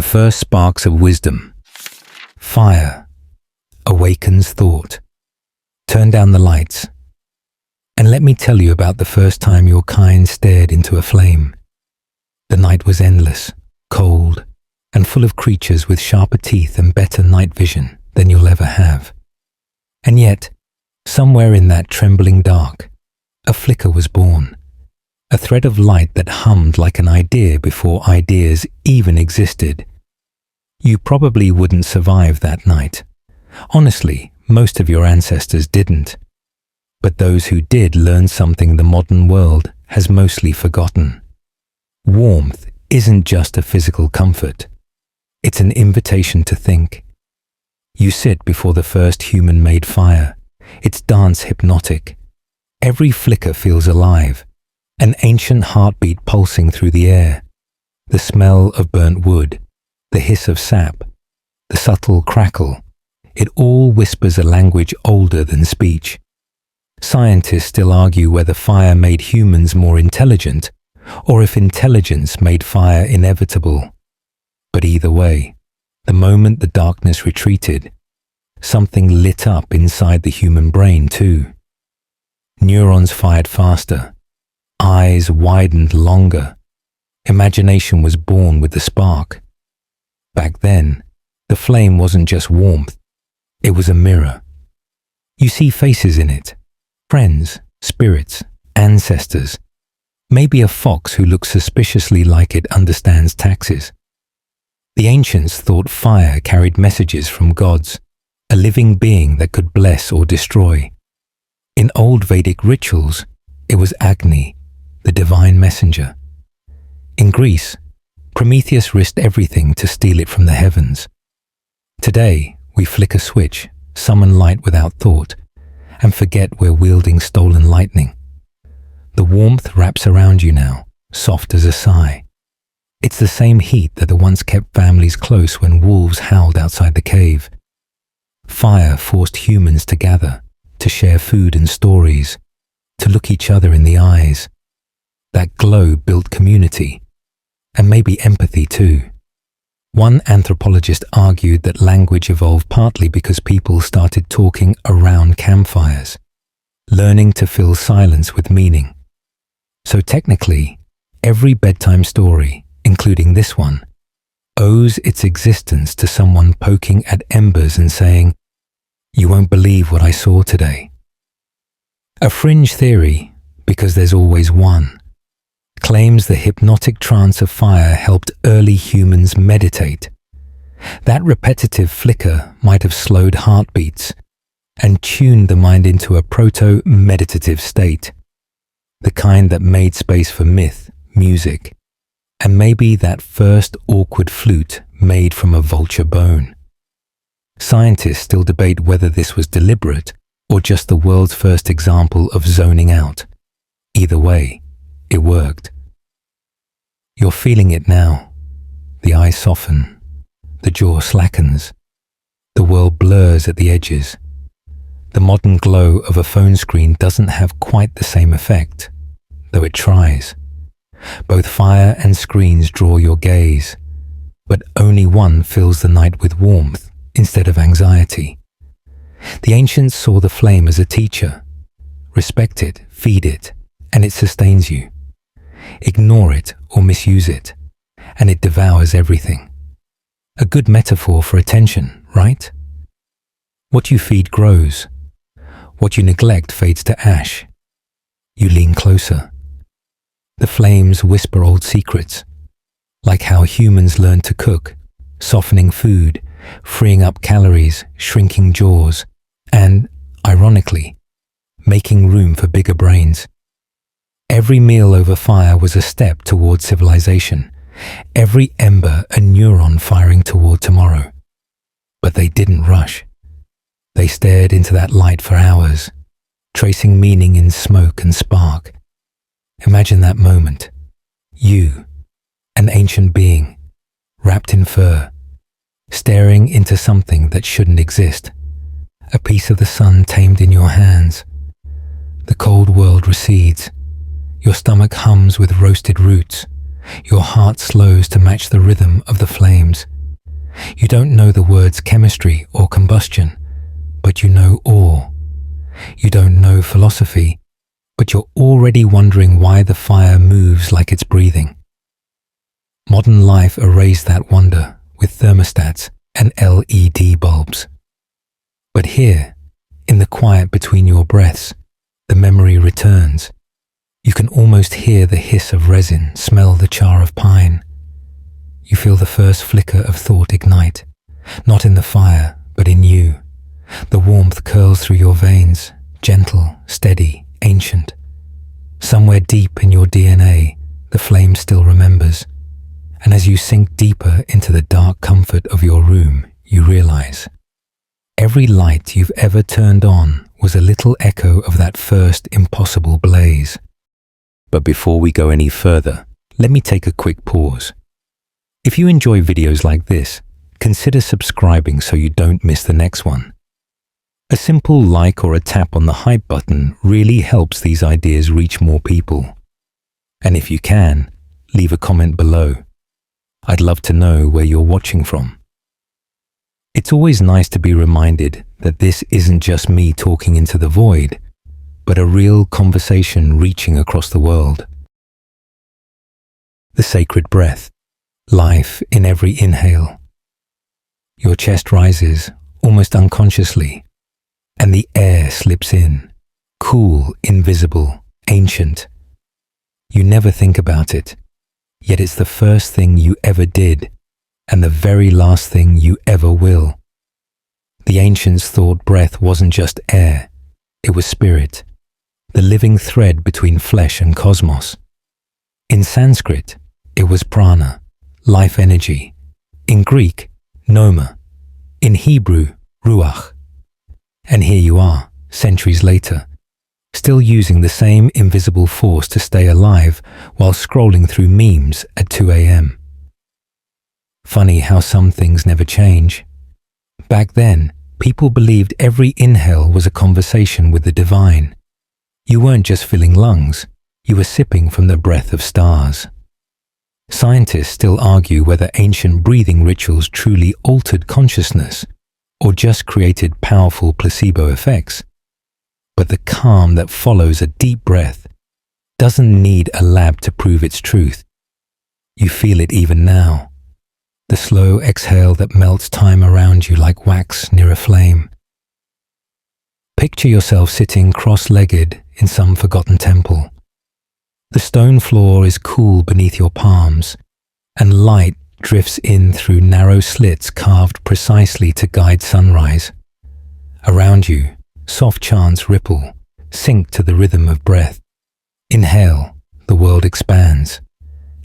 first sparks of wisdom. Fire awakens thought. Turn down the lights, and let me tell you about the first time your kind stared into a flame. The night was endless, cold, and full of creatures with sharper teeth and better night vision than you'll ever have. And yet, somewhere in that trembling dark, a flicker was born, a thread of light that hummed like an idea before ideas even existed. You probably wouldn't survive that night. Honestly, most of your ancestors didn't. But those who did learned something the modern world has mostly forgotten. Warmth isn't just a physical comfort. It's an invitation to think. You sit before the first human-made fire. Its dance hypnotic. Every flicker feels alive, an ancient heartbeat pulsing through the air. The smell of burnt wood, the hiss of sap, the subtle crackle, it all whispers a language older than speech. Scientists still argue whether fire made humans more intelligent, or if intelligence made fire inevitable. But either way, the moment the darkness retreated, something lit up inside the human brain too. Neurons fired faster, eyes widened longer. Imagination was born with the spark. Back then, the flame wasn't just warmth, it was a mirror. You see faces in it, friends, spirits, ancestors, maybe a fox who looks suspiciously like it understands taxes. The ancients thought fire carried messages from gods, a living being that could bless or destroy. In old Vedic rituals, it was Agni, the divine messenger. In Greece, Prometheus risked everything to steal it from the heavens. Today, we flick a switch, summon light without thought, and forget we're wielding stolen lightning. The warmth wraps around you now, soft as a sigh. It's the same heat that once kept families close when wolves howled outside the cave. Fire forced humans to gather, to share food and stories, to look each other in the eyes. That glow built community, and maybe empathy too. One anthropologist argued that language evolved partly because people started talking around campfires, learning to fill silence with meaning. So technically, every bedtime story, including this one, owes its existence to someone poking at embers and saying, "You won't believe what I saw today." A fringe theory, because there's always one, claims the hypnotic trance of fire helped early humans meditate. That repetitive flicker might have slowed heartbeats and tuned the mind into a proto-meditative state, the kind that made space for myth, music, and maybe that first awkward flute made from a vulture bone. Scientists still debate whether this was deliberate or just the world's first example of zoning out. Either way, it worked. You're feeling it now. The eyes soften, the jaw slackens, the world blurs at the edges. The modern glow of a phone screen doesn't have quite the same effect, though it tries. Both fire and screens draw your gaze, but only one fills the night with warmth instead of anxiety. The ancients saw the flame as a teacher. Respect it, feed it, and it sustains you. Ignore it or misuse it, and it devours everything. A good metaphor for attention, right? What you feed grows. What you neglect fades to ash. You lean closer. The flames whisper old secrets, like how humans learned to cook, softening food, freeing up calories, shrinking jaws, and, ironically, making room for bigger brains. Every meal over fire was a step toward civilization, every ember a neuron firing toward tomorrow. But they didn't rush. They stared into that light for hours, tracing meaning in smoke and spark. Imagine that moment. You, an ancient being, wrapped in fur, staring into something that shouldn't exist. A piece of the sun tamed in your hands. The cold world recedes. Your stomach hums with roasted roots. Your heart slows to match the rhythm of the flames. don't know the words chemistry or combustion, but you know awe. You don't know philosophy, but you're already wondering why the fire moves like it's breathing. Modern life erased that wonder with thermostats and LED bulbs. But here, in the quiet between your breaths, the memory returns. You can almost hear the hiss of resin, smell the char of pine. You feel the first flicker of thought ignite, not in the fire, but in you. The warmth curls through your veins, gentle, steady, ancient. Somewhere deep in your DNA, the flame still remembers. And as you sink deeper into the dark comfort of your room, you realize every light you've ever turned on was a little echo of that first impossible blaze. But before we go any further, let me take a quick pause. If you enjoy videos like this, consider subscribing so you don't miss the next one. A simple like or a tap on the hype button really helps these ideas reach more people. And if you can, leave a comment below. I'd love to know where you're watching from. It's always nice to be reminded that this isn't just me talking into the void, but a real conversation reaching across the world. The sacred breath, life in every inhale. Your chest rises, almost unconsciously, and the air slips in, cool, invisible, ancient. You never think about it, yet it's the first thing you ever did, and the very last thing you ever will. The ancients thought breath wasn't just air, it was spirit, the living thread between flesh and cosmos. In Sanskrit, it was prana, life energy. In Greek, pneuma. In Hebrew, ruach. And here you are, centuries later, still using the same invisible force to stay alive while scrolling through memes at 2 a.m. Funny how some things never change. Back then, people believed every inhale was a conversation with the divine. You weren't just filling lungs, you were sipping from the breath of stars. Scientists still argue whether ancient breathing rituals truly altered consciousness or just created powerful placebo effects. But the calm that follows a deep breath doesn't need a lab to prove its truth. You feel it even now. The slow exhale that melts time around you like wax near a flame. Picture yourself sitting cross-legged in some forgotten temple. The stone floor is cool beneath your palms, and light drifts in through narrow slits carved precisely to guide sunrise. Around you, soft chants ripple, sync to the rhythm of breath. Inhale, the world expands.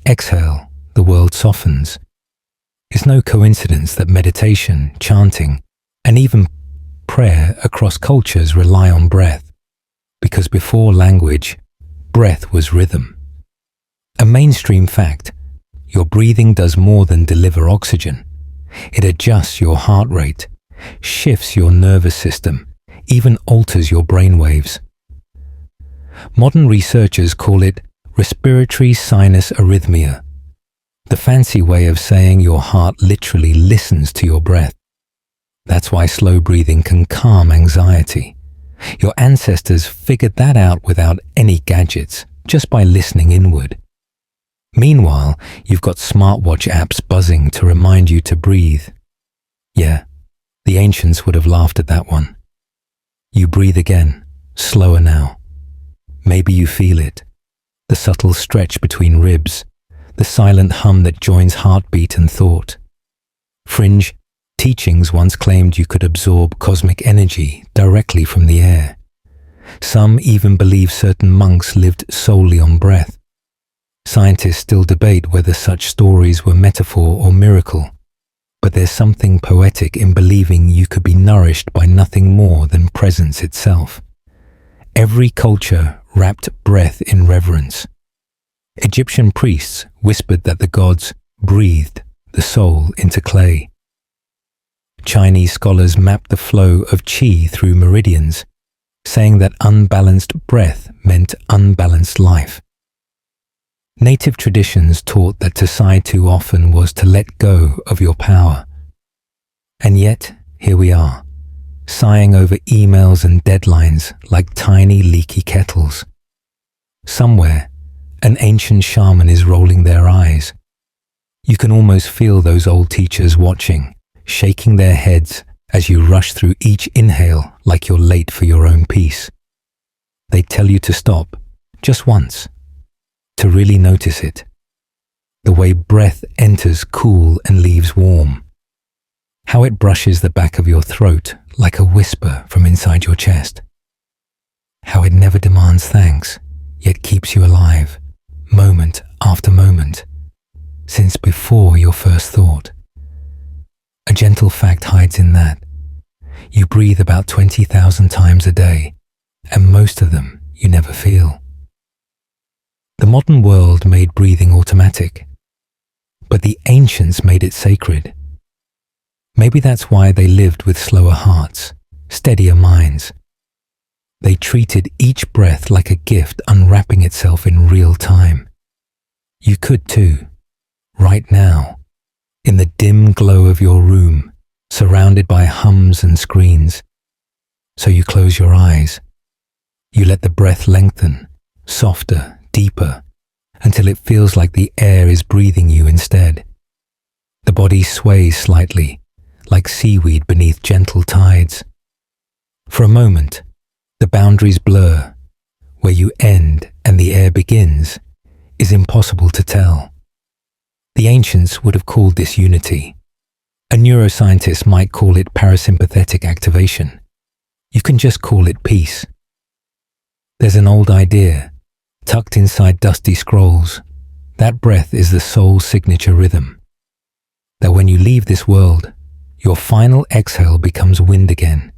Exhale, the world softens. It's no coincidence that meditation, chanting, and even prayer across cultures rely on breath, because before language, breath was rhythm. A mainstream fact, your breathing does more than deliver oxygen. It adjusts your heart rate, shifts your nervous system, even alters your brainwaves. Modern researchers call it respiratory sinus arrhythmia, the fancy way of saying your heart literally listens to your breath. That's why slow breathing can calm anxiety. Your ancestors figured that out without any gadgets, just by listening inward. Meanwhile, you've got smartwatch apps buzzing to remind you to breathe. Yeah, the ancients would have laughed at that one. You breathe again, slower now. Maybe you feel it, the subtle stretch between ribs, the silent hum that joins heartbeat and thought. Fringe teachings once claimed you could absorb cosmic energy directly from the air. Some even believe certain monks lived solely on breath. Scientists still debate whether such stories were metaphor or miracle, but there's something poetic in believing you could be nourished by nothing more than presence itself. Every culture wrapped breath in reverence. Egyptian priests whispered that the gods breathed the soul into clay. Chinese scholars mapped the flow of qi through meridians, saying that unbalanced breath meant unbalanced life. Native traditions taught that to sigh too often was to let go of your power. And yet, here we are, sighing over emails and deadlines like tiny leaky kettles. Somewhere, an ancient shaman is rolling their eyes. You can almost feel those old teachers watching, shaking their heads as you rush through each inhale like you're late for your own piece. They tell you to stop, just once, to really notice it. The way breath enters cool and leaves warm. How it brushes the back of your throat like a whisper from inside your chest. How it never demands thanks, yet keeps you alive, moment after moment, since before your first thought. A gentle fact hides in that. You breathe about 20,000 times a day, and most of them you never feel. The modern world made breathing automatic, but the ancients made it sacred. Maybe that's why they lived with slower hearts, steadier minds. They treated each breath like a gift unwrapping itself in real time. You could too, right now, in the dim glow of your room, surrounded by hums and screens. So you close your eyes. You let the breath lengthen, softer, deeper, until it feels like the air is breathing you instead. The body sways slightly, like seaweed beneath gentle tides. For a moment, the boundaries blur. Where you end and the air begins is impossible to tell. The ancients would have called this unity. A neuroscientist might call it parasympathetic activation. You can just call it peace. There's an old idea, tucked inside dusty scrolls. That breath is the soul's signature rhythm. That when you leave this world, your final exhale becomes wind again,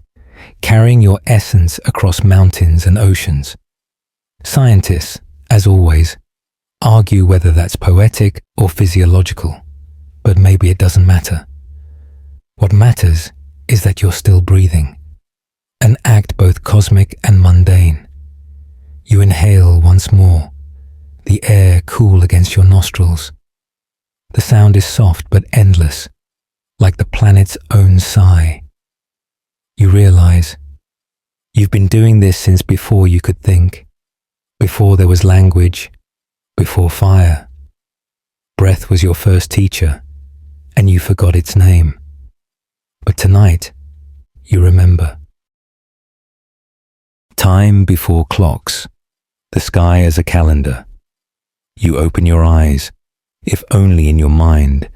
carrying your essence across mountains and oceans. Scientists, as always, argue whether that's poetic or physiological, but maybe it doesn't matter. What matters is that you're still breathing, an act both cosmic and mundane. You inhale once more, the air cool against your nostrils. The sound is soft but endless, like the planet's own sigh. You realize you've been doing this since before you could think, before there was language, before fire. Breath was your first teacher, and you forgot its name. But tonight, you remember. Time before clocks, the sky as a calendar. You open your eyes, if only in your mind,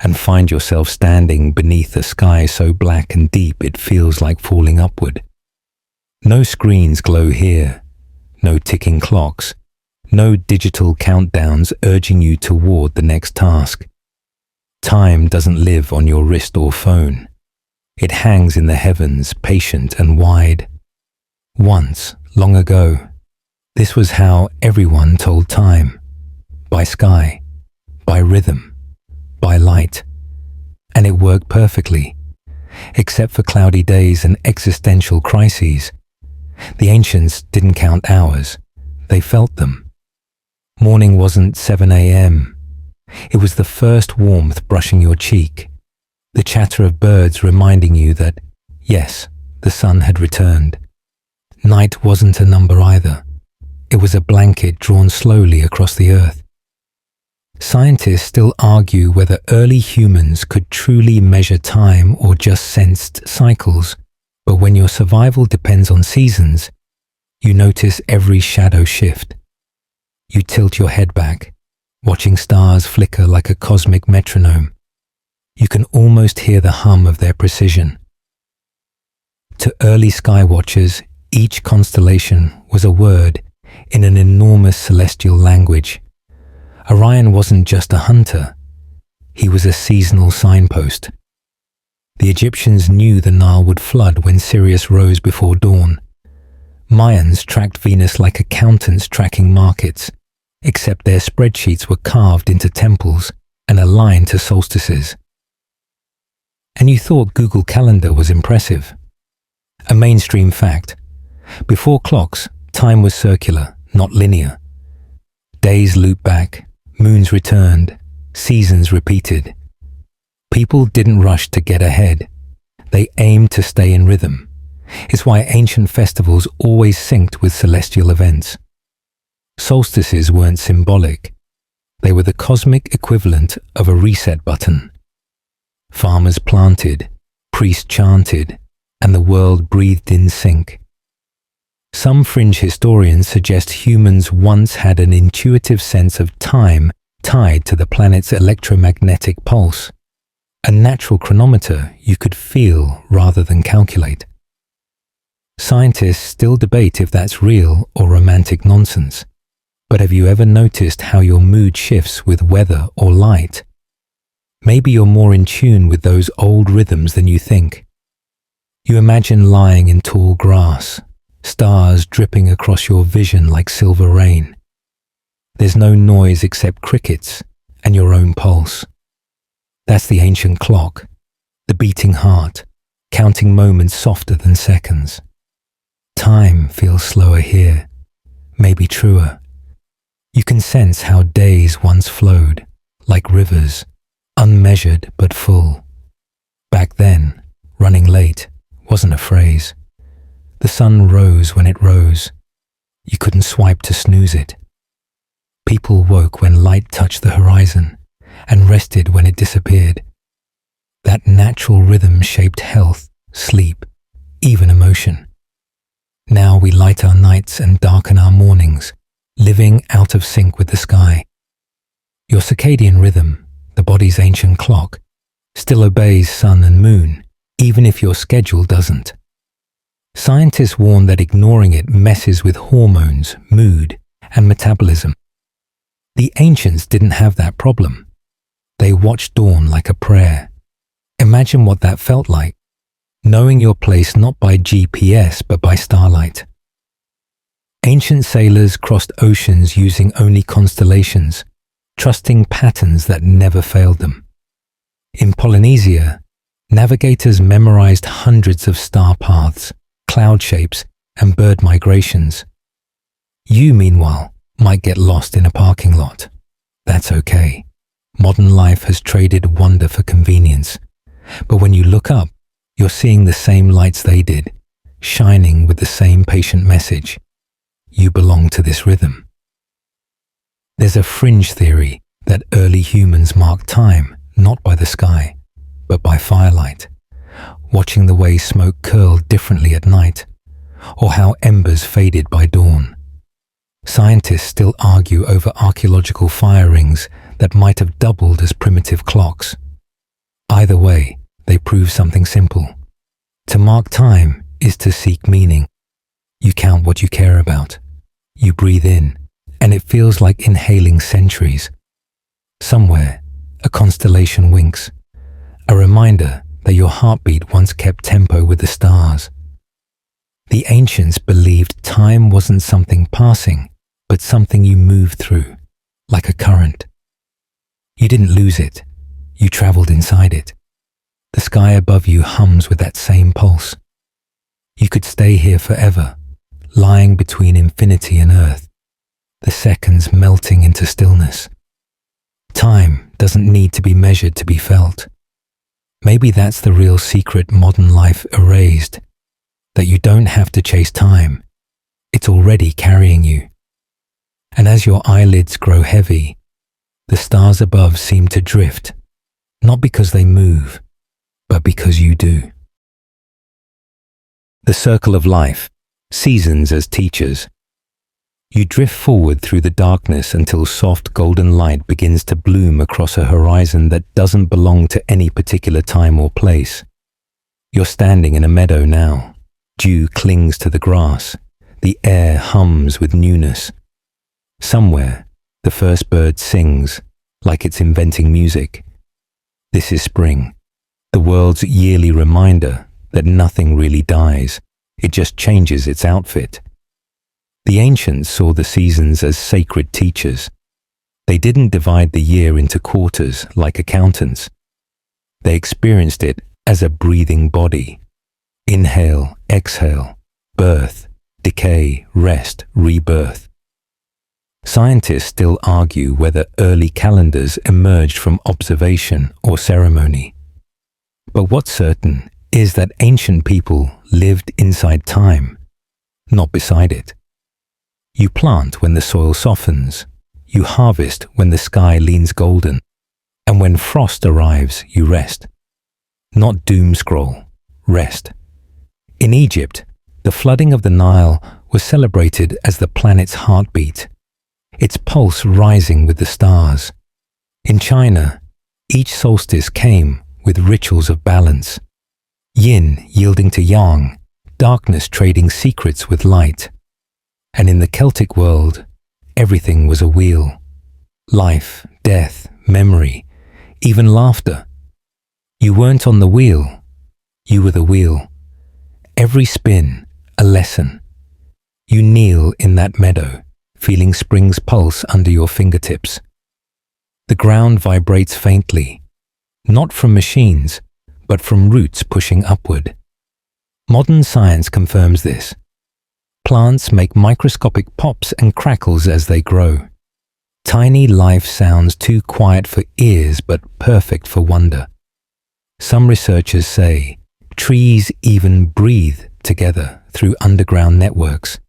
and find yourself standing beneath a sky so black and deep it feels like falling upward. No screens glow here, no ticking clocks, no digital countdowns urging you toward the next task. Time doesn't live on your wrist or phone. It hangs in the heavens, patient and wide. Once, long ago, this was how everyone told time. By sky, by rhythm, by light. And it worked perfectly, except for cloudy days and existential crises. The ancients didn't count hours, they felt them. Morning wasn't 7 a.m. It was the first warmth brushing your cheek, the chatter of birds reminding you that, yes, the sun had returned. Night wasn't a number either. It was a blanket drawn slowly across the earth. Scientists still argue whether early humans could truly measure time or just sensed cycles, but when your survival depends on seasons, you notice every shadow shift. You tilt your head back, watching stars flicker like a cosmic metronome. You can almost hear the hum of their precision. To early sky watchers, each constellation was a word in an enormous celestial language. Orion wasn't just a hunter, he was a seasonal signpost. The Egyptians knew the Nile would flood when Sirius rose before dawn. Mayans tracked Venus like accountants tracking markets, except their spreadsheets were carved into temples and aligned to solstices. And you thought Google Calendar was impressive. A mainstream fact. Before clocks, time was circular, not linear. Days looped back, moons returned, seasons repeated. People didn't rush to get ahead, They aimed to stay in rhythm. It's why ancient festivals always synced with celestial events. Solstices weren't symbolic. They were the cosmic equivalent of a reset button. Farmers planted, priests chanted, and the world breathed in sync. Some fringe historians suggest humans once had an intuitive sense of time tied to the planet's electromagnetic pulse, a natural chronometer you could feel rather than calculate. Scientists still debate if that's real or romantic nonsense, but have you ever noticed how your mood shifts with weather or light? Maybe you're more in tune with those old rhythms than you think. You imagine lying in tall grass, stars dripping across your vision like silver rain. There's no noise except crickets and your own pulse. That's the ancient clock, the beating heart, counting moments softer than seconds. Time feels slower here, maybe truer. You can sense how days once flowed, like rivers, unmeasured but full. Back then, running late wasn't a phrase. The sun rose when it rose. You couldn't swipe to snooze it. People woke when light touched the horizon and rested when it disappeared. That natural rhythm shaped health, sleep, even emotion. Now we light our nights and darken our mornings, living out of sync with the sky. Your circadian rhythm, the body's ancient clock, still obeys sun and moon, even if your schedule doesn't. Scientists warn that ignoring it messes with hormones, mood, and metabolism. The ancients didn't have that problem. They watched dawn like a prayer. Imagine what that felt like, knowing your place not by GPS but by starlight. Ancient sailors crossed oceans using only constellations, trusting patterns that never failed them. In Polynesia, navigators memorized hundreds of star paths, cloud shapes, and bird migrations. You, meanwhile, might get lost in a parking lot. That's okay. Modern life has traded wonder for convenience. But when you look up, you're seeing the same lights they did, shining with the same patient message. You belong to this rhythm. There's a fringe theory that early humans marked time not by the sky, but by firelight, watching the way smoke curled differently at night, or how embers faded by dawn. Scientists still argue over archaeological fire rings that might have doubled as primitive clocks. Either way, they prove something simple. To mark time is to seek meaning. You count what you care about. You breathe in, and it feels like inhaling centuries. Somewhere, a constellation winks, a reminder that your heartbeat once kept tempo with the stars. The ancients believed time wasn't something passing, but something you moved through, like a current. You didn't lose it, you traveled inside it. The sky above you hums with that same pulse. You could stay here forever, lying between infinity and earth, the seconds melting into stillness. Time doesn't need to be measured to be felt. Maybe that's the real secret modern life erased, that you don't have to chase time. It's already carrying you. And as your eyelids grow heavy, the stars above seem to drift, not because they move, but because you do. The circle of life, seasons as teachers. You drift forward through the darkness until soft golden light begins to bloom across a horizon that doesn't belong to any particular time or place. You're standing in a meadow now. Dew clings to the grass. The air hums with newness. Somewhere, the first bird sings, like it's inventing music. This is spring, the world's yearly reminder that nothing really dies. It just changes its outfit. The ancients saw the seasons as sacred teachers. They didn't divide the year into quarters like accountants. They experienced it as a breathing body. Inhale, exhale, birth, decay, rest, rebirth. Scientists still argue whether early calendars emerged from observation or ceremony. But what's certain is that ancient people lived inside time, not beside it. You plant when the soil softens, you harvest when the sky leans golden, and when frost arrives, you rest. Not doom scroll, rest. In Egypt, the flooding of the Nile was celebrated as the planet's heartbeat, its pulse rising with the stars. In China, each solstice came with rituals of balance, yin yielding to yang, darkness trading secrets with light. And in the Celtic world, everything was a wheel. Life, death, memory, even laughter. You weren't on the wheel, you were the wheel. Every spin, a lesson. You kneel in that meadow, feeling spring's pulse under your fingertips. The ground vibrates faintly, not from machines, but from roots pushing upward. Modern science confirms this. Plants make microscopic pops and crackles as they grow. Tiny life sounds too quiet for ears but perfect for wonder. Some researchers say trees even breathe together through underground networks.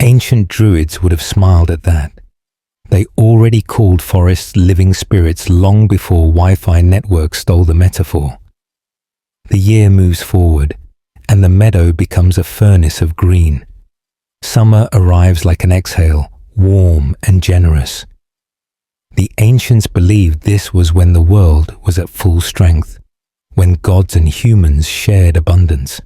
Ancient druids would have smiled at that. They already called forests living spirits long before Wi-Fi networks stole the metaphor. The year moves forward, and the meadow becomes a furnace of green. Summer arrives like an exhale, warm and generous. The ancients believed this was when the world was at full strength, when gods and humans shared abundance.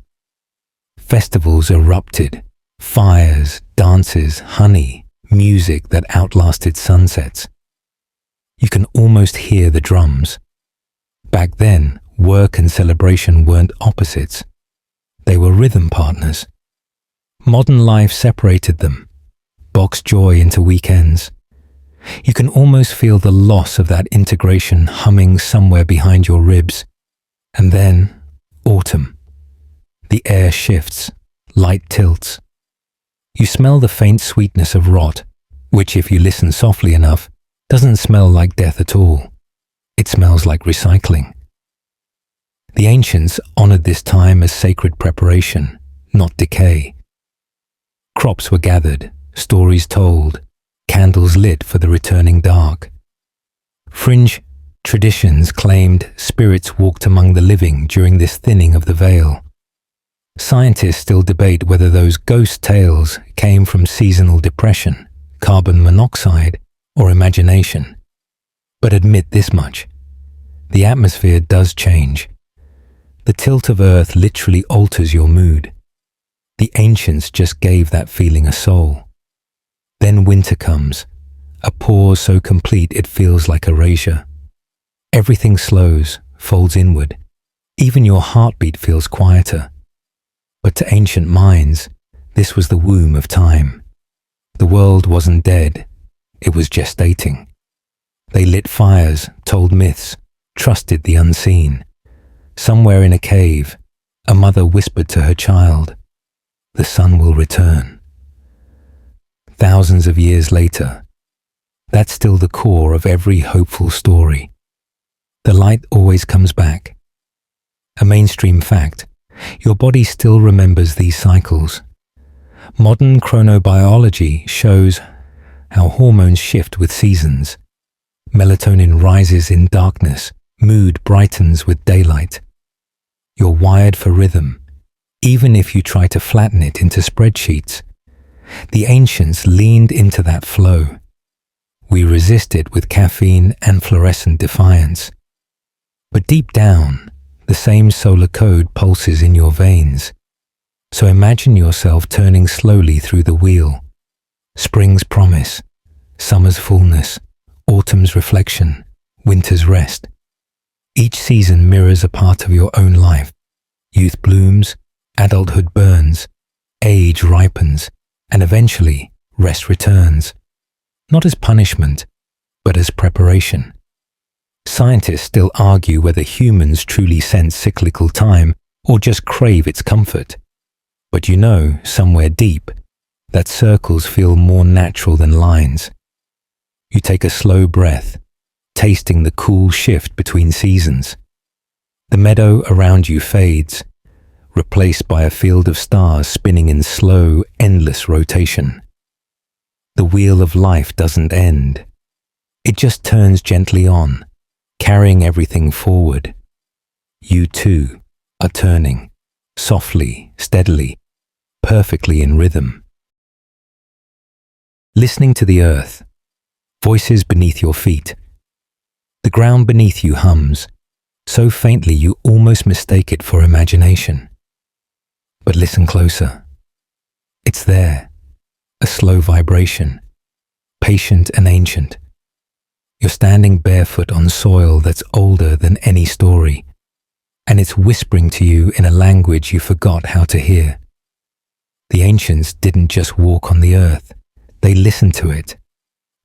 Festivals erupted, fires, dances, honey, music that outlasted sunsets. You can almost hear the drums. Back then, work and celebration weren't opposites. They were rhythm partners. Modern life separated them, boxed joy into weekends. You can almost feel the loss of that integration humming somewhere behind your ribs. And then, autumn. The air shifts, light tilts. You smell the faint sweetness of rot, which, if you listen softly enough, doesn't smell like death at all. It smells like recycling. The ancients honored this time as sacred preparation, not decay. Crops were gathered, stories told, candles lit for the returning dark. Fringe traditions claimed spirits walked among the living during this thinning of the veil. Scientists still debate whether those ghost tales came from seasonal depression, carbon monoxide, or imagination. But admit this much: the atmosphere does change. The tilt of Earth literally alters your mood. The ancients just gave that feeling a soul. Then winter comes, a pause so complete it feels like erasure. Everything slows, folds inward. Even your heartbeat feels quieter. But to ancient minds, this was the womb of time. The world wasn't dead, it was gestating. They lit fires, told myths, trusted the unseen. Somewhere in a cave, a mother whispered to her child, "The sun will return." Thousands of years later, that's still the core of every hopeful story. The light always comes back. A mainstream fact: your body still remembers these cycles. Modern chronobiology shows how hormones shift with seasons. Melatonin rises in darkness, mood brightens with daylight. You're wired for rhythm, even if you try to flatten it into spreadsheets. The ancients leaned into that flow. We resist it with caffeine and fluorescent defiance. But deep down, the same solar code pulses in your veins. So imagine yourself turning slowly through the wheel. Spring's promise, summer's fullness, autumn's reflection, winter's rest. Each season mirrors a part of your own life. Youth blooms, adulthood burns, age ripens, and eventually rest returns. Not as punishment, but as preparation. Scientists still argue whether humans truly sense cyclical time or just crave its comfort. But you know, somewhere deep, that circles feel more natural than lines. You take a slow breath, tasting the cool shift between seasons. The meadow around you fades, replaced by a field of stars spinning in slow, endless rotation. The wheel of life doesn't end. It just turns gently on, carrying everything forward. You too are turning, softly, steadily, perfectly in rhythm. Listening to the earth, voices beneath your feet. The ground beneath you hums, so faintly you almost mistake it for imagination. But listen closer. It's there, a slow vibration, patient and ancient. You're standing barefoot on soil that's older than any story, and it's whispering to you in a language you forgot how to hear. The ancients didn't just walk on the earth, they listened to it.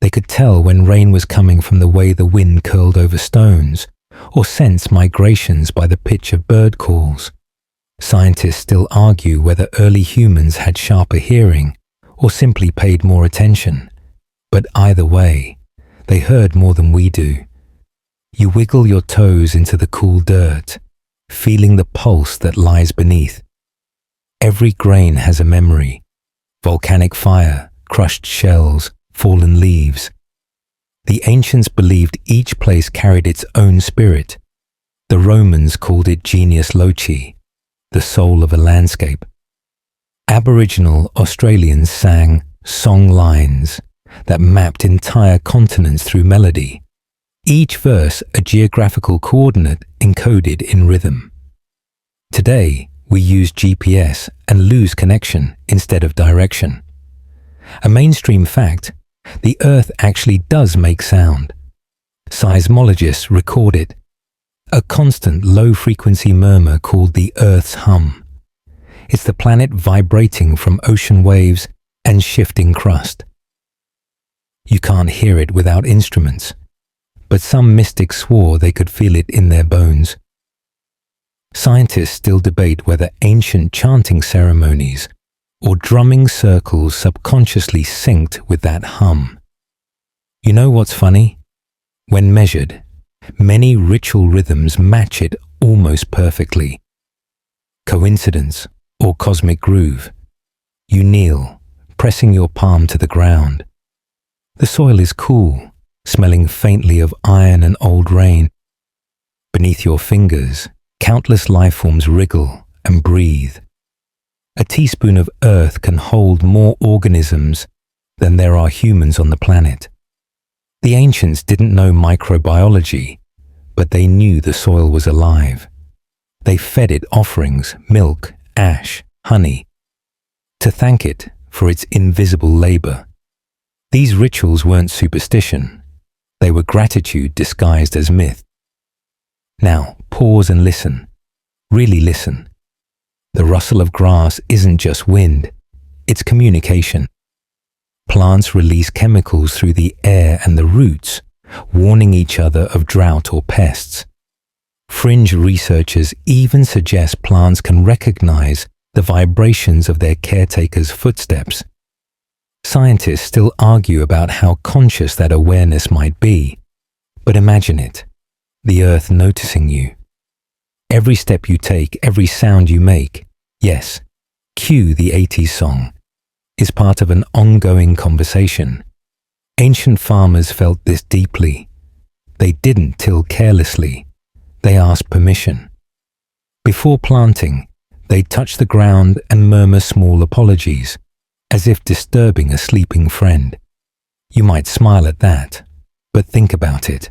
They could tell when rain was coming from the way the wind curled over stones, or sense migrations by the pitch of bird calls. Scientists still argue whether early humans had sharper hearing, or simply paid more attention. But either way, they heard more than we do. You wiggle your toes into the cool dirt, feeling the pulse that lies beneath. Every grain has a memory: volcanic fire, crushed shells, fallen leaves. The ancients believed each place carried its own spirit. The Romans called it genius loci, the soul of a landscape. Aboriginal Australians sang song lines that mapped entire continents through melody, each verse a geographical coordinate encoded in rhythm. Today, we use GPS and lose connection instead of direction. A mainstream fact: the Earth actually does make sound. Seismologists record it, a constant low-frequency murmur called the Earth's hum. It's the planet vibrating from ocean waves and shifting crust. You can't hear it without instruments, but some mystics swore they could feel it in their bones. Scientists still debate whether ancient chanting ceremonies or drumming circles subconsciously synced with that hum. You know what's funny? When measured, many ritual rhythms match it almost perfectly. Coincidence or cosmic groove? You kneel, pressing your palm to the ground. The soil is cool, smelling faintly of iron and old rain. Beneath your fingers, countless life forms wriggle and breathe. A teaspoon of earth can hold more organisms than there are humans on the planet. The ancients didn't know microbiology, but they knew the soil was alive. They fed it offerings, milk, ash, honey, to thank it for its invisible labor. These rituals weren't superstition. They were gratitude disguised as myth. Now, pause and listen. Really listen. The rustle of grass isn't just wind, it's communication. Plants release chemicals through the air and the roots, warning each other of drought or pests. Fringe researchers even suggest plants can recognize the vibrations of their caretakers' footsteps. Scientists still argue about how conscious that awareness might be, but imagine it, the earth noticing you. Every step you take, every sound you make, yes, cue the 80s song, is part of an ongoing conversation. Ancient farmers felt this deeply. They didn't till carelessly. They asked permission. Before planting, they'd touch the ground and murmur small apologies, as if disturbing a sleeping friend. You might smile at that, but think about it.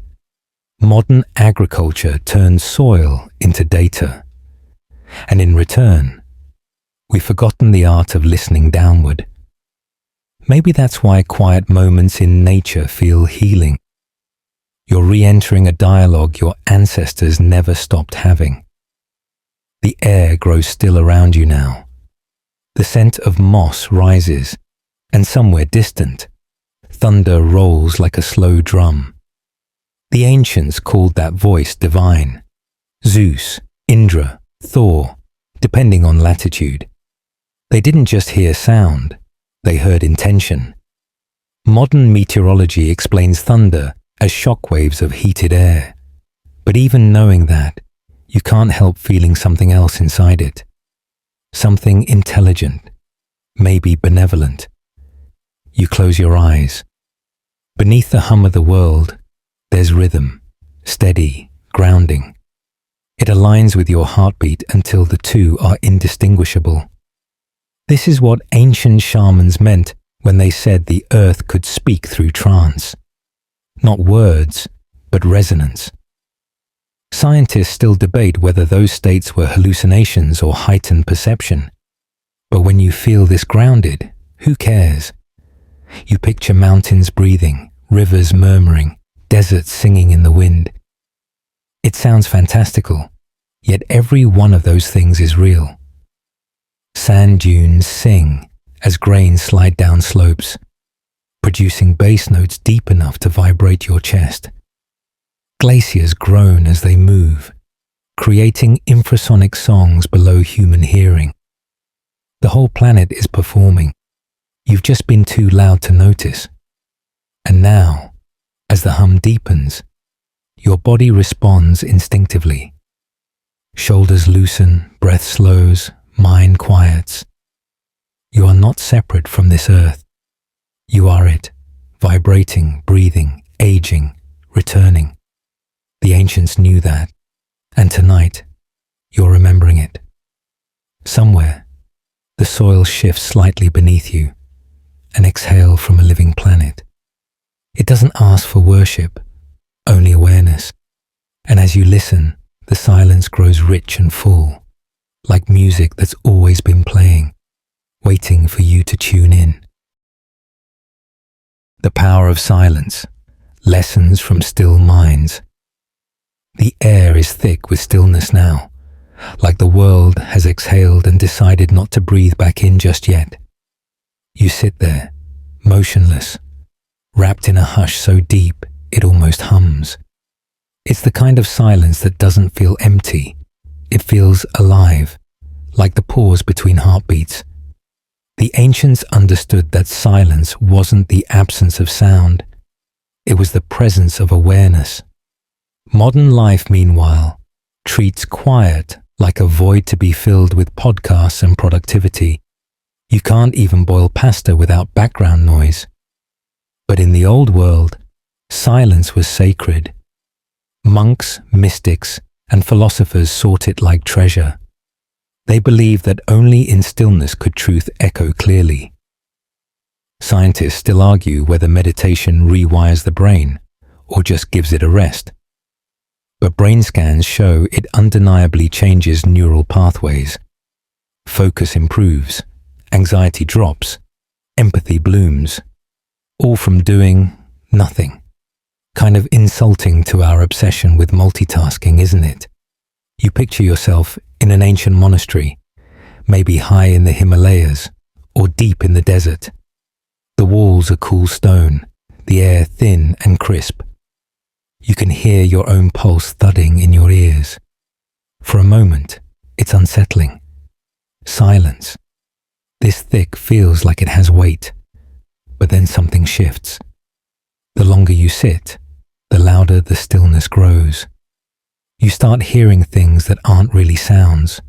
Modern agriculture turns soil into data. And in return, we've forgotten the art of listening downward. Maybe that's why quiet moments in nature feel healing. You're re-entering a dialogue your ancestors never stopped having. The air grows still around you now. The scent of moss rises, and somewhere distant, thunder rolls like a slow drum. The ancients called that voice divine. Zeus, Indra, Thor, depending on latitude. They didn't just hear sound, they heard intention. Modern meteorology explains thunder as shockwaves of heated air. But even knowing that, you can't help feeling something else inside it. something intelligent, maybe benevolent. You close your eyes. Beneath the hum of the world, there's rhythm, steady, grounding. It aligns with your heartbeat until the two are indistinguishable. This is what ancient shamans meant when they said the earth could speak through trance. Not words, but resonance. Scientists still debate whether those states were hallucinations or heightened perception. But when you feel this grounded, who cares? You picture mountains breathing, rivers murmuring, deserts singing in the wind. It sounds fantastical, yet every one of those things is real. Sand dunes sing as grains slide down slopes, producing bass notes deep enough to vibrate your chest. Glaciers groan as they move, creating infrasonic songs below human hearing. The whole planet is performing. You've just been too loud to notice. And now, as the hum deepens, your body responds instinctively. Shoulders loosen, breath slows, mind quiets. You are not separate from this earth. You are it, vibrating, breathing, aging, returning. The ancients knew that, and tonight, you're remembering it. Somewhere, the soil shifts slightly beneath you, an exhale from a living planet. It doesn't ask for worship, only awareness. And as you listen, the silence grows rich and full, like music that's always been playing, waiting for you to tune in. The power of silence, lessons from still minds. The air is thick with stillness now, like the world has exhaled and decided not to breathe back in just yet. You sit there, motionless, wrapped in a hush so deep it almost hums. It's the kind of silence that doesn't feel empty. It feels alive, like the pause between heartbeats. The ancients understood that silence wasn't the absence of sound. It was the presence of awareness. Modern life, meanwhile, treats quiet like a void to be filled with podcasts and productivity. You can't even boil pasta without background noise. But in the old world, silence was sacred. Monks, mystics, and philosophers sought it like treasure. They believed that only in stillness could truth echo clearly. Scientists still argue whether meditation rewires the brain or just gives it a rest. But brain scans show it undeniably changes neural pathways. Focus improves, anxiety drops, empathy blooms, all from doing nothing. Kind of insulting to our obsession with multitasking, isn't it? You picture yourself in an ancient monastery, maybe high in the Himalayas or deep in the desert. The walls are cool stone, the air thin and crisp. You can hear your own pulse thudding in your ears. For a moment, it's unsettling. Silence. This thick feels like it has weight, but then something shifts. The longer you sit, the louder the stillness grows. You start hearing things that aren't really sounds.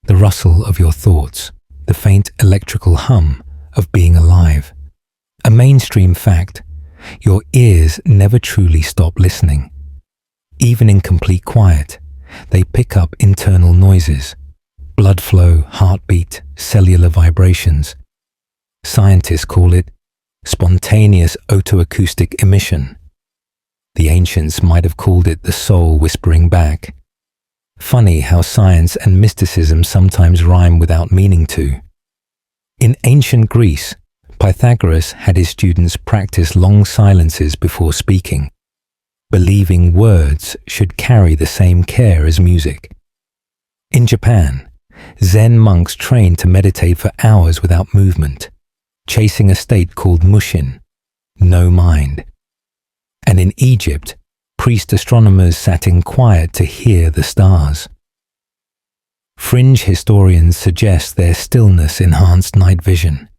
The rustle of your thoughts, the faint electrical hum of being alive. A mainstream fact, your ears never truly stop listening. Even in complete quiet, they pick up internal noises, blood flow, heartbeat, cellular vibrations. Scientists call it spontaneous otoacoustic emission. The ancients might have called it the soul whispering back. Funny how science and mysticism sometimes rhyme without meaning to. In ancient Greece, Pythagoras had his students practice long silences before speaking, believing words should carry the same care as music. In Japan, Zen monks trained to meditate for hours without movement, chasing a state called mushin, no mind. And in Egypt, priest astronomers sat in quiet to hear the stars. Fringe historians suggest their stillness enhanced night vision,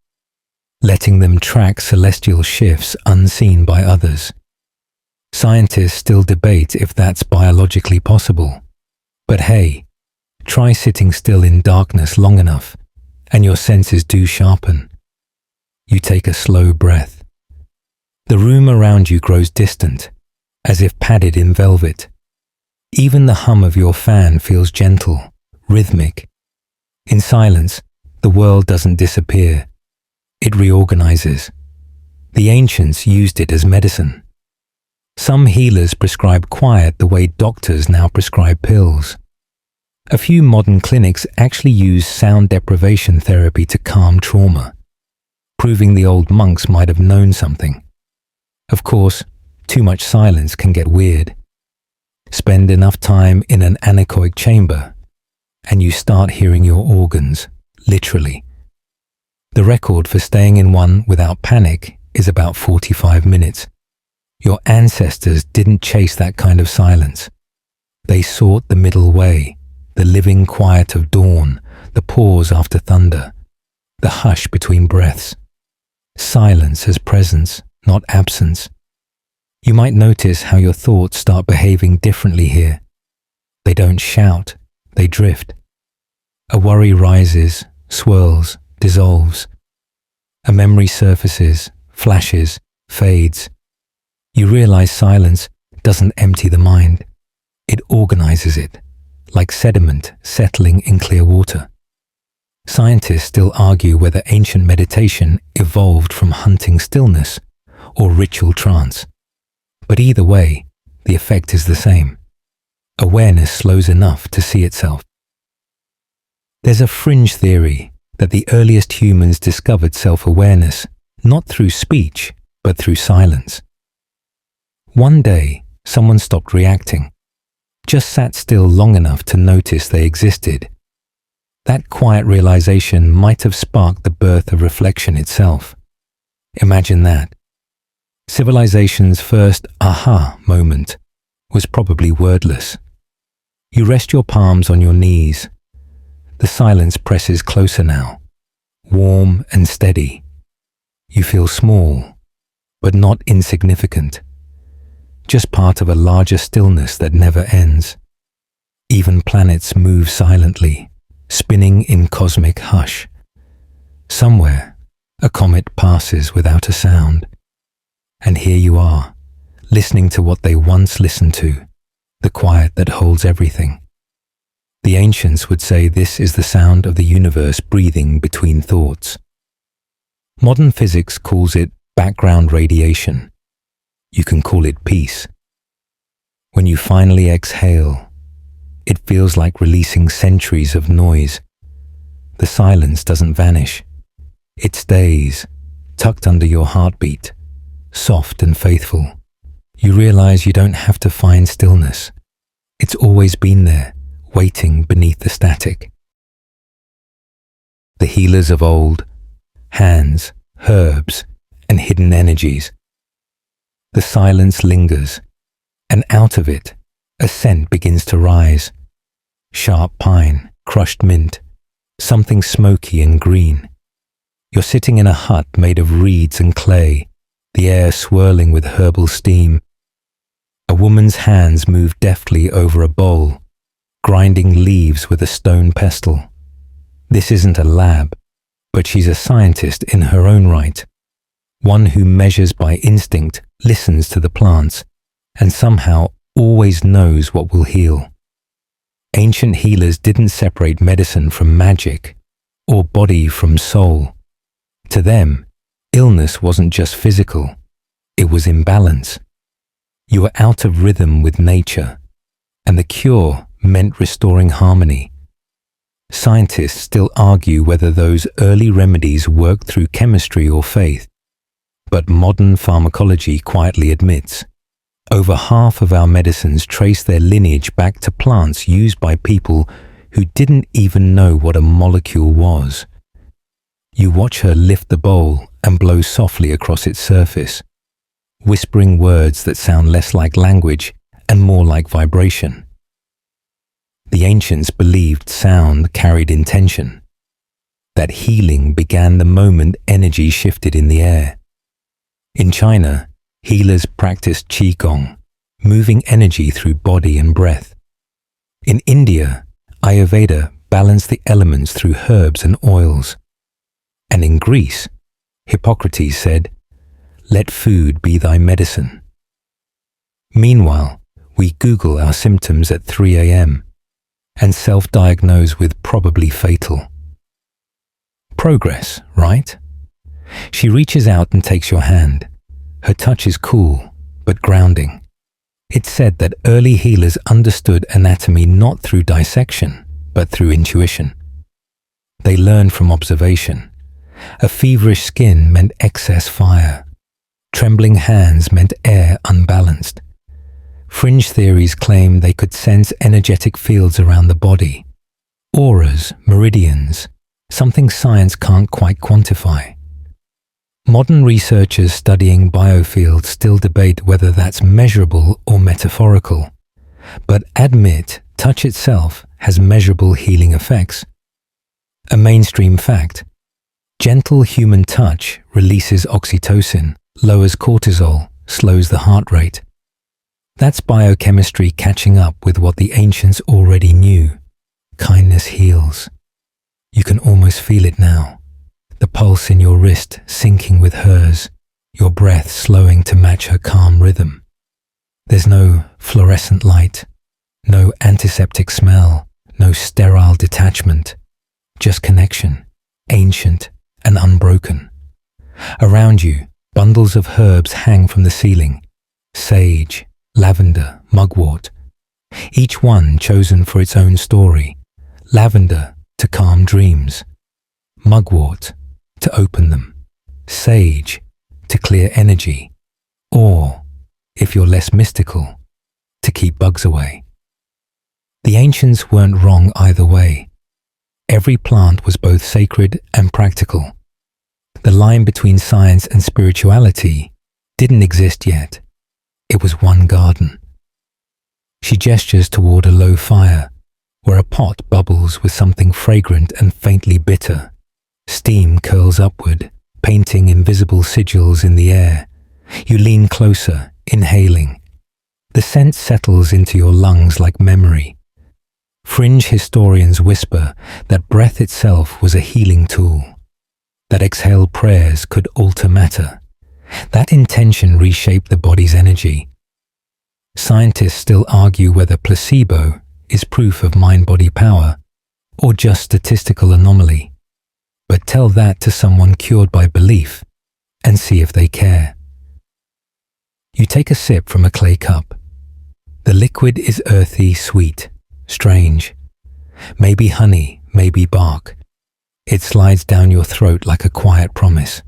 letting them track celestial shifts unseen by others. Scientists still debate if that's biologically possible. But hey, try sitting still in darkness long enough and your senses do sharpen. You take a slow breath. The room around you grows distant, as if padded in velvet. Even the hum of your fan feels gentle, rhythmic. In silence, the world doesn't disappear. It reorganizes. The ancients used it as medicine. Some healers prescribe quiet the way doctors now prescribe pills. A few modern clinics actually use sound deprivation therapy to calm trauma, proving the old monks might have known something. Of course, too much silence can get weird. Spend enough time in an anechoic chamber, and you start hearing your organs, literally. The record for staying in one without panic is about 45 minutes. Your ancestors didn't chase that kind of silence. They sought the middle way, the living quiet of dawn, the pause after thunder, the hush between breaths. Silence as presence, not absence. You might notice how your thoughts start behaving differently here. They don't shout, they drift. A worry rises, swirls, dissolves. A memory surfaces, flashes, fades. You realize silence doesn't empty the mind. It organizes it, like sediment settling in clear water. Scientists still argue whether ancient meditation evolved from hunting stillness or ritual trance. But either way, the effect is the same. Awareness slows enough to see itself. There's a fringe theory that the earliest humans discovered self-awareness not through speech, but through silence. One day, someone stopped reacting, just sat still long enough to notice they existed. That quiet realization might have sparked the birth of reflection itself. Imagine that. Civilization's first aha moment was probably wordless. You rest your palms on your knees. The silence presses closer now, warm and steady. You feel small, but not insignificant. Just part of a larger stillness that never ends. Even planets move silently, spinning in cosmic hush. Somewhere, a comet passes without a sound. And here you are, listening to what they once listened to, the quiet that holds everything. The ancients would say this is the sound of the universe breathing between thoughts. Modern physics calls it background radiation. You can call it peace. When you finally exhale, it feels like releasing centuries of noise. The silence doesn't vanish. It stays, tucked under your heartbeat, soft and faithful. You realize you don't have to find stillness. It's always been there, waiting beneath the static. The healers of old, hands, herbs, and hidden energies. The silence lingers, and out of it, a scent begins to rise. Sharp pine, crushed mint, something smoky and green. You're sitting in a hut made of reeds and clay, the air swirling with herbal steam. A woman's hands move deftly over a bowl, grinding leaves with a stone pestle. This isn't a lab, but she's a scientist in her own right. One who measures by instinct, listens to the plants, and somehow always knows what will heal. Ancient healers didn't separate medicine from magic, or body from soul. To them, illness wasn't just physical, it was imbalance. You were out of rhythm with nature, and the cure meant restoring harmony. Scientists still argue whether those early remedies worked through chemistry or faith, but modern pharmacology quietly admits over half of our medicines trace their lineage back to plants used by people who didn't even know what a molecule was. You watch her lift the bowl and blow softly across its surface, whispering words that sound less like language and more like vibration. The ancients believed sound carried intention, that healing began the moment energy shifted in the air. In China, healers practiced qigong, moving energy through body and breath. In India, Ayurveda balance the elements through herbs and oils. And in Greece, Hippocrates said, "Let food be thy medicine." Meanwhile, we Google our symptoms at 3 a.m. and self-diagnose with probably fatal. Progress, right? She reaches out and takes your hand. Her touch is cool, but grounding. It's said that early healers understood anatomy not through dissection, but through intuition. They learned from observation. A feverish skin meant excess fire. Trembling hands meant air unbalanced. Fringe theories claim they could sense energetic fields around the body. Auras, meridians, something science can't quite quantify. Modern researchers studying biofields still debate whether that's measurable or metaphorical, but admit touch itself has measurable healing effects. A mainstream fact: gentle human touch releases oxytocin, lowers cortisol, slows the heart rate. That's biochemistry catching up with what the ancients already knew. Kindness heals. You can almost feel it now. The pulse in your wrist syncing with hers, your breath slowing to match her calm rhythm. There's no fluorescent light, no antiseptic smell, no sterile detachment, just connection, ancient and unbroken. Around you, bundles of herbs hang from the ceiling. Sage, lavender, mugwort. Each one chosen for its own story. Lavender to calm dreams. Mugwort to open them. Sage to clear energy. Or, if you're less mystical, to keep bugs away. The ancients weren't wrong either way. Every plant was both sacred and practical. The line between science and spirituality didn't exist yet. It was one garden. She gestures toward a low fire, where a pot bubbles with something fragrant and faintly bitter. Steam curls upward, painting invisible sigils in the air. You lean closer, inhaling. The scent settles into your lungs like memory. Fringe historians whisper that breath itself was a healing tool, that exhaled prayers could alter matter. That intention reshaped the body's energy. Scientists still argue whether placebo is proof of mind-body power or just statistical anomaly. But tell that to someone cured by belief and see if they care. You take a sip from a clay cup. The liquid is earthy, sweet, strange. Maybe honey, maybe bark. It slides down your throat like a quiet promise.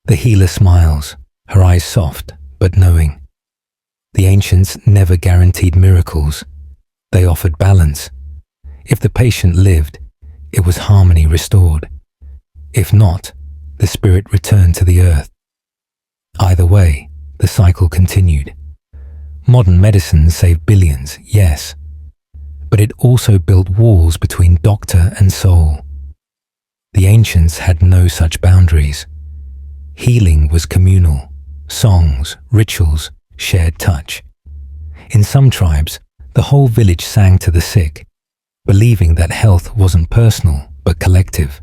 The healer smiles, her eyes soft but knowing. The ancients never guaranteed miracles. They offered balance. If the patient lived, it was harmony restored. If not, the spirit returned to the earth. Either way, the cycle continued. Modern medicine saved billions, yes, but it also built walls between doctor and soul. The ancients had no such boundaries. Healing was communal, songs, rituals, shared touch. In some tribes, the whole village sang to the sick, believing that health wasn't personal but collective.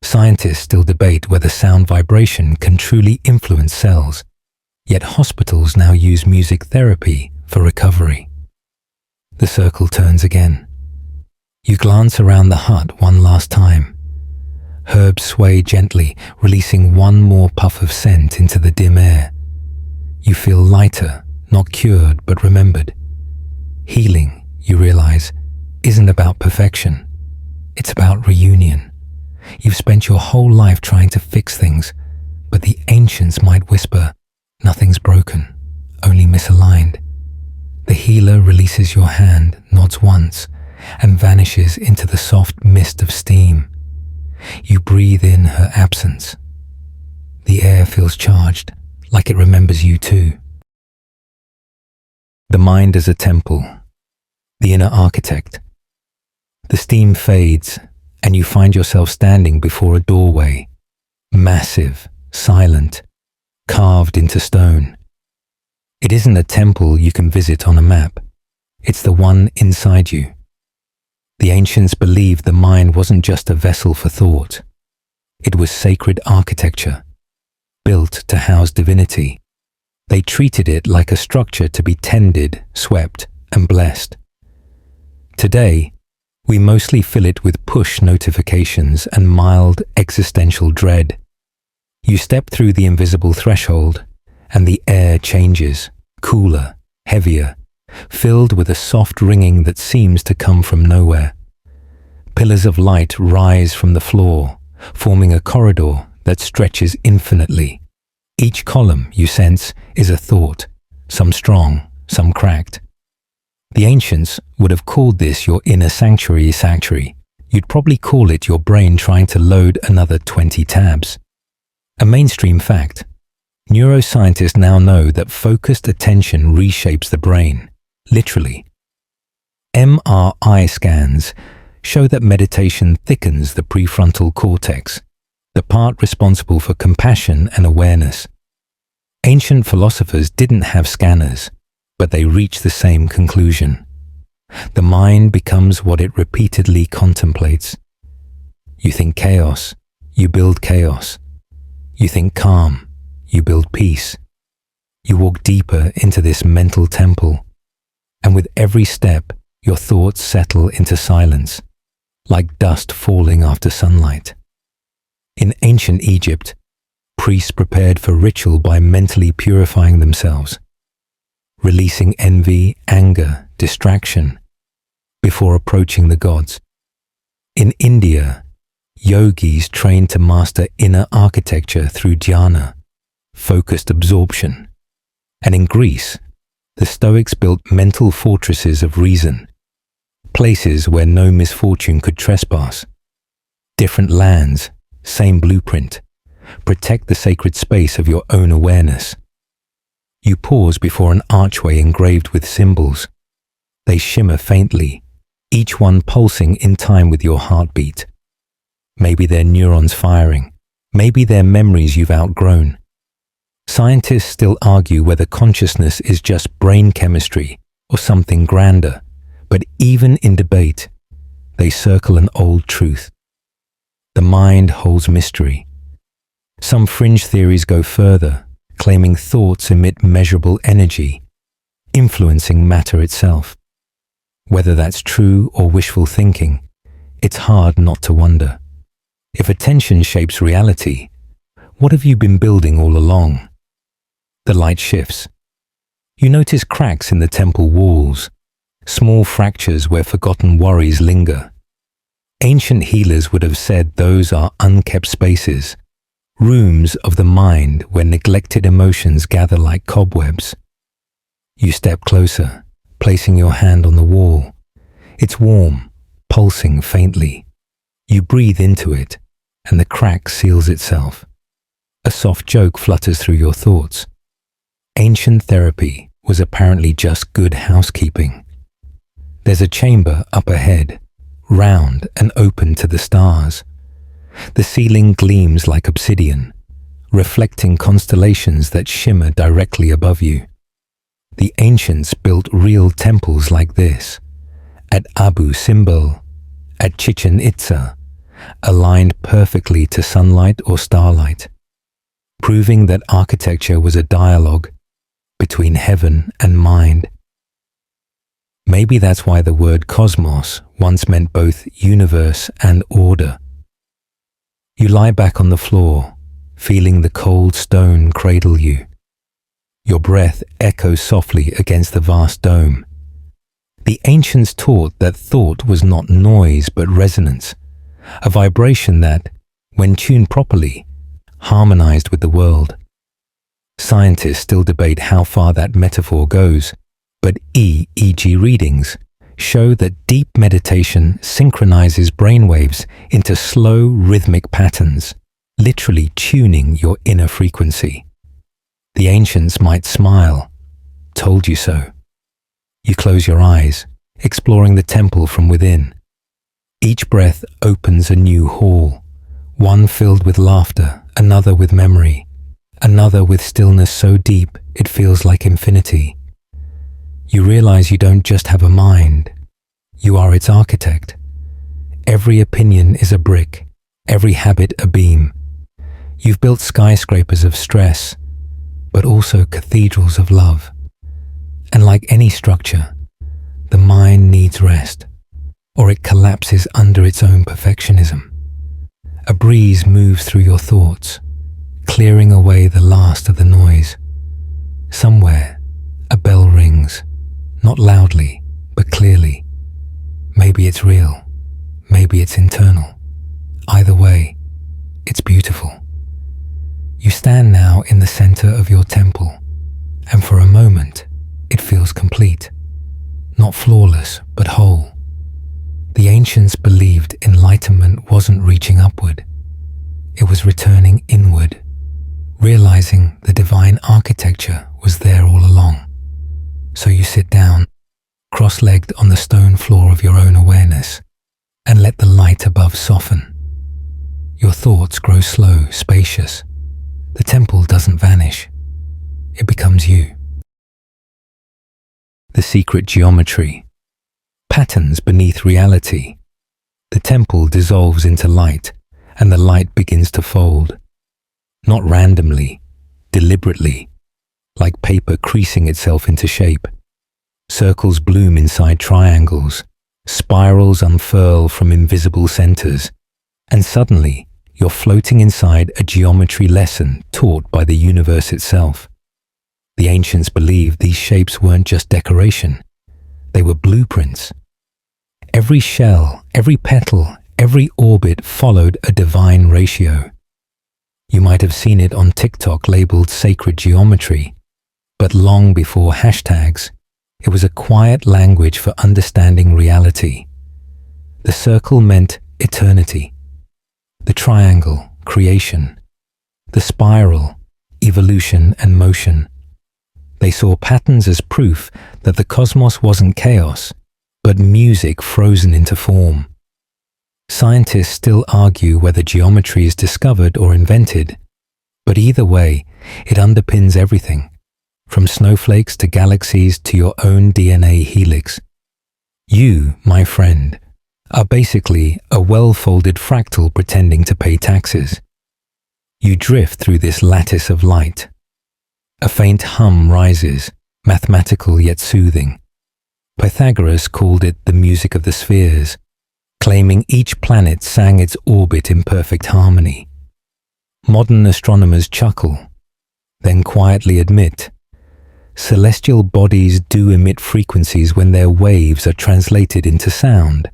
Scientists still debate whether sound vibration can truly influence cells, yet hospitals now use music therapy for recovery. The circle turns again. You glance around the hut one last time. Herbs sway gently, releasing one more puff of scent into the dim air. You feel lighter, not cured but remembered. Healing, you realize, isn't about perfection. It's about reunion. You've spent your whole life trying to fix things, but the ancients might whisper, nothing's broken, only misaligned. The healer releases your hand, nods once, and vanishes into the soft mist of steam. You breathe in her absence. The air feels charged, like it remembers you too. The mind as a temple, the inner architect. The steam fades, and you find yourself standing before a doorway, massive, silent, carved into stone. It isn't a temple you can visit on a map. It's the one inside you. The ancients believed the mind wasn't just a vessel for thought. It was sacred architecture, built to house divinity. They treated it like a structure to be tended, swept, and blessed. Today, we mostly fill it with push notifications and mild existential dread. You step through the invisible threshold, and the air changes, cooler, heavier, filled with a soft ringing that seems to come from nowhere. Pillars of light rise from the floor, forming a corridor that stretches infinitely. Each column, you sense, is a thought, some strong, some cracked. The ancients would have called this your inner sanctuary. You'd probably call it your brain trying to load another 20 tabs. A mainstream fact. Neuroscientists now know that focused attention reshapes the brain, literally. MRI scans show that meditation thickens the prefrontal cortex, the part responsible for compassion and awareness. Ancient philosophers didn't have scanners, but they reached the same conclusion. The mind becomes what it repeatedly contemplates. You think chaos, you build chaos. You think calm, you build peace. You walk deeper into this mental temple, and with every step, your thoughts settle into silence, like dust falling after sunlight. In ancient Egypt, priests prepared for ritual by mentally purifying themselves, releasing envy, anger, distraction, before approaching the gods. In India, yogis trained to master inner architecture through dhyana, focused absorption. And in Greece, the Stoics built mental fortresses of reason, places where no misfortune could trespass. Different lands, same blueprint. Protect the sacred space of your own awareness. You pause before an archway engraved with symbols. They shimmer faintly, each one pulsing in time with your heartbeat. Maybe they're neurons firing. Maybe they're memories you've outgrown. Scientists still argue whether consciousness is just brain chemistry or something grander, but even in debate, they circle an old truth. The mind holds mystery. Some fringe theories go further, claiming thoughts emit measurable energy, influencing matter itself. Whether that's true or wishful thinking, it's hard not to wonder. If attention shapes reality, what have you been building all along? The light shifts. You notice cracks in the temple walls, small fractures where forgotten worries linger. Ancient healers would have said those are unkept spaces, rooms of the mind where neglected emotions gather like cobwebs. You step closer, placing your hand on the wall. It's warm, pulsing faintly. You breathe into it, and the crack seals itself. A soft joke flutters through your thoughts. Ancient therapy was apparently just good housekeeping. There's a chamber up ahead, round and open to the stars. The ceiling gleams like obsidian, reflecting constellations that shimmer directly above you. The ancients built real temples like this, at Abu Simbel, at Chichen Itza, aligned perfectly to sunlight or starlight, proving that architecture was a dialogue between heaven and mind. Maybe that's why the word cosmos once meant both universe and order. You lie back on the floor, feeling the cold stone cradle you. Your breath echoes softly against the vast dome. The ancients taught that thought was not noise but resonance, a vibration that, when tuned properly, harmonized with the world. Scientists still debate how far that metaphor goes, but EEG readings show that deep meditation synchronizes brainwaves into slow, rhythmic patterns, literally tuning your inner frequency. The ancients might smile, told you so. You close your eyes, exploring the temple from within. Each breath opens a new hall, one filled with laughter, another with memory, another with stillness so deep it feels like infinity. You realize you don't just have a mind, you are its architect, Every opinion is a brick, every habit a beam. You've built skyscrapers of stress, but also cathedrals of love. And like any structure, the mind needs rest, or it collapses under its own perfectionism. A breeze moves through your thoughts, clearing away the last of the noise. Somewhere, a bell rings, not loudly, but clearly. Maybe it's real, maybe it's internal. Either way, it's beautiful. You stand now in the center of your temple, and for a moment, it feels complete. Not flawless, but whole. The ancients believed enlightenment wasn't reaching upward. It was returning inward, realizing the divine architecture was there all along. So you sit down, cross-legged on the stone floor of your own awareness, and let the light above soften. Your thoughts grow slow, spacious. The temple doesn't vanish. It becomes you. The secret geometry. Patterns beneath reality. The temple dissolves into light, and the light begins to fold. Not randomly, deliberately, like paper creasing itself into shape. Circles bloom inside triangles, spirals unfurl from invisible centers, and suddenly you're floating inside a geometry lesson taught by the universe itself. The ancients believed these shapes weren't just decoration, they were blueprints. Every shell, every petal, every orbit followed a divine ratio. You might have seen it on TikTok labeled sacred geometry, but long before hashtags, it was a quiet language for understanding reality. The circle meant eternity. The triangle, creation. The spiral, evolution and motion. They saw patterns as proof that the cosmos wasn't chaos, but music frozen into form. Scientists still argue whether geometry is discovered or invented, but either way, it underpins everything, from snowflakes to galaxies to your own DNA helix. You, my friend, are basically a well-folded fractal pretending to pay taxes. You drift through this lattice of light. A faint hum rises, mathematical yet soothing. Pythagoras called it the music of the spheres, claiming each planet sang its orbit in perfect harmony. Modern astronomers chuckle, then quietly admit, celestial bodies do emit frequencies when their waves are translated into sound.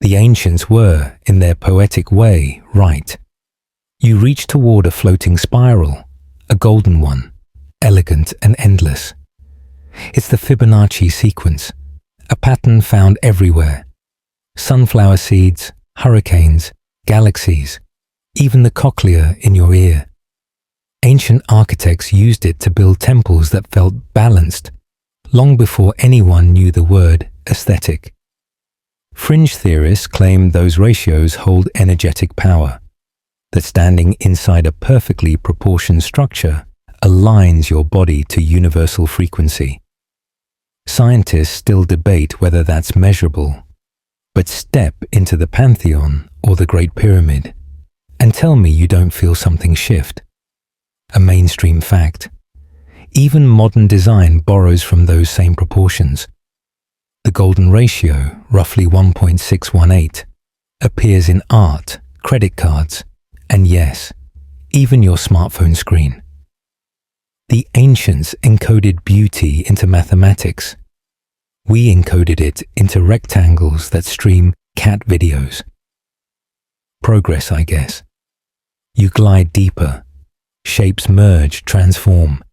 The ancients were, in their poetic way, right. You reach toward a floating spiral, a golden one, elegant and endless. It's the Fibonacci sequence, a pattern found everywhere. Sunflower seeds, hurricanes, galaxies, even the cochlea in your ear. Ancient architects used it to build temples that felt balanced, long before anyone knew the word aesthetic. Fringe theorists claim those ratios hold energetic power, that standing inside a perfectly proportioned structure aligns your body to universal frequency. Scientists still debate whether that's measurable, but step into the Pantheon or the Great Pyramid and tell me you don't feel something shift. A mainstream fact. Even modern design borrows from those same proportions. The golden ratio, roughly 1.618, appears in art, credit cards, and yes, even your smartphone screen. The ancients encoded beauty into mathematics. We encoded it into rectangles that stream cat videos. Progress, I guess. You glide deeper. Shapes merge, transform.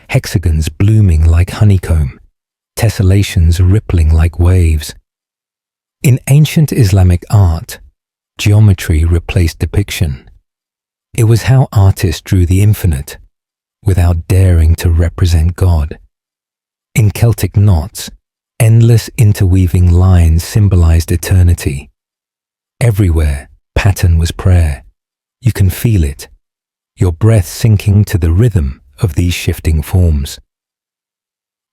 Hexagons blooming like honeycomb. Tessellations rippling like waves. In ancient Islamic art, geometry replaced depiction. It was how artists drew the infinite, without daring to represent God. In Celtic knots, endless interweaving lines symbolized eternity. Everywhere, pattern was prayer. You can feel it, your breath sinking to the rhythm of these shifting forms.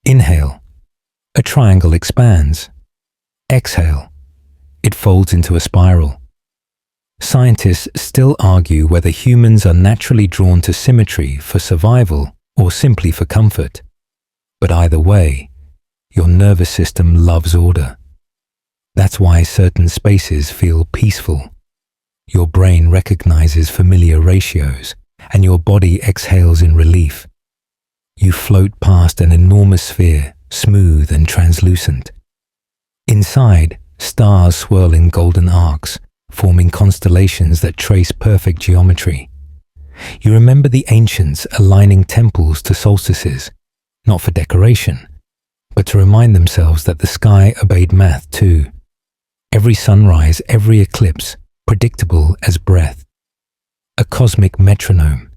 Inhale, a triangle expands. Exhale, it folds into a spiral. Scientists still argue whether humans are naturally drawn to symmetry for survival or simply for comfort. But either way, your nervous system loves order. That's why certain spaces feel peaceful. Your brain recognizes familiar ratios, and your body exhales in relief. You float past an enormous sphere, smooth and translucent. Inside, stars swirl in golden arcs, forming constellations that trace perfect geometry. You remember the ancients aligning temples to solstices, not for decoration, but to remind themselves that the sky obeyed math too. Every sunrise, every eclipse, predictable as breath. A cosmic metronome.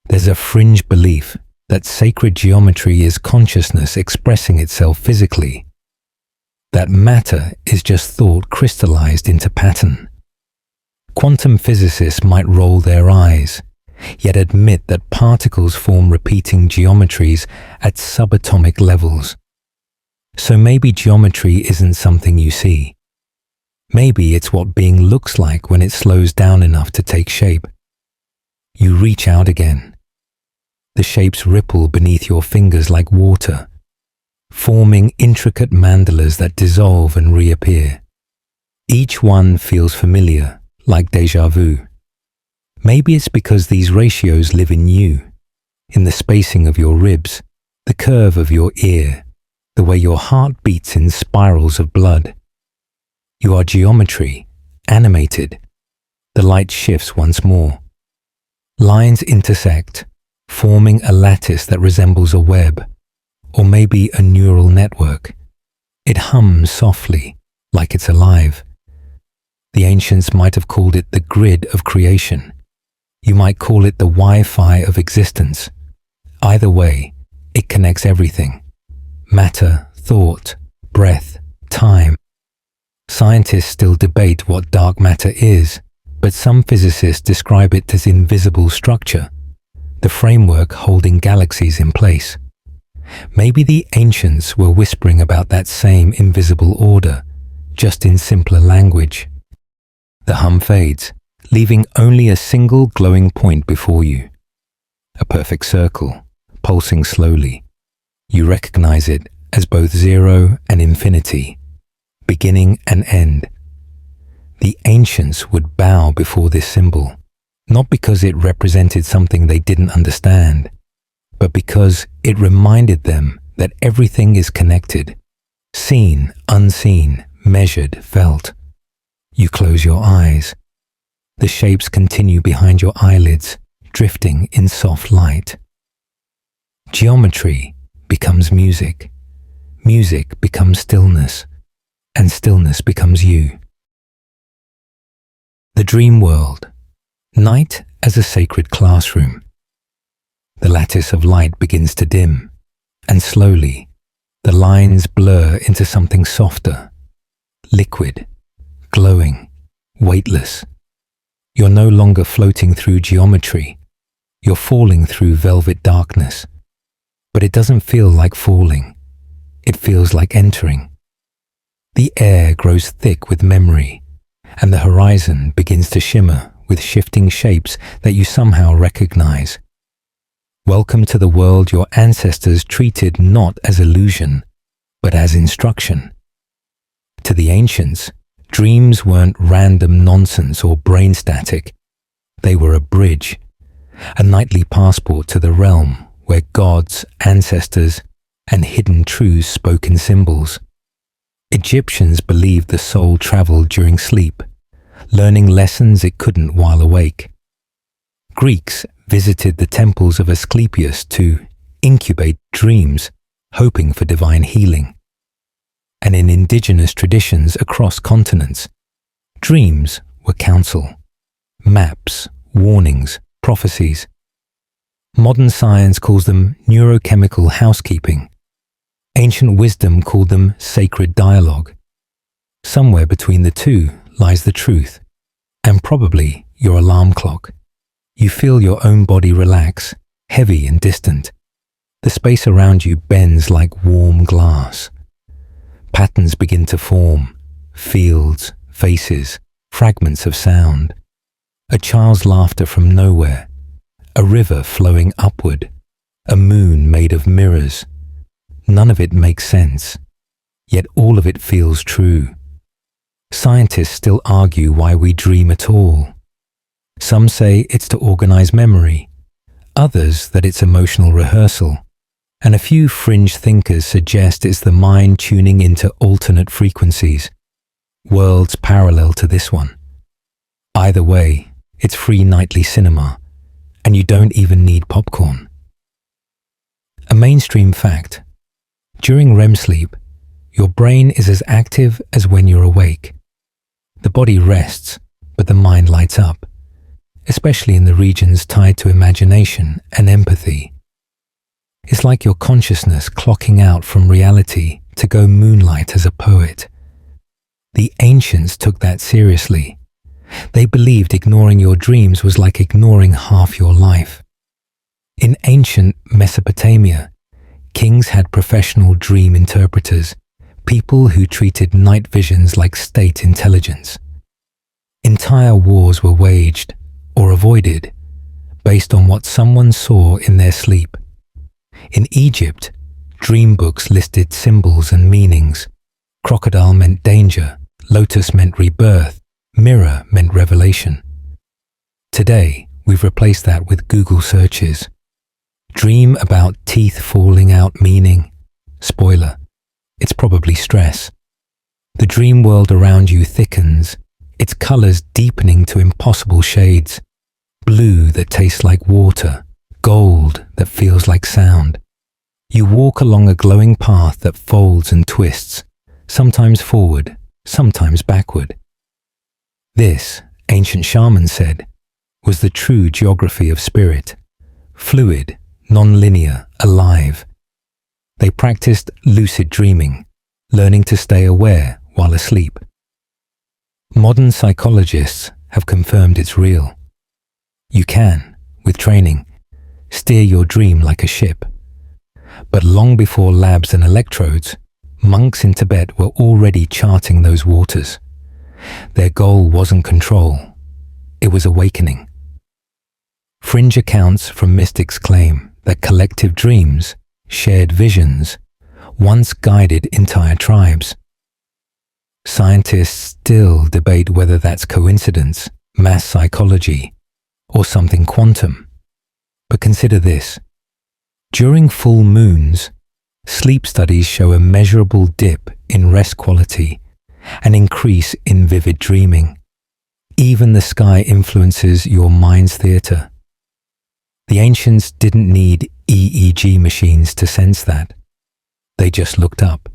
There's a fringe belief that sacred geometry is consciousness expressing itself physically. That matter is just thought crystallized into pattern. Quantum physicists might roll their eyes, yet admit that particles form repeating geometries at subatomic levels. So maybe geometry isn't something you see. Maybe it's what being looks like when it slows down enough to take shape. You reach out again. The shapes ripple beneath your fingers like water, forming intricate mandalas that dissolve and reappear. Each one feels familiar, like déjà vu. Maybe it's because these ratios live in you, in the spacing of your ribs, the curve of your ear, the way your heart beats in spirals of blood. You are geometry, animated. The light shifts once more. Lines intersect, forming a lattice that resembles a web, or maybe a neural network. It hums softly, like it's alive. The ancients might have called it the grid of creation. You might call it the Wi-Fi of existence. Either way, it connects everything. Matter, thought, breath, time. Scientists still debate what dark matter is, but some physicists describe it as invisible structure, the framework holding galaxies in place. Maybe the ancients were whispering about that same invisible order, just in simpler language. The hum fades, leaving only a single glowing point before you. A perfect circle, pulsing slowly. You recognize it as both zero and infinity, beginning and end. The ancients would bow before this symbol, not because it represented something they didn't understand, but because it reminded them that everything is connected, seen, unseen, measured, felt. You close your eyes. The shapes continue behind your eyelids, drifting in soft light. Geometry becomes music. Music becomes stillness, and stillness becomes you. The dream world. Night as a sacred classroom. The lattice of light begins to dim, and slowly, the lines blur into something softer, liquid, glowing, weightless. You're no longer floating through geometry. You're falling through velvet darkness. But it doesn't feel like falling. It feels like entering. The air grows thick with memory, and the horizon begins to shimmer with shifting shapes that you somehow recognize. Welcome to the world your ancestors treated not as illusion, but as instruction. To the ancients, dreams weren't random nonsense or brain static. They were a bridge, a nightly passport to the realm where gods, ancestors, and hidden truths spoke in symbols. Egyptians believed the soul traveled during sleep, learning lessons it couldn't while awake. Greeks visited the temples of Asclepius to incubate dreams, hoping for divine healing. And in indigenous traditions across continents, dreams were counsel, maps, warnings, prophecies. Modern science calls them neurochemical housekeeping. Ancient wisdom called them sacred dialogue. Somewhere between the two lies the truth, and probably your alarm clock. You feel your own body relax, heavy and distant. The space around you bends like warm glass. Patterns begin to form, fields, faces, fragments of sound. A child's laughter from nowhere, a river flowing upward, a moon made of mirrors. None of it makes sense, yet all of it feels true. Scientists still argue why we dream at all. Some say it's to organize memory, others that it's emotional rehearsal, and a few fringe thinkers suggest it's the mind tuning into alternate frequencies, worlds parallel to this one. Either way, it's free nightly cinema, and you don't even need popcorn. A mainstream fact: during REM sleep, your brain is as active as when you're awake. The body rests, but the mind lights up, especially in the regions tied to imagination and empathy. It's like your consciousness clocking out from reality to go moonlight as a poet. The ancients took that seriously. They believed ignoring your dreams was like ignoring half your life. In ancient Mesopotamia, kings had professional dream interpreters, people who treated night visions like state intelligence. Entire wars were waged, or avoided, based on what someone saw in their sleep. In Egypt, dream books listed symbols and meanings. Crocodile meant danger, lotus meant rebirth, mirror meant revelation. Today, we've replaced that with Google searches. Dream about teeth falling out meaning. Spoiler, it's probably stress. The dream world around you thickens, its colors deepening to impossible shades. Blue that tastes like water, gold that feels like sound. You walk along a glowing path that folds and twists, sometimes forward, sometimes backward. This, ancient shamans said, was the true geography of spirit, fluid, non-linear, alive. They practiced lucid dreaming, learning to stay aware while asleep. Modern psychologists have confirmed it's real. You can, with training, steer your dream like a ship. But long before labs and electrodes, monks in Tibet were already charting those waters. Their goal wasn't control, it was awakening. Fringe accounts from mystics claim that collective dreams, shared visions, once guided entire tribes. Scientists still debate whether that's coincidence, mass psychology, or something quantum. But consider this. During full moons, sleep studies show a measurable dip in rest quality, an increase in vivid dreaming. Even the sky influences your mind's theater. The ancients didn't need EEG machines to sense that. They just looked up.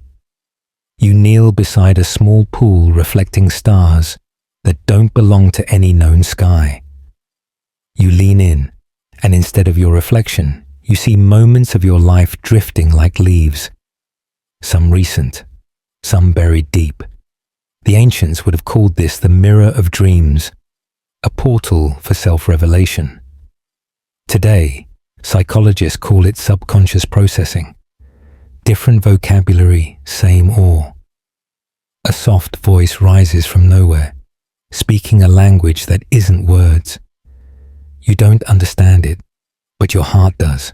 You kneel beside a small pool reflecting stars that don't belong to any known sky. You lean in, and instead of your reflection, you see moments of your life drifting like leaves. Some recent, some buried deep. The ancients would have called this the mirror of dreams, a portal for self-revelation. Today, psychologists call it subconscious processing. Different vocabulary, same awe. A soft voice rises from nowhere, speaking a language that isn't words. You don't understand it, but your heart does.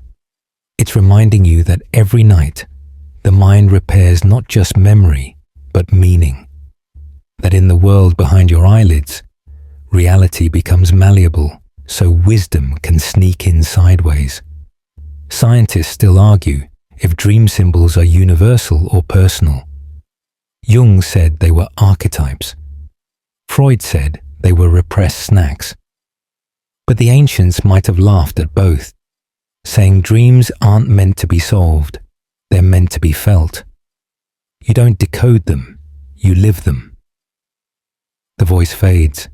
It's reminding you that every night, the mind repairs not just memory, but meaning. That in the world behind your eyelids, reality becomes malleable, so wisdom can sneak in sideways. Scientists still argue if dream symbols are universal or personal. Jung said they were archetypes. Freud said they were repressed snacks. But the ancients might have laughed at both, saying dreams aren't meant to be solved, they're meant to be felt. You don't decode them, you live them. The voice fades.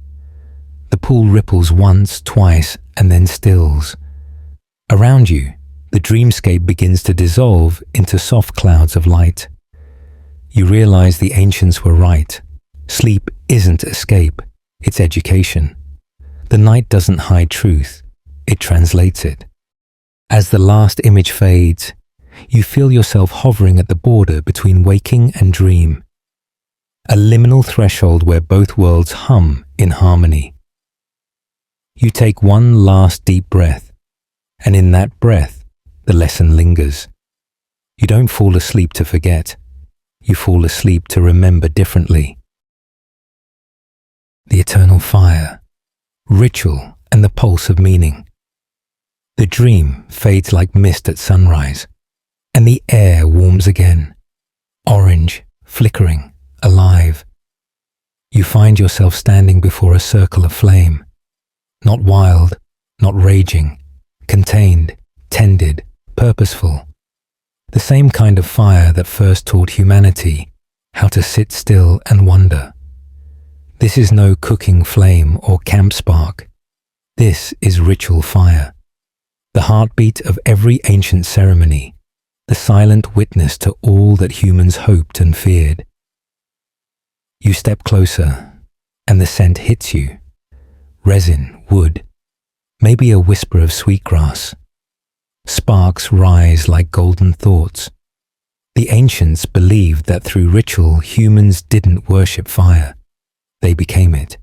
The pool ripples once, twice, and then stills. Around you, the dreamscape begins to dissolve into soft clouds of light. You realize the ancients were right. Sleep isn't escape, it's education. The night doesn't hide truth, it translates it. As the last image fades, you feel yourself hovering at the border between waking and dream. a liminal threshold where both worlds hum in harmony. You take one last deep breath, and in that breath, the lesson lingers. You don't fall asleep to forget. You fall asleep to remember differently. The eternal fire, ritual, and the pulse of meaning. The dream fades like mist at sunrise, and the air warms again, orange, flickering, alive. You find yourself standing before a circle of flame, not wild, not raging, contained, tended, purposeful. The same kind of fire that first taught humanity how to sit still and wonder. This is no cooking flame or camp spark. This is ritual fire, the heartbeat of every ancient ceremony, the silent witness to all that humans hoped and feared. You step closer, and the scent hits you. Resin, wood, maybe a whisper of sweetgrass. Sparks rise like golden thoughts. The ancients believed that through ritual, humans didn't worship fire. They became it.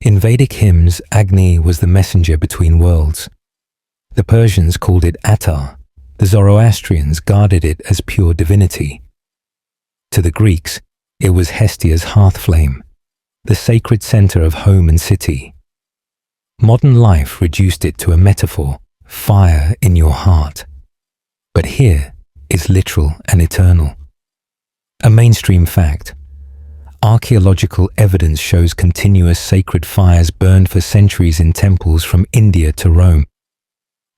In Vedic hymns, Agni was the messenger between worlds. The Persians called it Attar. The Zoroastrians guarded it as pure divinity. To the Greeks, it was Hestia's hearth flame, the sacred center of home and city. Modern life reduced it to a metaphor, fire in your heart. But here is literal and eternal. A mainstream fact. Archaeological evidence shows continuous sacred fires burned for centuries in temples from India to Rome.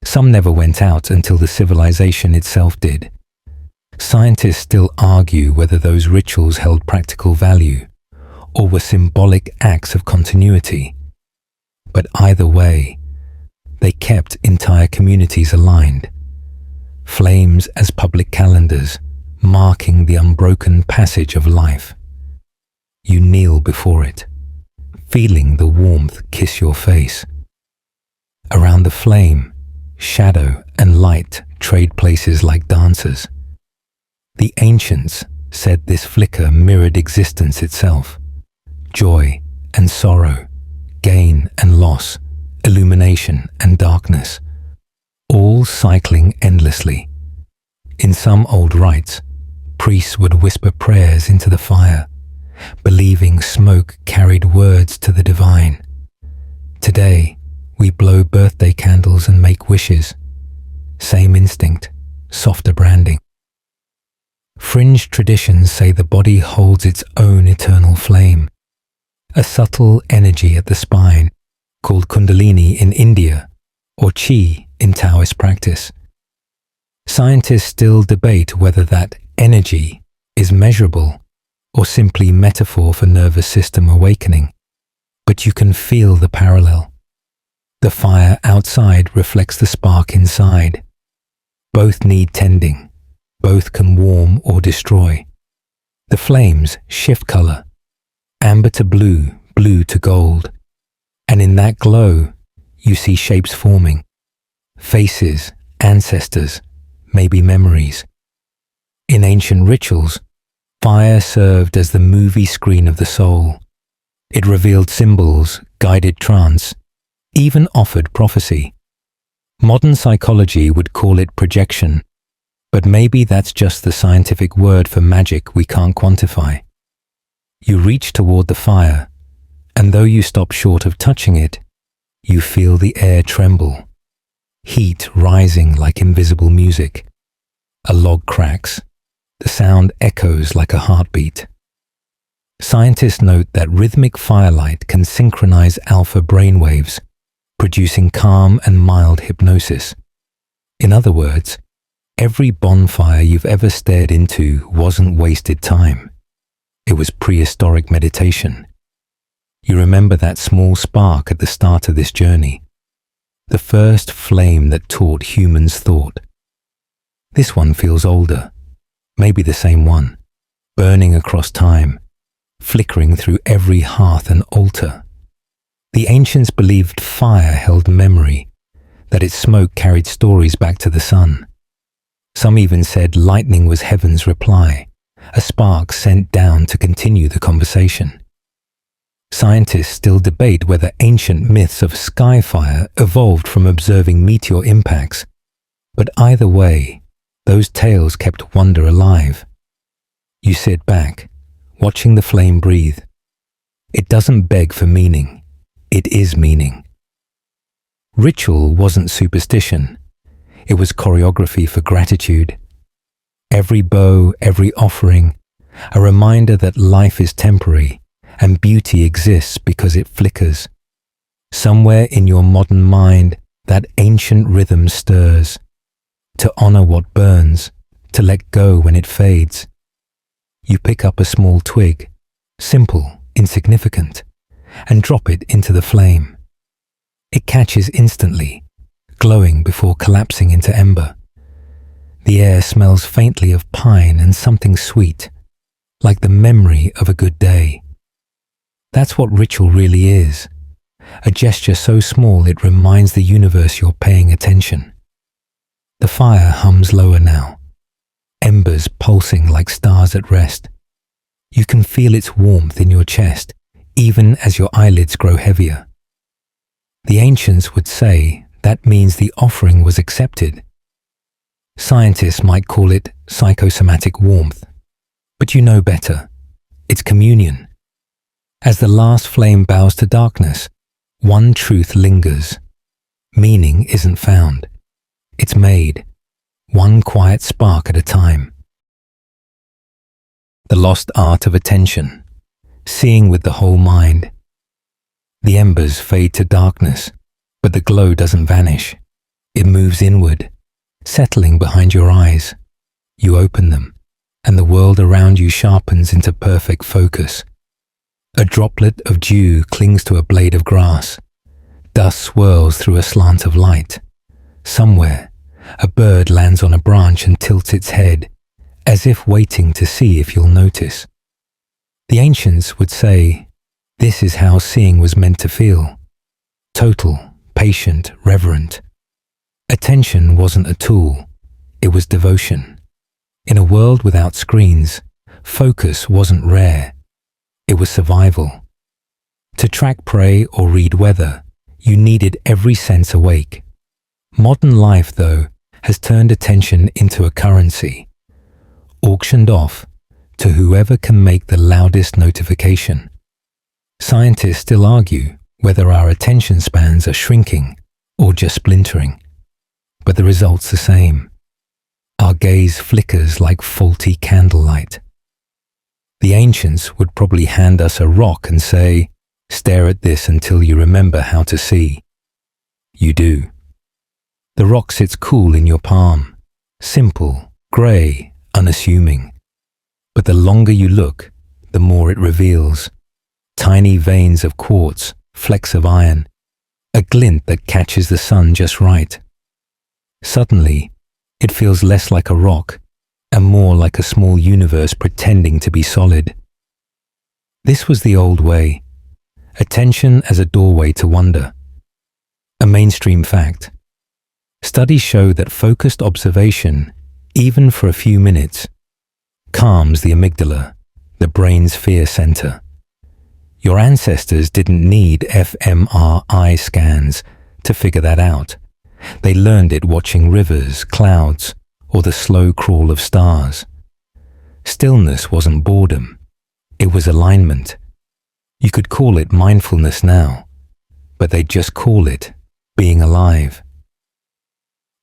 Some never went out until the civilization itself did. Scientists still argue whether those rituals held practical value or were symbolic acts of continuity. But either way, they kept entire communities aligned. Flames as public calendars, marking the unbroken passage of life. You kneel before it, feeling the warmth kiss your face. Around the flame, shadow and light trade places like dancers. The ancients said this flicker mirrored existence itself. Joy and sorrow, gain and loss, illumination and darkness, all cycling endlessly. In some old rites, priests would whisper prayers into the fire, believing smoke carried words to the divine. Today, we blow birthday candles and make wishes. Same instinct, softer branding. Fringe traditions say the body holds its own eternal flame, a subtle energy at the spine, called Kundalini in India, or Chi in Taoist practice. Scientists still debate whether that energy is measurable or simply metaphor for nervous system awakening, but you can feel the parallel. The fire outside reflects the spark inside. Both need tending. Both can warm or destroy. The flames shift color, amber to blue, blue to gold, and in that glow, you see shapes forming. Faces, ancestors, maybe memories. In ancient rituals, fire served as the movie screen of the soul. It revealed symbols, guided trance, even offered prophecy. Modern psychology would call it projection, but maybe that's just the scientific word for magic we can't quantify. You reach toward the fire, and though you stop short of touching it, you feel the air tremble. Heat rising like invisible music. A log cracks. The sound echoes like a heartbeat. Scientists note that rhythmic firelight can synchronize alpha brainwaves, producing calm and mild hypnosis. In other words, every bonfire you've ever stared into wasn't wasted time. It was prehistoric meditation. You remember that small spark at the start of this journey, the first flame that taught humans thought. This one feels older, maybe the same one, burning across time, flickering through every hearth and altar. The ancients believed fire held memory, that its smoke carried stories back to the sun. Some even said lightning was heaven's reply, a spark sent down to continue the conversation. Scientists still debate whether ancient myths of sky fire evolved from observing meteor impacts, but either way, those tales kept wonder alive. You sit back, watching the flame breathe. It doesn't beg for meaning, it is meaning. Ritual wasn't superstition, it was choreography for gratitude. Every bow, every offering, a reminder that life is temporary and beauty exists because it flickers. Somewhere in your modern mind, that ancient rhythm stirs. To honor what burns, to let go when it fades. You pick up a small twig, simple, insignificant, and drop it into the flame. It catches instantly, glowing before collapsing into ember. The air smells faintly of pine and something sweet, like the memory of a good day. That's what ritual really is, a gesture so small it reminds the universe you're paying attention. The fire hums lower now, embers pulsing like stars at rest. You can feel its warmth in your chest, even as your eyelids grow heavier. The ancients would say that means the offering was accepted. Scientists might call it psychosomatic warmth, but you know better. It's communion. As the last flame bows to darkness, one truth lingers. Meaning isn't found. It's made, one quiet spark at a time. The lost art of attention, seeing with the whole mind. The embers fade to darkness, but the glow doesn't vanish. It moves inward, settling behind your eyes. You open them, and the world around you sharpens into perfect focus. A droplet of dew clings to a blade of grass. Dust swirls through a slant of light. Somewhere, a bird lands on a branch and tilts its head, as if waiting to see if you'll notice. The ancients would say, this is how seeing was meant to feel. Total, patient, reverent. Attention wasn't a tool, it was devotion. In a world without screens, focus wasn't rare, it was survival. To track prey or read weather, you needed every sense awake. Modern life, though, has turned attention into a currency, auctioned off to whoever can make the loudest notification. Scientists still argue whether our attention spans are shrinking or just splintering, but the result's the same. Our gaze flickers like faulty candlelight. The ancients would probably hand us a rock and say, stare at this until you remember how to see. You do. The rock sits cool in your palm, simple, grey, unassuming. But the longer you look, the more it reveals. Tiny veins of quartz, flecks of iron, a glint that catches the sun just right. Suddenly, it feels less like a rock and more like a small universe pretending to be solid. This was the old way. Attention as a doorway to wonder. A mainstream fact. Studies show that focused observation, even for a few minutes, calms the amygdala, the brain's fear center. Your ancestors didn't need fMRI scans to figure that out. They learned it watching rivers, clouds, or the slow crawl of stars. Stillness wasn't boredom. It was alignment. You could call it mindfulness now, but they'd just call it being alive.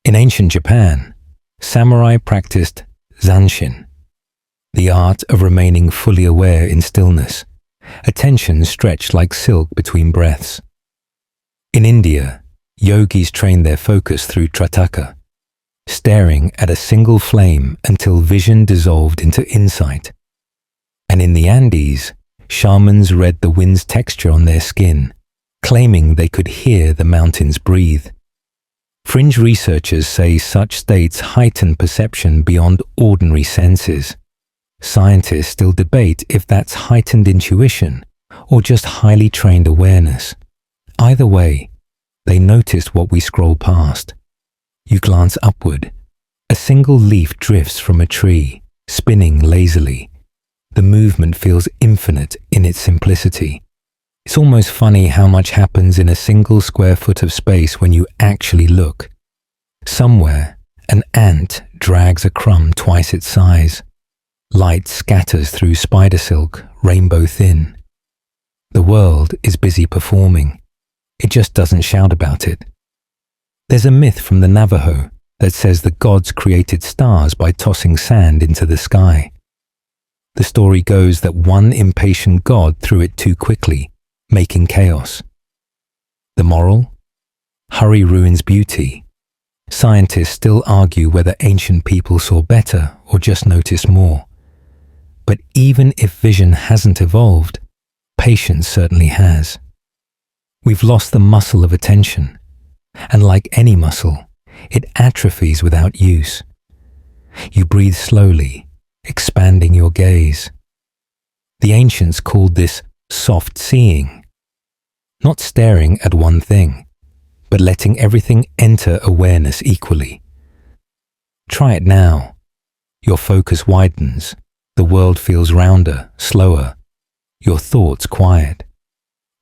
In ancient Japan, samurai practiced zanshin, the art of remaining fully aware in stillness, attention stretched like silk between breaths. In India, yogis trained their focus through trataka, staring at a single flame until vision dissolved into insight. And in the Andes, shamans read the wind's texture on their skin, claiming they could hear the mountains breathe. Fringe researchers say such states heighten perception beyond ordinary senses. Scientists still debate if that's heightened intuition or just highly trained awareness. Either way, they noticed what we scroll past. You glance upward. A single leaf drifts from a tree, spinning lazily, The movement feels infinite in its simplicity. It's almost funny how much happens in a single square foot of space when you actually look. Somewhere, an ant drags a crumb twice its size. Light scatters through spider silk, rainbow thin. The world is busy performing. It just doesn't shout about it. There's a myth from the Navajo that says the gods created stars by tossing sand into the sky. The story goes that one impatient god threw it too quickly, making chaos. The moral? Hurry ruins beauty. Scientists still argue whether ancient people saw better or just noticed more. But even if vision hasn't evolved, patience certainly has. We've lost the muscle of attention, and like any muscle, it atrophies without use. You breathe slowly, expanding your gaze. The ancients called this soft seeing, not staring at one thing, but letting everything enter awareness equally. Try it now. Your focus widens, the world feels rounder, slower, your thoughts quiet.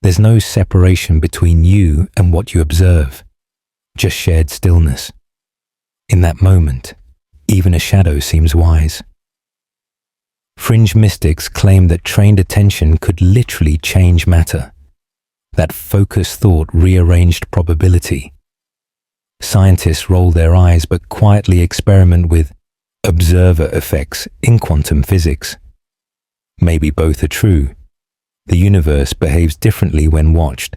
There's no separation between you and what you observe, just shared stillness. In that moment, even a shadow seems wise. Fringe mystics claim that trained attention could literally change matter, that focused thought rearranged probability. Scientists roll their eyes but quietly experiment with observer effects in quantum physics. Maybe both are true. The universe behaves differently when watched.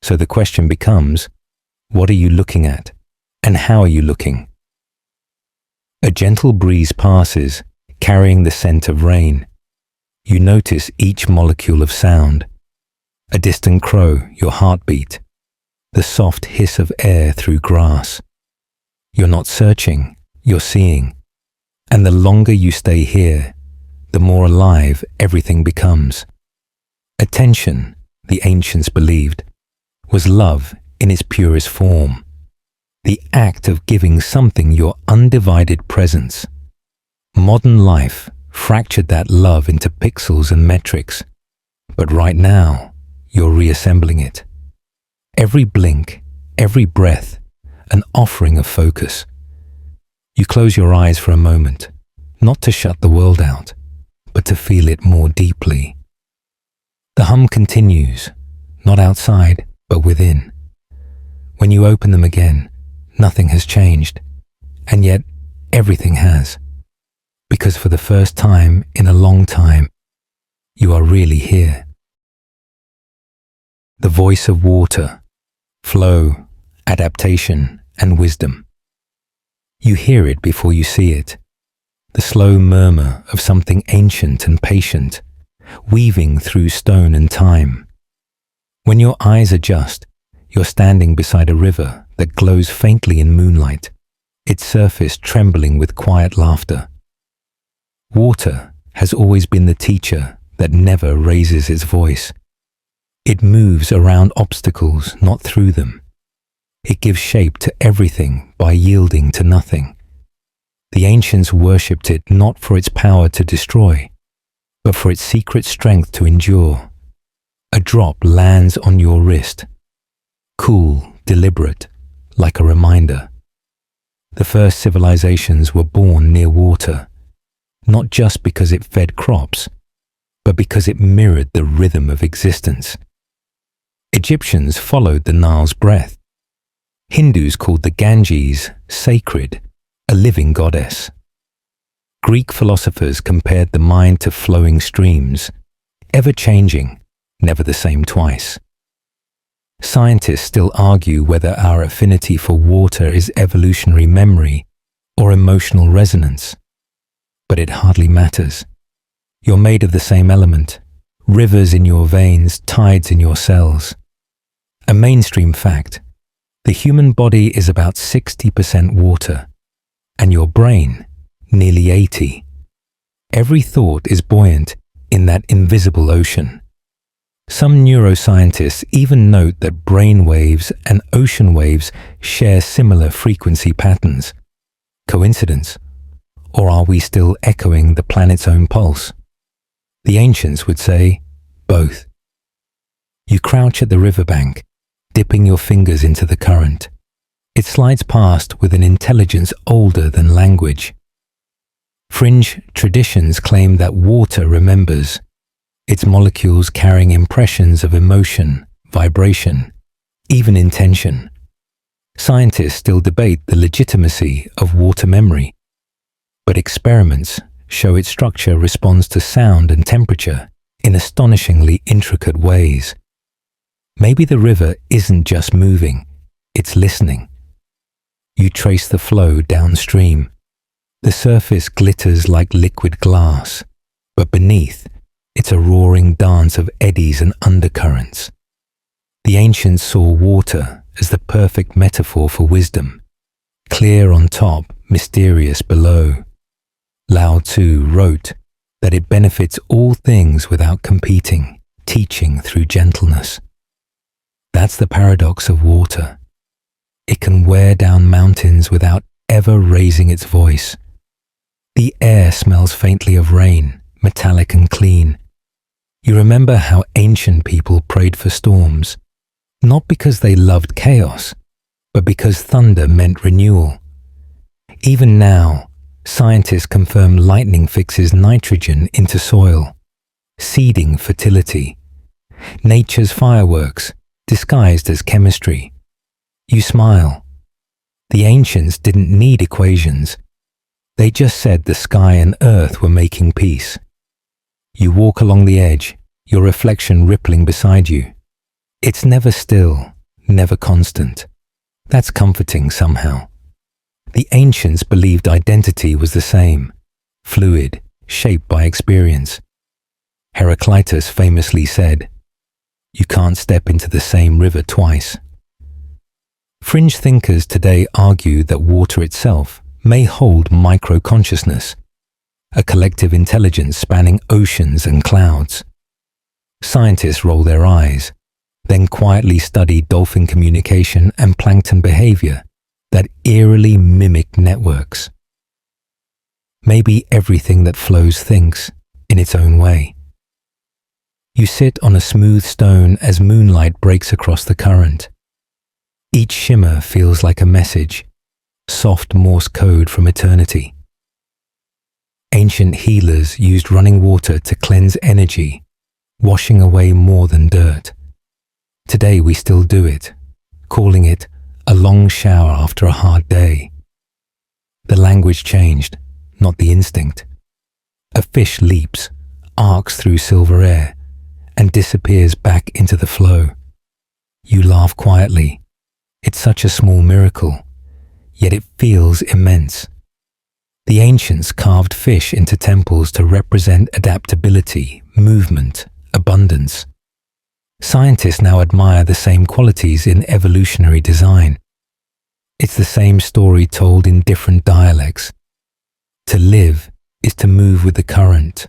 So the question becomes, what are you looking at, and how are you looking? A gentle breeze passes, carrying the scent of rain. You notice each molecule of sound. A distant crow, your heartbeat. The soft hiss of air through grass. You're not searching, you're seeing. And the longer you stay here, the more alive everything becomes. Attention, the ancients believed, was love in its purest form. The act of giving something your undivided presence. Modern life fractured that love into pixels and metrics. But right now, you're reassembling it. Every blink, every breath, an offering of focus. You close your eyes for a moment, not to shut the world out, but to feel it more deeply. The hum continues, not outside, but within. When you open them again, nothing has changed, and yet everything has. Because for the first time in a long time, you are really here. The voice of water, flow, adaptation, and wisdom. You hear it before you see it, the slow murmur of something ancient and patient, weaving through stone and time. When your eyes adjust, you're standing beside a river that glows faintly in moonlight, its surface trembling with quiet laughter. Water has always been the teacher that never raises its voice. It moves around obstacles, not through them. It gives shape to everything by yielding to nothing. The ancients worshipped it not for its power to destroy, but for its secret strength to endure. A drop lands on your wrist, cool, deliberate, like a reminder. The first civilizations were born near water, not just because it fed crops, but because it mirrored the rhythm of existence. Egyptians followed the Nile's breath. Hindus called the Ganges sacred, a living goddess. Greek philosophers compared the mind to flowing streams, ever-changing, never the same twice. Scientists still argue whether our affinity for water is evolutionary memory or emotional resonance. But it hardly matters. You're made of the same element, rivers in your veins, tides in your cells. A mainstream fact, the human body is about 60% water, and your brain, nearly 80%. Every thought is buoyant in that invisible ocean. Some neuroscientists even note that brain waves and ocean waves share similar frequency patterns. Coincidence? Or are we still echoing the planet's own pulse? The ancients would say, both. You crouch at the riverbank, dipping your fingers into the current. It slides past with an intelligence older than language. Fringe traditions claim that water remembers, its molecules carrying impressions of emotion, vibration, even intention. Scientists still debate the legitimacy of water memory, but experiments show its structure responds to sound and temperature in astonishingly intricate ways. Maybe the river isn't just moving, it's listening. You trace the flow downstream. The surface glitters like liquid glass, but beneath, it's a roaring dance of eddies and undercurrents. The ancients saw water as the perfect metaphor for wisdom, clear on top, mysterious below. Lao Tzu wrote that it benefits all things without competing, teaching through gentleness. That's the paradox of water. It can wear down mountains without ever raising its voice. The air smells faintly of rain, metallic and clean. You remember how ancient people prayed for storms, not because they loved chaos, but because thunder meant renewal. Even now, scientists confirm lightning fixes nitrogen into soil, seeding fertility. Nature's fireworks, disguised as chemistry. You smile. The ancients didn't need equations. They just said the sky and earth were making peace. You walk along the edge, your reflection rippling beside you. It's never still, never constant. That's comforting somehow. The ancients believed identity was the same, fluid, shaped by experience. Heraclitus famously said, "You can't step into the same river twice." Fringe thinkers today argue that water itself may hold micro-consciousness, a collective intelligence spanning oceans and clouds. Scientists roll their eyes, then quietly study dolphin communication and plankton behavior that eerily mimic networks. Maybe everything that flows thinks in its own way. You sit on a smooth stone as moonlight breaks across the current. Each shimmer feels like a message, soft Morse code from eternity. Ancient healers used running water to cleanse energy, washing away more than dirt. Today we still do it, calling it a long shower after a hard day. The language changed, not the instinct. A fish leaps, arcs through silver air, and disappears back into the flow. You laugh quietly. It's such a small miracle, yet it feels immense. The ancients carved fish into temples to represent adaptability, movement, abundance. Scientists now admire the same qualities in evolutionary design. It's the same story told in different dialects. To live is to move with the current,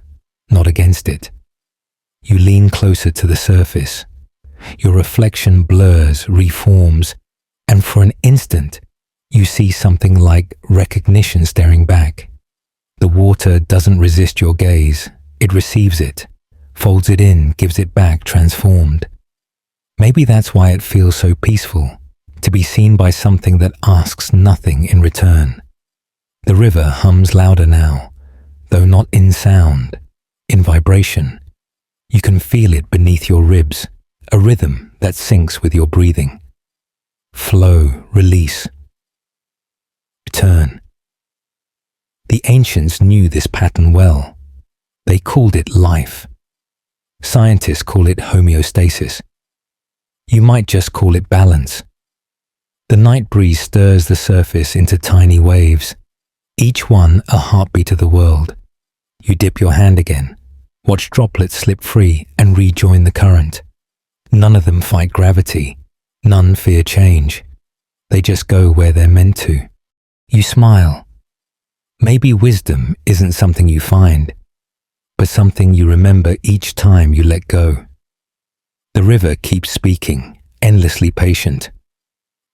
not against it. You lean closer to the surface. Your reflection blurs, reforms, and for an instant, you see something like recognition staring back. The water doesn't resist your gaze. It receives it, folds it in, gives it back transformed. Maybe that's why it feels so peaceful, to be seen by something that asks nothing in return. The river hums louder now, though not in sound, in vibration. You can feel it beneath your ribs, a rhythm that syncs with your breathing. Flow, release, return. The ancients knew this pattern well. They called it life. Scientists call it homeostasis. You might just call it balance. The night breeze stirs the surface into tiny waves, each one a heartbeat of the world. You dip your hand again, watch droplets slip free and rejoin the current. None of them fight gravity, none fear change. They just go where they're meant to. You smile. Maybe wisdom isn't something you find, but something you remember each time you let go. The river keeps speaking, endlessly patient.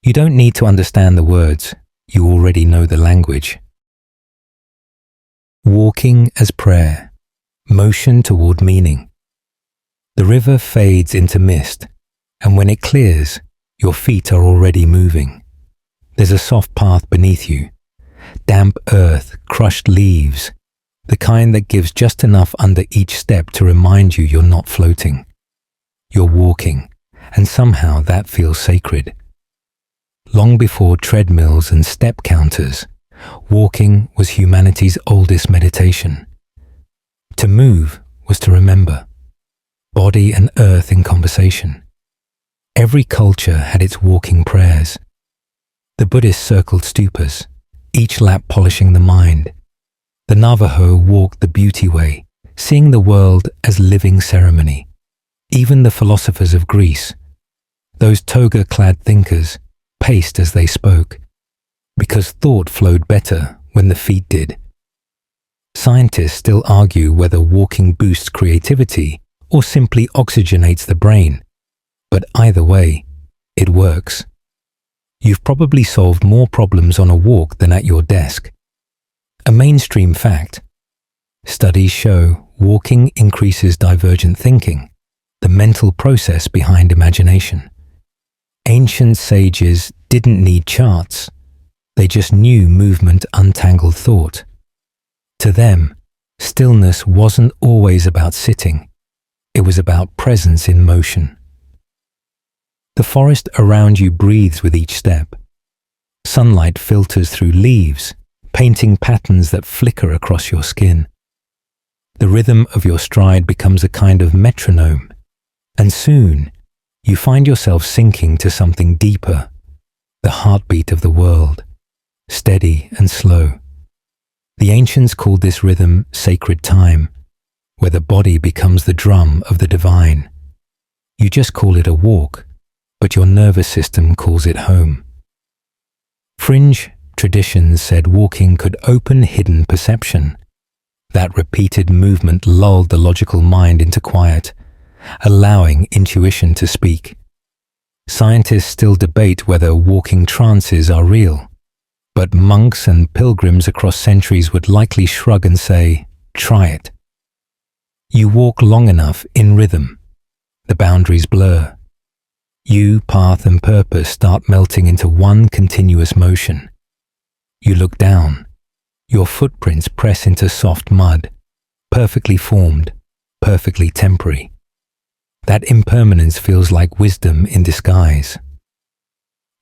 You don't need to understand the words, you already know the language. Walking as prayer. motion toward meaning. The river fades into mist, and when it clears, your feet are already moving. There's a soft path beneath you, damp earth, crushed leaves, the kind that gives just enough under each step to remind you you're not floating. You're walking, and somehow that feels sacred. Long before treadmills and step counters, walking was humanity's oldest meditation. To move was to remember. Body and earth in conversation. Every culture had its walking prayers. The Buddhists circled stupas, each lap polishing the mind. The Navajo walked the beauty way, seeing the world as living ceremony. Even the philosophers of Greece, those toga-clad thinkers, paced as they spoke, because thought flowed better when the feet did. Scientists still argue whether walking boosts creativity or simply oxygenates the brain, but either way, it works. You've probably solved more problems on a walk than at your desk. A mainstream fact. Studies show walking increases divergent thinking, the mental process behind imagination. Ancient sages didn't need charts. They just knew movement untangled thought. To them, stillness wasn't always about sitting. It was about presence in motion. The forest around you breathes with each step. Sunlight filters through leaves, painting patterns that flicker across your skin. The rhythm of your stride becomes a kind of metronome, and soon you find yourself sinking to something deeper, the heartbeat of the world, steady and slow. The ancients called this rhythm sacred time, where the body becomes the drum of the divine. You just call it a walk, but your nervous system calls it home. Fringe traditions said walking could open hidden perception. That repeated movement lulled the logical mind into quiet, allowing intuition to speak. Scientists still debate whether walking trances are real, but monks and pilgrims across centuries would likely shrug and say, "Try it." You walk long enough in rhythm. The boundaries blur. You, path and purpose start melting into one continuous motion. You look down. Your footprints press into soft mud, perfectly formed, perfectly temporary. That impermanence feels like wisdom in disguise.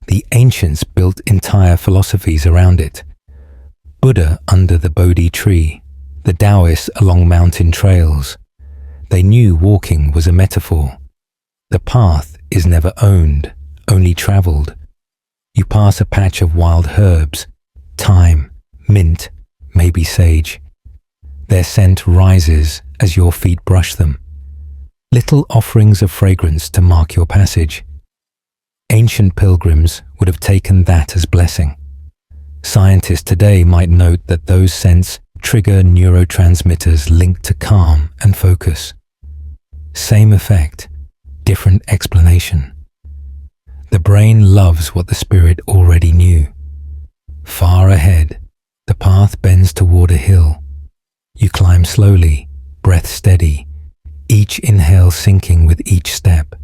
The ancients built entire philosophies around it. Buddha under the Bodhi tree, the Taoists along mountain trails. They knew walking was a metaphor. The path is never owned, only traveled. You pass a patch of wild herbs, thyme, mint, maybe sage. Their scent rises as your feet brush them. Little offerings of fragrance to mark your passage. Ancient pilgrims would have taken that as blessing. Scientists today might note that those scents trigger neurotransmitters linked to calm and focus. Same effect, different explanation. The brain loves what the spirit already knew. Far ahead, the path bends toward a hill. You climb slowly, breath steady, each inhale sinking with each step.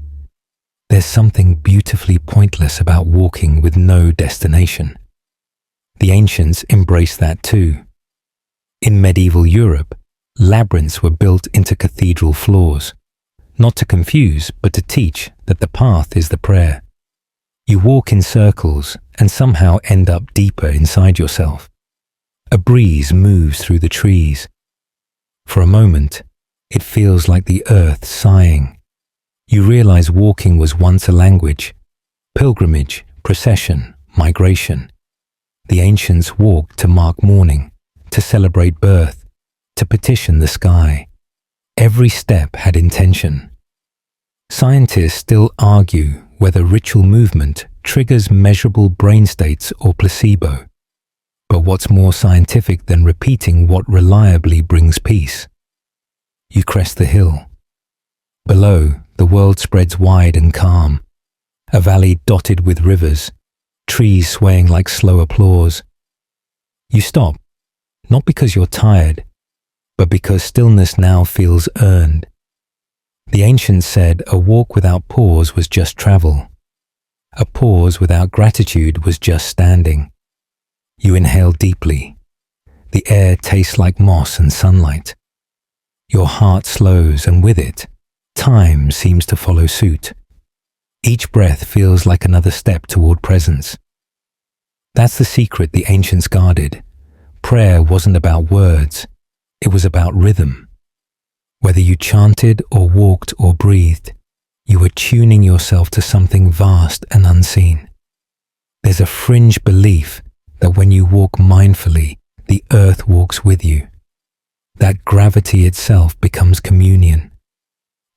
There's something beautifully pointless about walking with no destination. The ancients embraced that too. In medieval Europe, labyrinths were built into cathedral floors, not to confuse, but to teach that the path is the prayer. You walk in circles and somehow end up deeper inside yourself. A breeze moves through the trees. For a moment, it feels like the earth sighing. You realize walking was once a language, pilgrimage, procession, migration. The ancients walked to mark morning, to celebrate birth, to petition the sky. Every step had intention. Scientists still argue whether ritual movement triggers measurable brain states or placebo. But what's more scientific than repeating what reliably brings peace? You crest the hill. Below, the world spreads wide and calm. A valley dotted with rivers, trees swaying like slow applause. You stop, not because you're tired, but because stillness now feels earned. The ancients said a walk without pause was just travel. A pause without gratitude was just standing. You inhale deeply. The air tastes like moss and sunlight. Your heart slows, and with it, time seems to follow suit. Each breath feels like another step toward presence. That's the secret the ancients guarded. Prayer wasn't about words, it was about rhythm. Whether you chanted or walked or breathed, you were tuning yourself to something vast and unseen. There's a fringe belief that when you walk mindfully, the earth walks with you. That gravity itself becomes communion.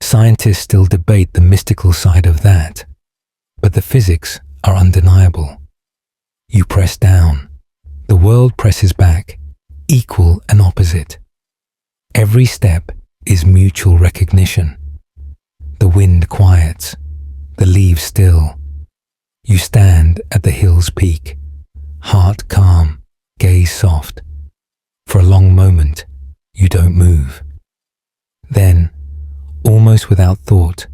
Scientists still debate the mystical side of that, but the physics are undeniable. You press down, the world presses back, equal and opposite. Every step is mutual recognition. The wind quiets, the leaves still. You stand at the hill's peak, heart calm, gaze soft. For a long moment, you don't move. Then, almost without thought,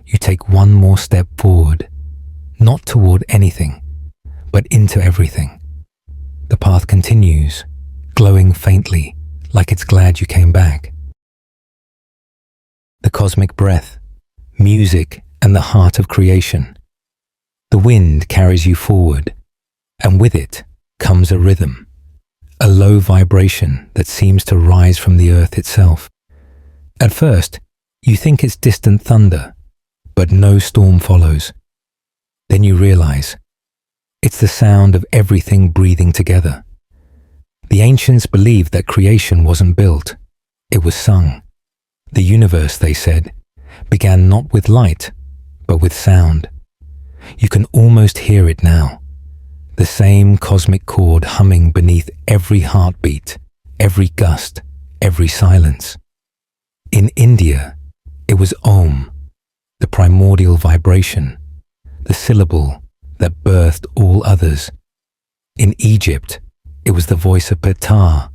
you take one more step forward, not toward anything, but into everything. The path continues, glowing faintly, like it's glad you came back. The cosmic breath, music, and the heart of creation. The wind carries you forward, and with it comes a rhythm, a low vibration that seems to rise from the earth itself. At first, you think it's distant thunder, but no storm follows. Then you realize it's the sound of everything breathing together. The ancients believed that creation wasn't built, it was sung. The universe, they said, began not with light, but with sound. You can almost hear it now. The same cosmic chord humming beneath every heartbeat, every gust, every silence. In India, it was Om, the primordial vibration, the syllable that birthed all others. In Egypt, it was the voice of Ptah,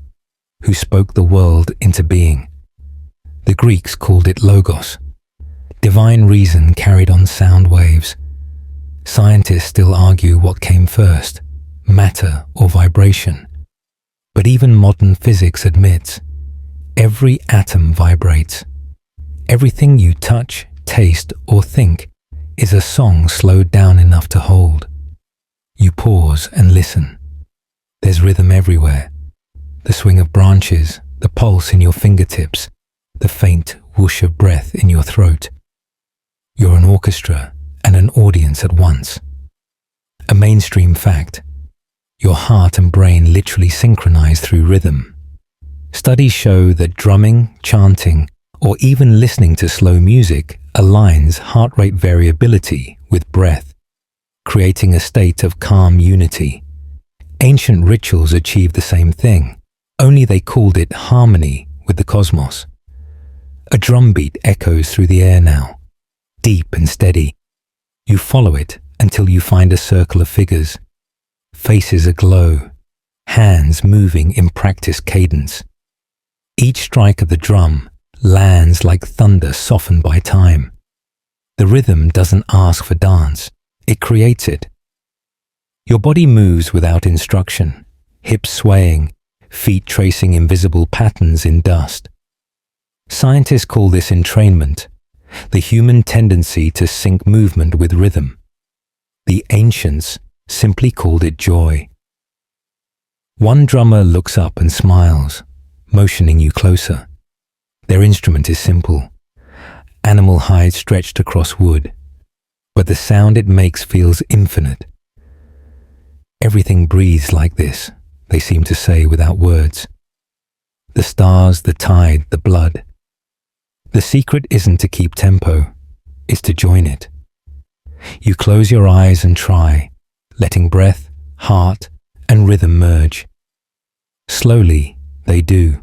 who spoke the world into being. The Greeks called it Logos. Divine reason carried on sound waves. Scientists still argue what came first, matter or vibration. But even modern physics admits every atom vibrates. Everything you touch, taste, or think is a song slowed down enough to hold. You pause and listen. There's rhythm everywhere. The swing of branches, the pulse in your fingertips, the faint whoosh of breath in your throat. You're an orchestra and an audience at once. A mainstream fact. Your heart and brain literally synchronize through rhythm. Studies show that drumming, chanting, or even listening to slow music aligns heart rate variability with breath, creating a state of calm unity. Ancient rituals achieved the same thing, only they called it harmony with the cosmos. A drumbeat echoes through the air now, deep and steady. You follow it until you find a circle of figures, faces aglow, hands moving in practiced cadence. Each strike of the drum lands like thunder softened by time. The rhythm doesn't ask for dance, it creates it. Your body moves without instruction, hips swaying, feet tracing invisible patterns in dust. Scientists call this entrainment, the human tendency to sync movement with rhythm. The ancients simply called it joy. One drummer looks up and smiles, motioning you closer. Their instrument is simple, animal hide stretched across wood, but the sound it makes feels infinite. Everything breathes like this, they seem to say without words. The stars, the tide, the blood. The secret isn't to keep tempo, it's to join it. You close your eyes and try, letting breath, heart, and rhythm merge. Slowly, they do.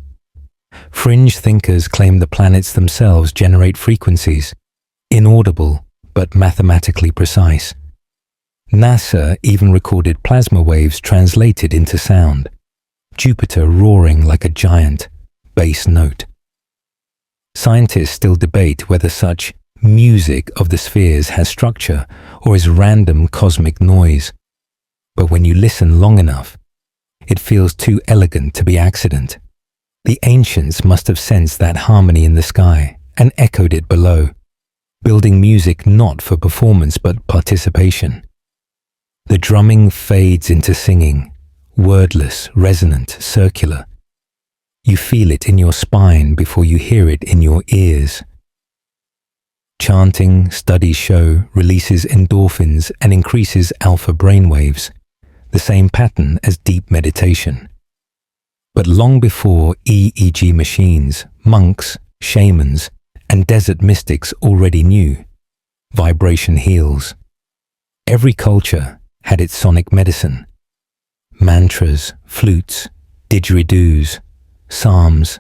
Fringe thinkers claim the planets themselves generate frequencies, inaudible but mathematically precise. NASA even recorded plasma waves translated into sound, Jupiter roaring like a giant, bass note. Scientists still debate whether such music of the spheres has structure or is random cosmic noise. But when you listen long enough, it feels too elegant to be accident. The ancients must have sensed that harmony in the sky and echoed it below, building music not for performance but participation. The drumming fades into singing, wordless, resonant, circular. You feel it in your spine before you hear it in your ears. Chanting, studies show, releases endorphins and increases alpha brainwaves, the same pattern as deep meditation. But long before EEG machines, monks, shamans, and desert mystics already knew, vibration heals. Every culture had its sonic medicine. Mantras, flutes, didgeridoos, psalms.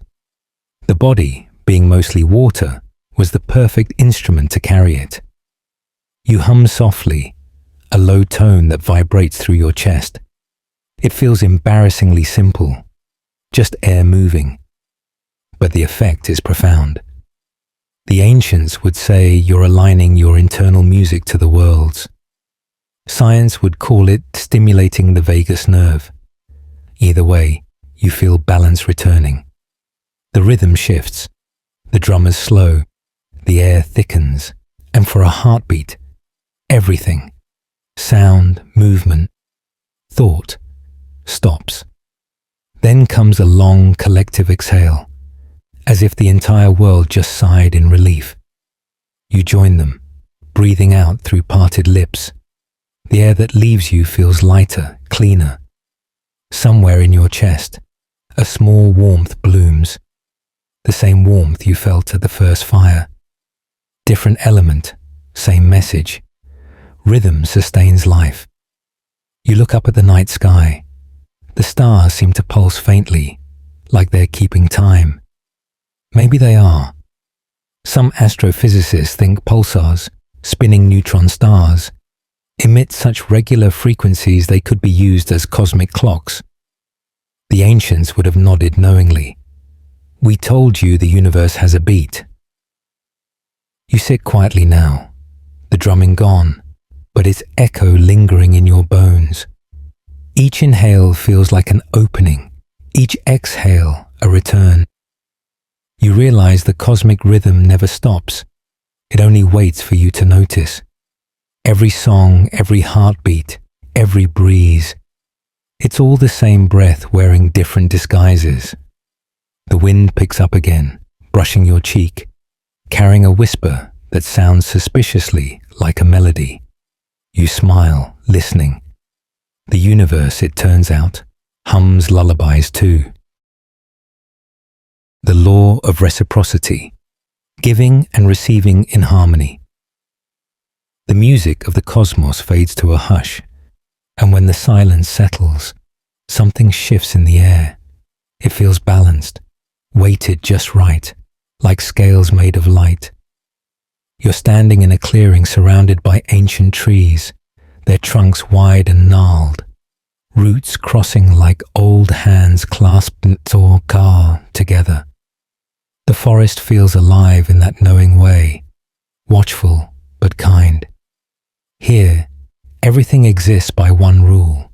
The body, being mostly water, was the perfect instrument to carry it. You hum softly, a low tone that vibrates through your chest. It feels embarrassingly simple, just air moving. But the effect is profound. The ancients would say you're aligning your internal music to the world's. Science would call it stimulating the vagus nerve. Either way, you feel balance returning. The rhythm shifts, the drum is slow, the air thickens, and for a heartbeat, everything, sound, movement, thought, stops. Then comes a long collective exhale, as if the entire world just sighed in relief. You join them, breathing out through parted lips. The air that leaves you feels lighter, cleaner. Somewhere in your chest, a small warmth blooms. The same warmth you felt at the first fire. Different element, same message. Rhythm sustains life. You look up at the night sky. The stars seem to pulse faintly, like they're keeping time. Maybe they are. Some astrophysicists think pulsars, spinning neutron stars, emit such regular frequencies they could be used as cosmic clocks. The ancients would have nodded knowingly. We told you the universe has a beat. You sit quietly now, the drumming gone, but its echo lingering in your bones. Each inhale feels like an opening, each exhale a return. You realize the cosmic rhythm never stops. It only waits for you to notice. Every song, every heartbeat, every breeze. It's all the same breath wearing different disguises. The wind picks up again, brushing your cheek, carrying a whisper that sounds suspiciously like a melody. You smile, listening. The universe, it turns out, hums lullabies too. The law of reciprocity, giving and receiving in harmony. The music of the cosmos fades to a hush, and when the silence settles, something shifts in the air. It feels balanced, weighted just right, like scales made of light. You're standing in a clearing surrounded by ancient trees, their trunks wide and gnarled, roots crossing like old hands clasped together. The forest feels alive in that knowing way, watchful but kind. Here, everything exists by one rule.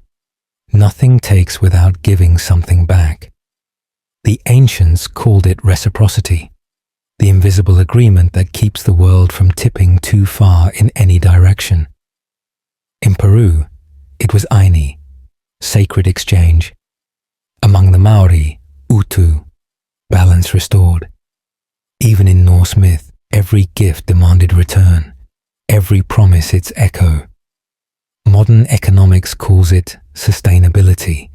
Nothing takes without giving something back. The ancients called it reciprocity, the invisible agreement that keeps the world from tipping too far in any direction. In Peru, it was Aini, sacred exchange. Among the Maori, Utu, balance restored. Even in Norse myth, every gift demanded return, every promise its echo. Modern economics calls it sustainability,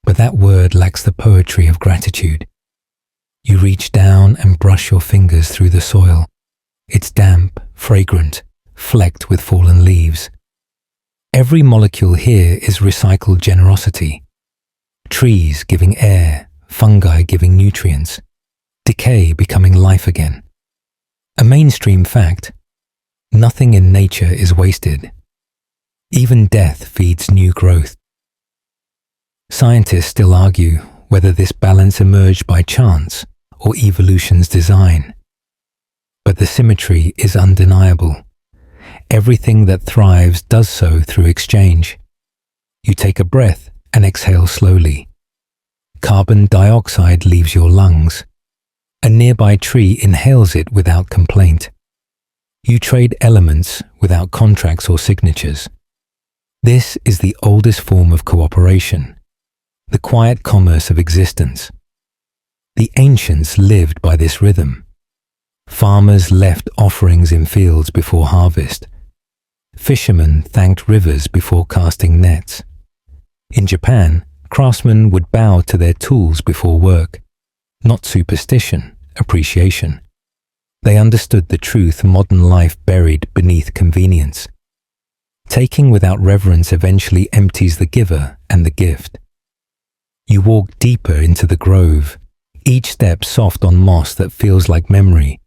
but that word lacks the poetry of gratitude. You reach down and brush your fingers through the soil. It's damp, fragrant, flecked with fallen leaves. Every molecule here is recycled generosity. Trees giving air, fungi giving nutrients, decay becoming life again. A mainstream fact: nothing in nature is wasted. Even death feeds new growth. Scientists still argue whether this balance emerged by chance or evolution's design. But the symmetry is undeniable. Everything that thrives does so through exchange. You take a breath and exhale slowly. Carbon dioxide leaves your lungs. A nearby tree inhales it without complaint. You trade elements without contracts or signatures. This is the oldest form of cooperation, the quiet commerce of existence. The ancients lived by this rhythm. Farmers left offerings in fields before harvest. Fishermen thanked rivers before casting nets. In Japan, craftsmen would bow to their tools before work. Not superstition, appreciation. They understood the truth modern life buried beneath convenience. Taking without reverence eventually empties the giver and the gift. You walk deeper into the grove, each step soft on moss that feels like memory.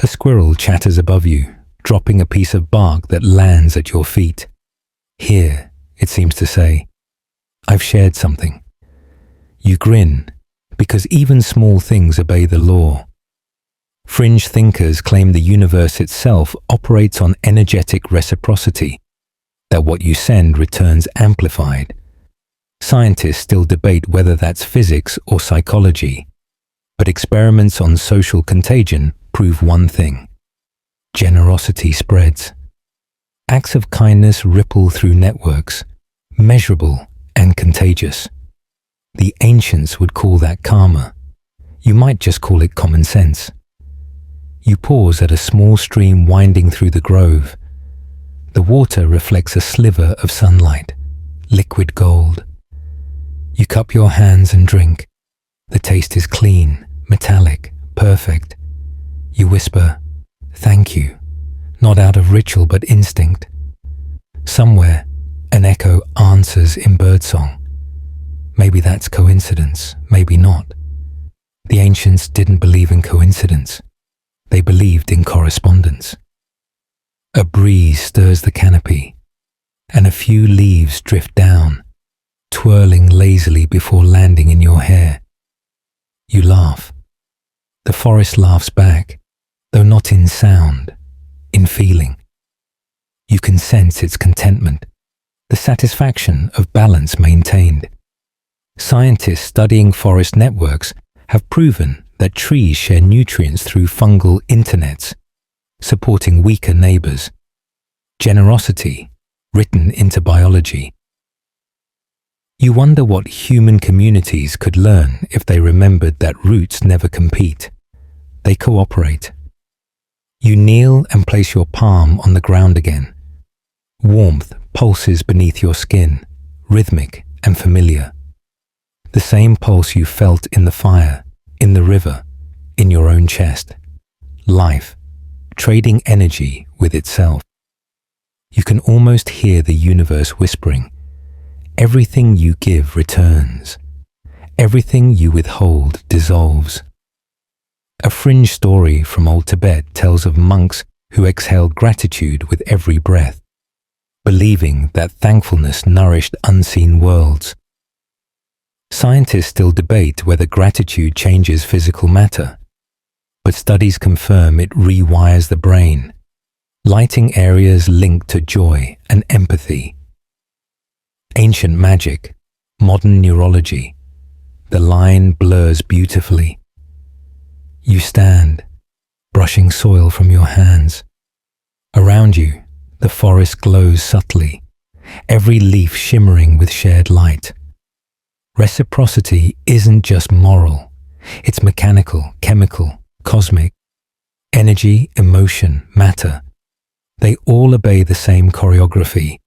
A squirrel chatters above you, dropping a piece of bark that lands at your feet. Here, it seems to say, I've shared something. You grin, because even small things obey the law. Fringe thinkers claim the universe itself operates on energetic reciprocity, that what you send returns amplified. Scientists still debate whether that's physics or psychology, but experiments on social contagion prove one thing: generosity spreads. Acts of kindness ripple through networks, measurable and contagious. The ancients would call that karma. You might just call it common sense. You pause at a small stream winding through the grove. The water reflects a sliver of sunlight, liquid gold. You cup your hands and drink. The taste is clean, metallic, perfect. You whisper, "Thank you," not out of ritual but instinct. Somewhere, an echo answers in birdsong. Maybe that's coincidence, maybe not. The ancients didn't believe in coincidence. They believed in correspondence. A breeze stirs the canopy, and a few leaves drift down, twirling lazily before landing in your hair. You laugh. The forest laughs back, though not in sound, in feeling. You can sense its contentment, the satisfaction of balance maintained. Scientists studying forest networks have proven that trees share nutrients through fungal internets, supporting weaker neighbors. Generosity written into biology. You wonder what human communities could learn if they remembered that roots never compete. They cooperate. You kneel and place your palm on the ground again. Warmth pulses beneath your skin, rhythmic and familiar. The same pulse you felt in the fire, in the river, in your own chest. Life, trading energy with itself. You can almost hear the universe whispering, everything you give returns. Everything you withhold dissolves. A fringe story from old Tibet tells of monks who exhaled gratitude with every breath, believing that thankfulness nourished unseen worlds. Scientists still debate whether gratitude changes physical matter, but studies confirm it rewires the brain, lighting areas linked to joy and empathy. Ancient magic, modern neurology, the line blurs beautifully. You stand, brushing soil from your hands. Around you, the forest glows subtly, every leaf shimmering with shared light. Reciprocity isn't just moral, it's mechanical, chemical, cosmic. Energy, emotion, matter. They all obey the same choreography.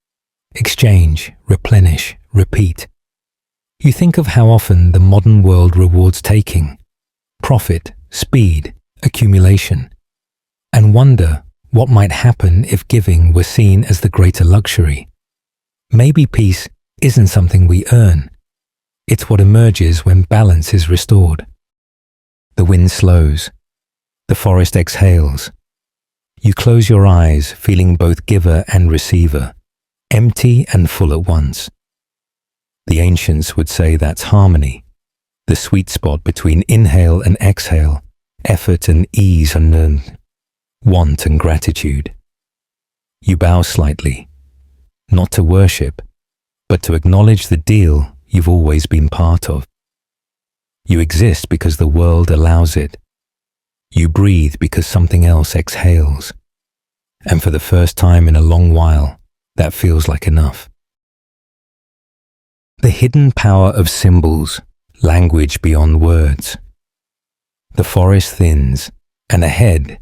Exchange, replenish, repeat. You think of how often the modern world rewards taking, profit, speed, accumulation, and wonder what might happen if giving were seen as the greater luxury. Maybe peace isn't something we earn. It's what emerges when balance is restored. The wind slows. The forest exhales. You close your eyes, feeling both giver and receiver, empty and full at once. The ancients would say that's harmony, the sweet spot between inhale and exhale, effort and ease and want and gratitude. You bow slightly, not to worship, but to acknowledge the deal you've always been part of. You exist because the world allows it. You breathe because something else exhales. And for the first time in a long while, that feels like enough. The hidden power of symbols, language beyond words. The forest thins, and ahead,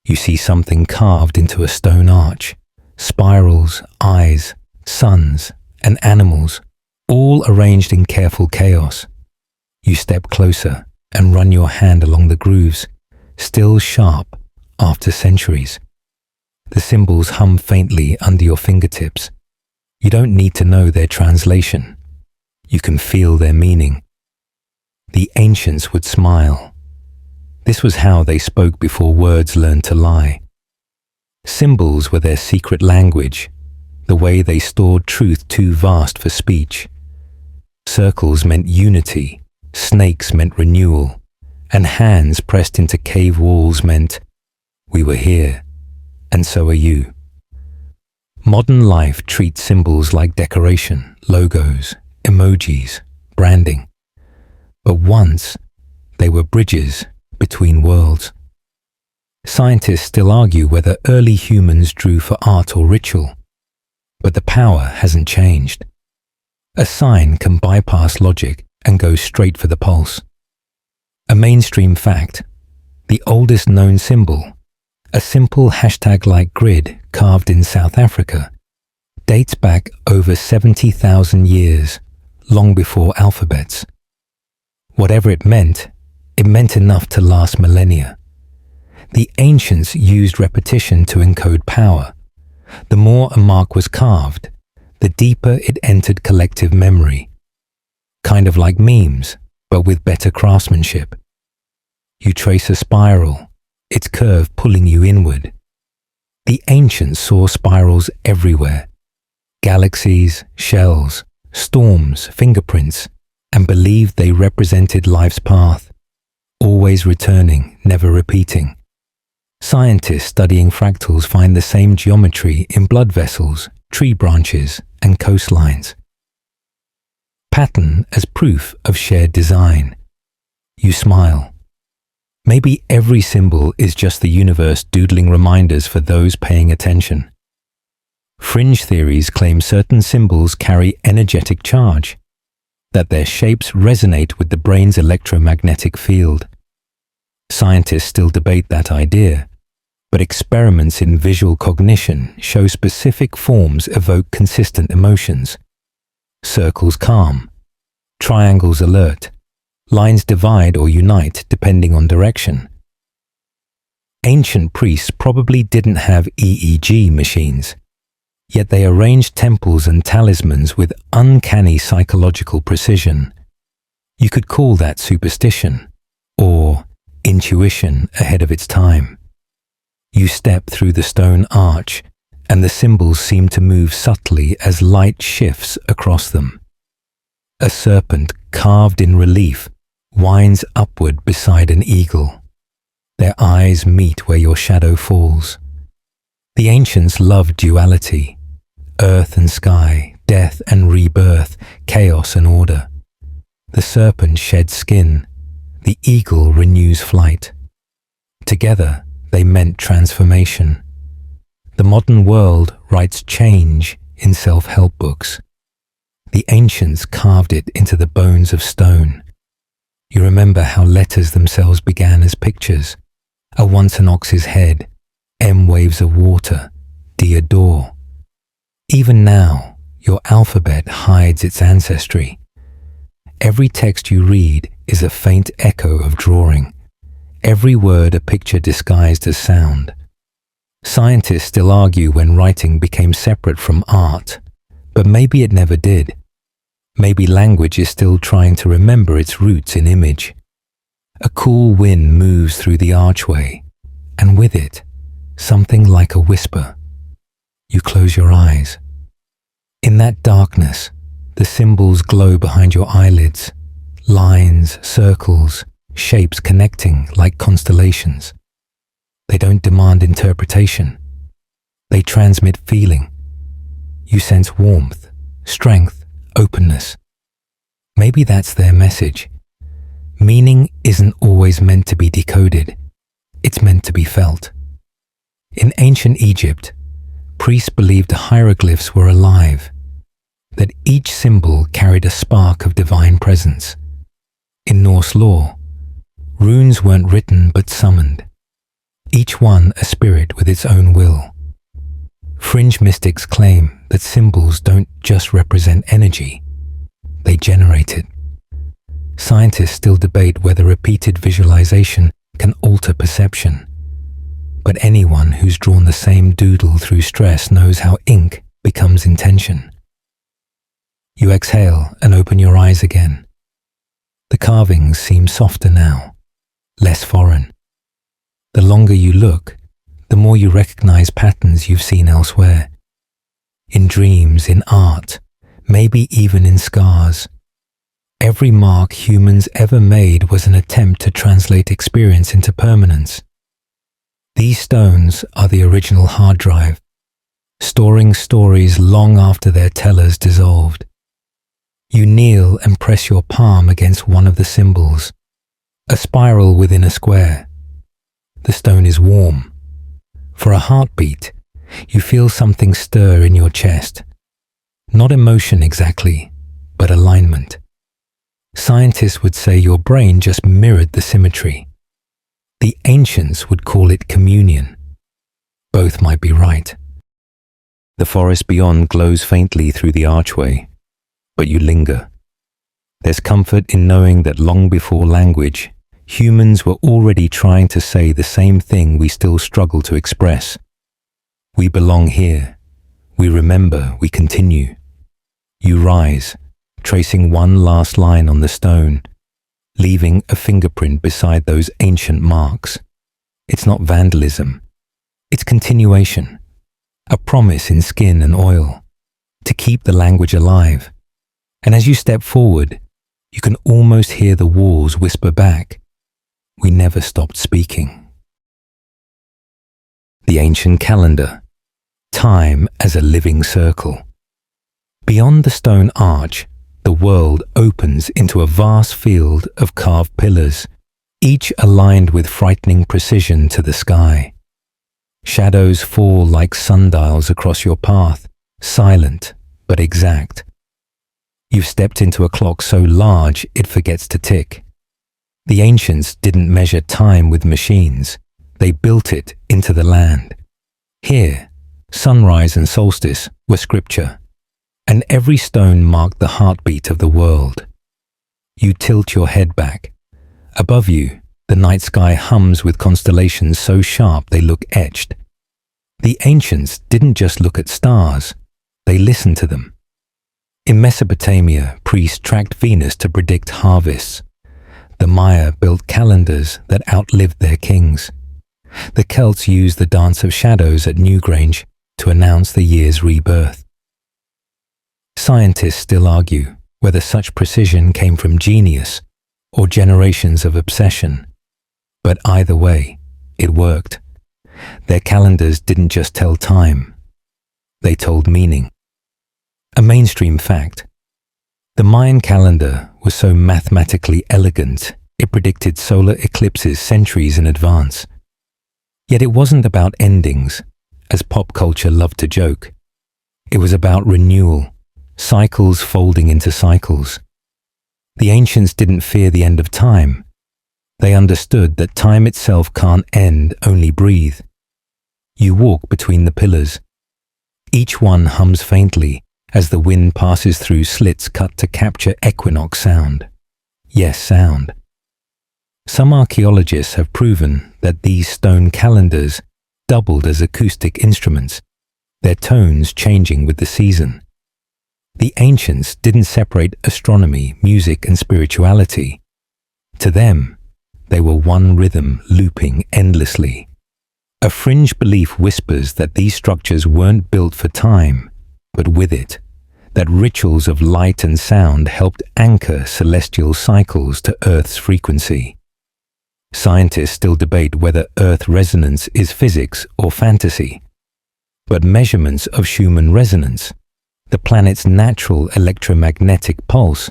you see something carved into a stone arch, spirals, eyes, suns, and animals, all arranged in careful chaos. You step closer and run your hand along the grooves, still sharp after centuries. The symbols hum faintly under your fingertips. You don't need to know their translation. You can feel their meaning. The ancients would smile. This was how they spoke before words learned to lie. Symbols were their secret language, the way they stored truth too vast for speech. Circles meant unity, snakes meant renewal, and hands pressed into cave walls meant, we were here, and so are you. Modern life treats symbols like decoration, logos, emojis, branding. But once, they were bridges between worlds. Scientists still argue whether early humans drew for art or ritual, but the power hasn't changed. A sign can bypass logic and go straight for the pulse. A mainstream fact, the oldest known symbol, a simple hashtag-like grid carved in South Africa, dates back over 70,000 years, long before alphabets. Whatever it meant enough to last millennia. The ancients used repetition to encode power. The more a mark was carved, the deeper it entered collective memory. Kind of like memes, but with better craftsmanship. You trace a spiral, its curve pulling you inward. The ancients saw spirals everywhere. Galaxies, shells, storms, fingerprints, and believed they represented life's path, always returning, never repeating. Scientists studying fractals find the same geometry in blood vessels, tree branches, and coastlines. Pattern as proof of shared design. You smile. Maybe every symbol is just the universe doodling reminders for those paying attention. Fringe theories claim certain symbols carry energetic charge, that their shapes resonate with the brain's electromagnetic field. Scientists still debate that idea, but experiments in visual cognition show specific forms evoke consistent emotions. Circles calm, triangles alert, lines divide or unite depending on direction. Ancient priests probably didn't have EEG machines, yet they arranged temples and talismans with uncanny psychological precision. You could call that superstition, or intuition ahead of its time. You step through the stone arch, and the symbols seem to move subtly as light shifts across them. A serpent carved in relief winds upward beside an eagle. Their eyes meet where your shadow falls. The ancients loved duality, earth and sky, death and rebirth, chaos and order. The serpent sheds skin, the eagle renews flight. Together, they meant transformation. The modern world writes change in self-help books. The ancients carved it into the bones of stone. You remember how letters themselves began as pictures. A once an ox's head, M waves of water, D a door. Even now, your alphabet hides its ancestry. Every text you read is a faint echo of drawing. Every word a picture disguised as sound. Scientists still argue when writing became separate from art, but maybe it never did. Maybe language is still trying to remember its roots in image. A cool wind moves through the archway, and with it, something like a whisper. You close your eyes. In that darkness, the symbols glow behind your eyelids, lines, circles, shapes connecting like constellations. They don't demand interpretation. They transmit feeling. You sense warmth, strength, openness. Maybe that's their message. Meaning isn't always meant to be decoded. It's meant to be felt. In ancient Egypt, priests believed hieroglyphs were alive, that each symbol carried a spark of divine presence. In Norse law, runes weren't written but summoned, each one a spirit with its own will. Fringe mystics claim that symbols don't just represent energy, they generate it. Scientists still debate whether repeated visualization can alter perception, but anyone who's drawn the same doodle through stress knows how ink becomes intention. You exhale and open your eyes again. The carvings seem softer now, less foreign. The longer you look, the more you recognize patterns you've seen elsewhere. In dreams, in art, maybe even in scars. Every mark humans ever made was an attempt to translate experience into permanence. These stones are the original hard drive, storing stories long after their tellers dissolved. You kneel and press your palm against one of the symbols, a spiral within a square. The stone is warm. For a heartbeat, you feel something stir in your chest. Not emotion exactly, but alignment. Scientists would say your brain just mirrored the symmetry. The ancients would call it communion. Both might be right. The forest beyond glows faintly through the archway, but you linger. There's comfort in knowing that long before language, humans were already trying to say the same thing we still struggle to express. We belong here. We remember, we continue. You rise, tracing one last line on the stone, leaving a fingerprint beside those ancient marks. It's not vandalism. It's continuation. A promise in skin and oil to keep the language alive. And as you step forward, you can almost hear the walls whisper back, "We never stopped speaking." The ancient calendar, time as a living circle. Beyond the stone arch, the world opens into a vast field of carved pillars, each aligned with frightening precision to the sky. Shadows fall like sundials across your path, silent but exact. You've stepped into a clock so large it forgets to tick. The ancients didn't measure time with machines. They built it into the land. Here, sunrise and solstice were scripture, and every stone marked the heartbeat of the world. You tilt your head back. Above you, the night sky hums with constellations so sharp they look etched. The ancients didn't just look at stars, they listened to them. In Mesopotamia, priests tracked Venus to predict harvests. The Maya built calendars that outlived their kings. The Celts used the dance of shadows at Newgrange to announce the year's rebirth. Scientists still argue whether such precision came from genius or generations of obsession. But either way, it worked. Their calendars didn't just tell time, they told meaning. A mainstream fact. The Mayan calendar was so mathematically elegant, it predicted solar eclipses centuries in advance. Yet it wasn't about endings, as pop culture loved to joke. It was about renewal, cycles folding into cycles. The ancients didn't fear the end of time. They understood that time itself can't end, only breathe. You walk between the pillars. Each one hums faintly as the wind passes through slits cut to capture equinox sound. Yes, sound. Some archaeologists have proven that these stone calendars doubled as acoustic instruments, their tones changing with the season. The ancients didn't separate astronomy, music, and spirituality. To them, they were one rhythm looping endlessly. A fringe belief whispers that these structures weren't built for time, but with it. that rituals of light and sound helped anchor celestial cycles to Earth's frequency. Scientists still debate whether Earth resonance is physics or fantasy, but measurements of Schumann resonance, the planet's natural electromagnetic pulse,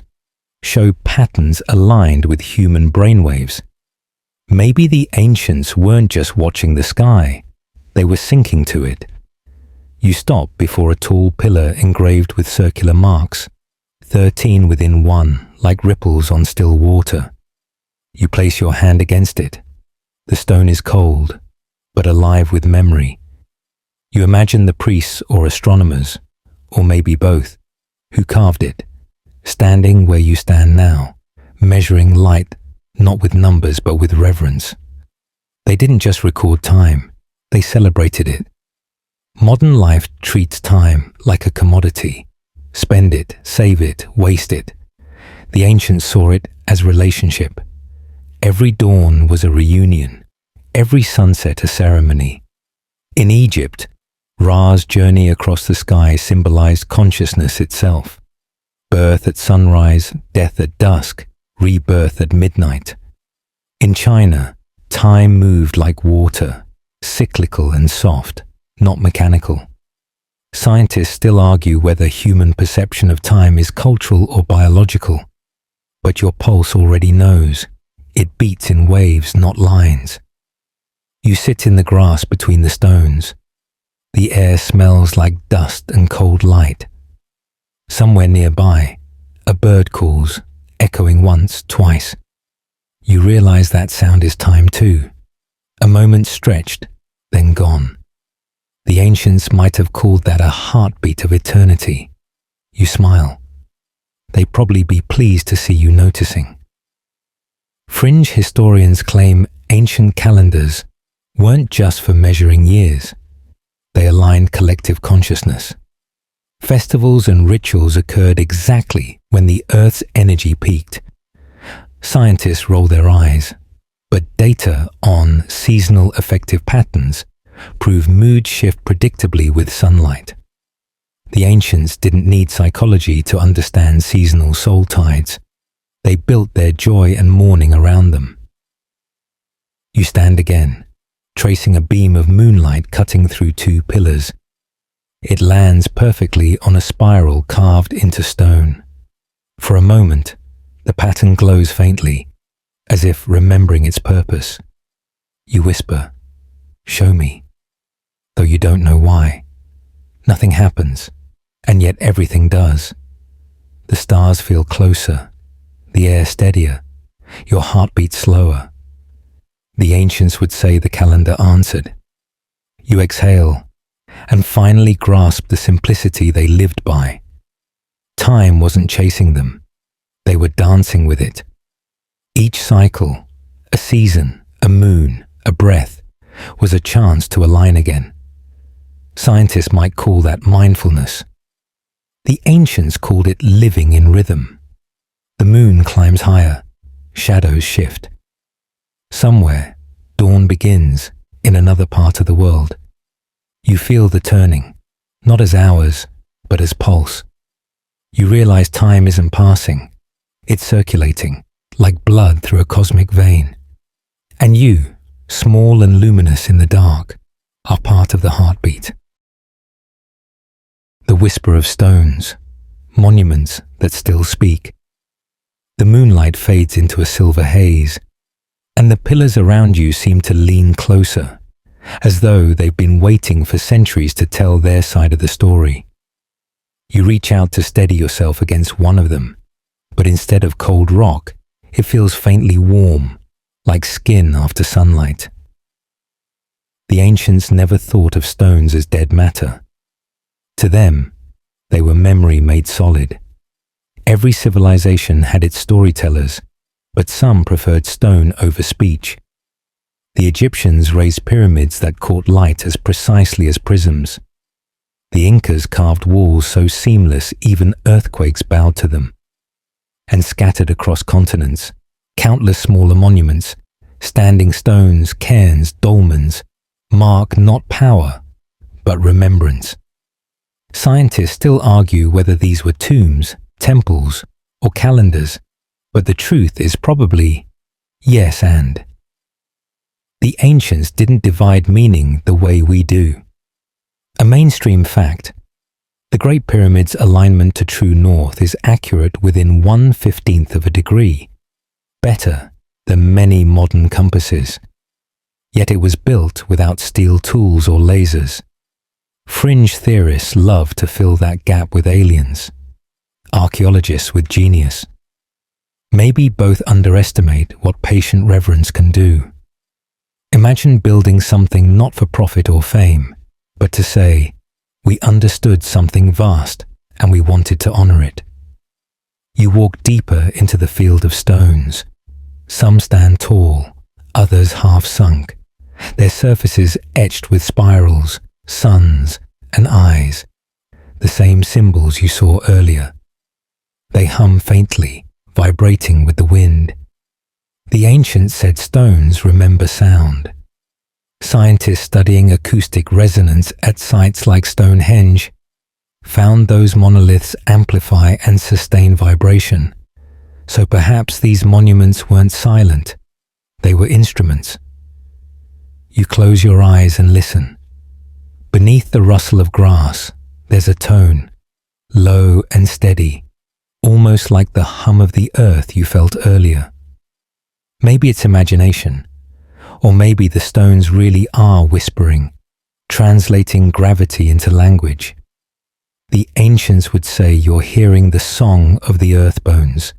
show patterns aligned with human brainwaves. Maybe the ancients weren't just watching the sky, they were syncing to it. You stop before a tall pillar engraved with circular marks, 13 within one, like ripples on still water. You place your hand against it. The stone is cold, but alive with memory. You imagine the priests or astronomers, or maybe both, who carved it, standing where you stand now, measuring light, not with numbers but with reverence. They didn't just record time, they celebrated it. Modern life treats time like a commodity. Spend it, save it, waste it. The ancients saw it as relationship. Every dawn was a reunion, every sunset a ceremony. In Egypt, Ra's journey across the sky symbolized consciousness itself. Birth at sunrise, death at dusk, rebirth at midnight. In China, time moved like water, cyclical and soft, not mechanical. Scientists still argue whether human perception of time is cultural or biological, but your pulse already knows. It beats in waves, not lines. You sit in the grass between the stones. The air smells like dust and cold light. Somewhere nearby, a bird calls, echoing once, twice. You realize that sound is time too. A moment stretched, then gone. The ancients might have called that a heartbeat of eternity. You smile. They'd probably be pleased to see you noticing. Fringe historians claim ancient calendars weren't just for measuring years. They aligned collective consciousness. Festivals and rituals occurred exactly when the Earth's energy peaked. Scientists roll their eyes, but data on seasonal affective patterns prove mood shift predictably with sunlight. The ancients didn't need psychology to understand seasonal soul tides. They built their joy and mourning around them. You stand again, tracing a beam of moonlight cutting through two pillars. It lands perfectly on a spiral carved into stone. For a moment, the pattern glows faintly, as if remembering its purpose. You whisper, "Show me," though you don't know why. Nothing happens, and yet everything does. The stars feel closer, the air steadier, your heartbeat slower. The ancients would say the calendar answered. You exhale, and finally grasp the simplicity they lived by. Time wasn't chasing them. They were dancing with it. Each cycle, a season, a moon, a breath, was a chance to align again. Scientists might call that mindfulness. The ancients called it living in rhythm. The moon climbs higher, shadows shift. Somewhere, dawn begins in another part of the world. You feel the turning, not as hours, but as pulse. You realize time isn't passing. It's circulating, like blood through a cosmic vein. And you, small and luminous in the dark, are part of the heartbeat. The whisper of stones, monuments that still speak. The moonlight fades into a silver haze, and the pillars around you seem to lean closer, as though they've been waiting for centuries to tell their side of the story. You reach out to steady yourself against one of them, but instead of cold rock, it feels faintly warm, like skin after sunlight. The ancients never thought of stones as dead matter. To them, they were memory made solid. Every civilization had its storytellers, but some preferred stone over speech. The Egyptians raised pyramids that caught light as precisely as prisms. The Incas carved walls so seamless even earthquakes bowed to them. And scattered across continents, countless smaller monuments, standing stones, cairns, dolmens, mark not power, but remembrance. Scientists still argue whether these were tombs, temples, or calendars, but the truth is probably yes and. The ancients didn't divide meaning the way we do. A mainstream fact: the Great Pyramid's alignment to true north is accurate within 1/15th of a degree, better than many modern compasses. Yet it was built without steel tools or lasers. Fringe theorists love to fill that gap with aliens, archaeologists with genius. Maybe both underestimate what patient reverence can do. Imagine building something not for profit or fame, but to say, we understood something vast and we wanted to honor it. You walk deeper into the field of stones. Some stand tall, others half sunk, their surfaces etched with spirals, suns, and eyes, the same symbols you saw earlier. They hum faintly, vibrating with the wind. The ancients said stones remember sound. Scientists studying acoustic resonance at sites like Stonehenge found those monoliths amplify and sustain vibration. So perhaps these monuments weren't silent, they were instruments. You close your eyes and listen. Beneath the rustle of grass, there's a tone, low and steady, almost like the hum of the earth you felt earlier. Maybe it's imagination, or maybe the stones really are whispering, translating gravity into language. The ancients would say you're hearing the song of the earth bones.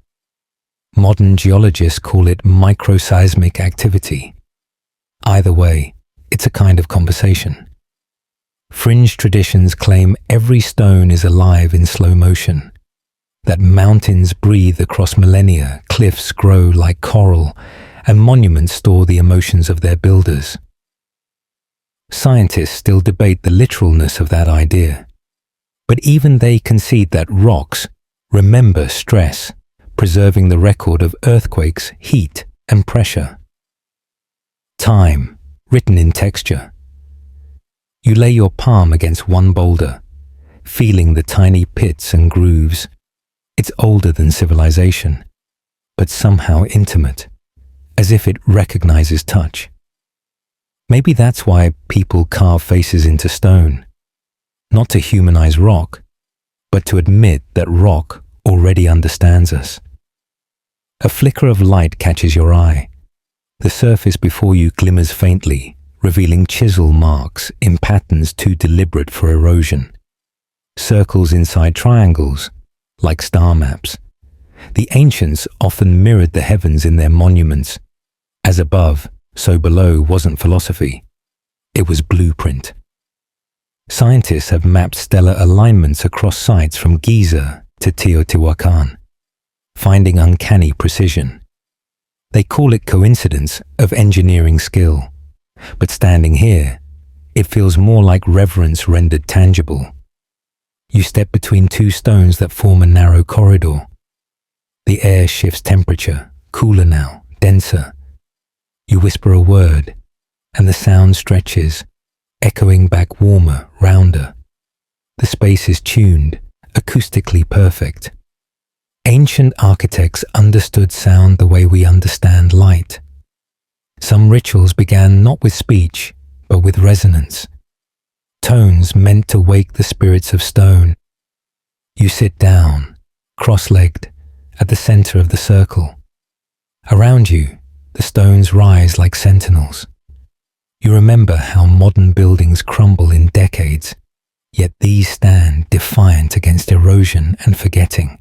Modern geologists call it microseismic activity. Either way, it's a kind of conversation. Fringe traditions claim every stone is alive in slow motion, that mountains breathe across millennia, cliffs grow like coral, and monuments store the emotions of their builders. Scientists still debate the literalness of that idea, but even they concede that rocks remember stress, preserving the record of earthquakes, heat, and pressure. Time, written in texture. You lay your palm against one boulder, feeling the tiny pits and grooves. It's older than civilization, but somehow intimate, as if it recognizes touch. Maybe that's why people carve faces into stone, not to humanize rock, but to admit that rock already understands us. A flicker of light catches your eye. The surface before you glimmers faintly, revealing chisel marks in patterns too deliberate for erosion. Circles inside triangles, like star maps. The ancients often mirrored the heavens in their monuments. As above, so below wasn't philosophy. It was blueprint. Scientists have mapped stellar alignments across sites from Giza to Teotihuacan, finding uncanny precision. They call it coincidence of engineering skill. But standing here, it feels more like reverence rendered tangible. You step between two stones that form a narrow corridor. The air shifts temperature, cooler now, denser. You whisper a word, and the sound stretches, echoing back warmer, rounder. The space is tuned, acoustically perfect. Ancient architects understood sound the way we understand light. Some rituals began not with speech, but with resonance. Tones meant to wake the spirits of stone. You sit down, cross-legged, at the center of the circle. Around you, the stones rise like sentinels. You remember how modern buildings crumble in decades, yet these stand defiant against erosion and forgetting.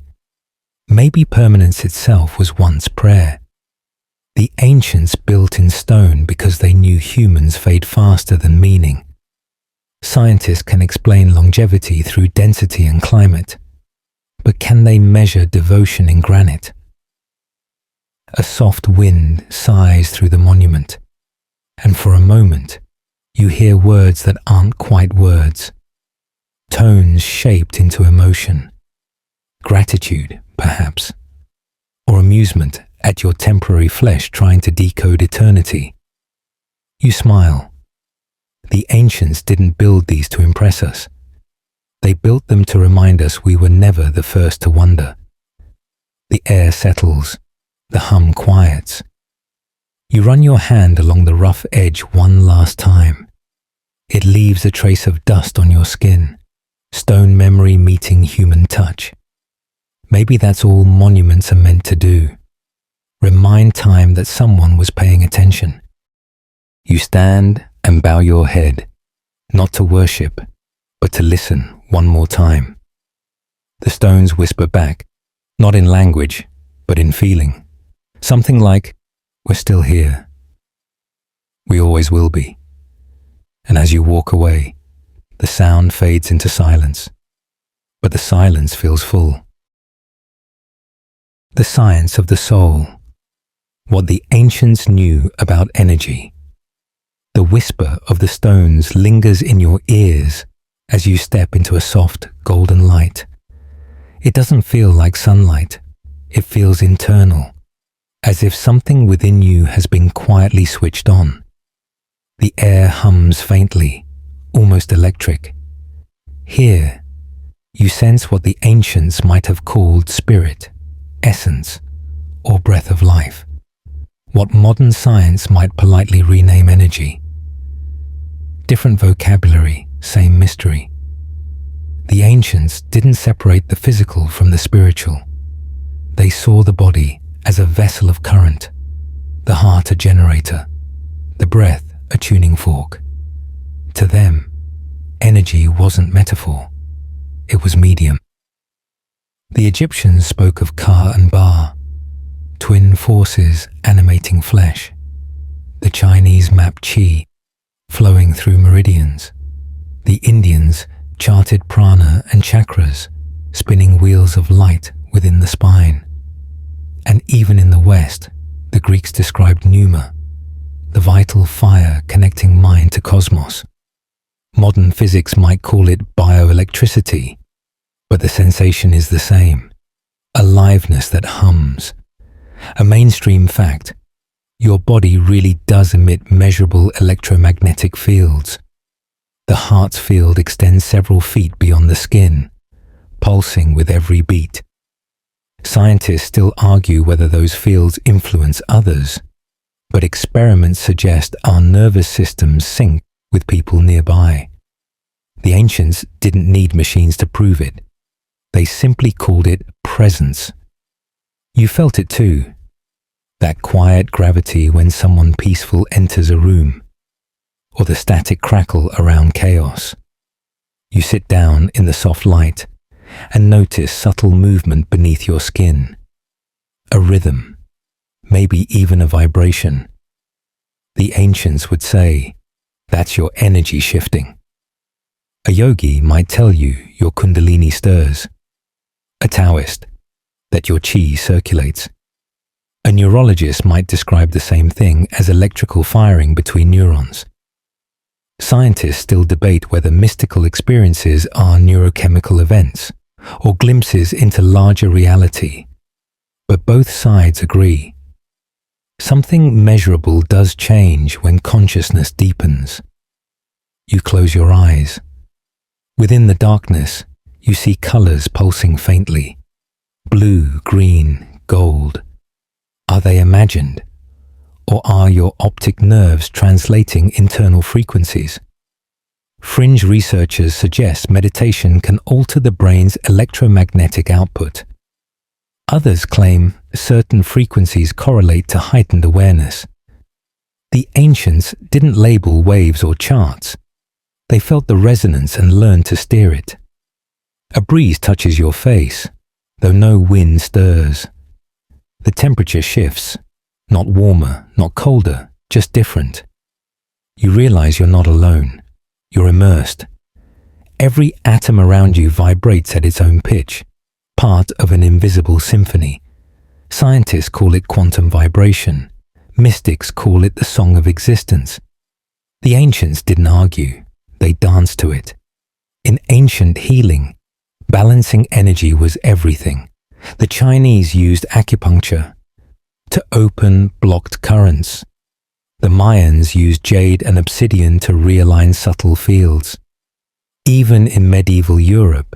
Maybe permanence itself was once prayer. The ancients built in stone because they knew humans fade faster than meaning. Scientists can explain longevity through density and climate, but can they measure devotion in granite? A soft wind sighs through the monument, and for a moment, you hear words that aren't quite words. Tones shaped into emotion. Gratitude, perhaps, or amusement at your temporary flesh trying to decode eternity. You smile. The ancients didn't build these to impress us. They built them to remind us we were never the first to wonder. The air settles, the hum quiets. You run your hand along the rough edge one last time. It leaves a trace of dust on your skin, stone memory meeting human touch. Maybe that's all monuments are meant to do. Remind time that someone was paying attention. You stand and bow your head, not to worship, but to listen one more time. The stones whisper back, not in language, but in feeling. Something like, we're still here. We always will be. And as you walk away, the sound fades into silence, but the silence feels full. The science of the soul. What the ancients knew about energy. The whisper of the stones lingers in your ears as you step into a soft, golden light. It doesn't feel like sunlight. It feels internal, as if something within you has been quietly switched on. The air hums faintly, almost electric. Here, you sense what the ancients might have called spirit, essence, or breath of life. What modern science might politely rename energy. Different vocabulary, same mystery. The ancients didn't separate the physical from the spiritual. They saw the body as a vessel of current, the heart a generator, the breath a tuning fork. To them, energy wasn't metaphor, it was medium. The Egyptians spoke of Ka and Ba, twin forces animating flesh. The Chinese mapped Qi, flowing through meridians. The Indians charted prana and chakras, spinning wheels of light within the spine. And even in the West, the Greeks described pneuma, the vital fire connecting mind to cosmos. Modern physics might call it bioelectricity, but the sensation is the same. Aliveness that hums. A mainstream fact, your body really does emit measurable electromagnetic fields. The heart's field extends several feet beyond the skin, pulsing with every beat. Scientists still argue whether those fields influence others, but experiments suggest our nervous systems sync with people nearby. The ancients didn't need machines to prove it. They simply called it presence. You felt it too. That quiet gravity when someone peaceful enters a room, or the static crackle around chaos. You sit down in the soft light and notice subtle movement beneath your skin. A rhythm, maybe even a vibration. The ancients would say, that's your energy shifting. A yogi might tell you your kundalini stirs. A Taoist, that your qi circulates. A neurologist might describe the same thing as electrical firing between neurons. Scientists still debate whether mystical experiences are neurochemical events or glimpses into larger reality, but both sides agree. Something measurable does change when consciousness deepens. You close your eyes. Within the darkness, you see colors pulsing faintly. Blue, green, gold. Are they imagined? Or are your optic nerves translating internal frequencies? Fringe researchers suggest meditation can alter the brain's electromagnetic output. Others claim certain frequencies correlate to heightened awareness. The ancients didn't label waves or charts. They felt the resonance and learned to steer it. A breeze touches your face, though no wind stirs. The temperature shifts, not warmer, not colder, just different. You realize you're not alone. You're immersed. Every atom around you vibrates at its own pitch, part of an invisible symphony. Scientists call it quantum vibration. Mystics call it the song of existence. The ancients didn't argue. They danced to it. In ancient healing, balancing energy was everything. The Chinese used acupuncture to open blocked currents. The Mayans used jade and obsidian to realign subtle fields. Even in medieval Europe,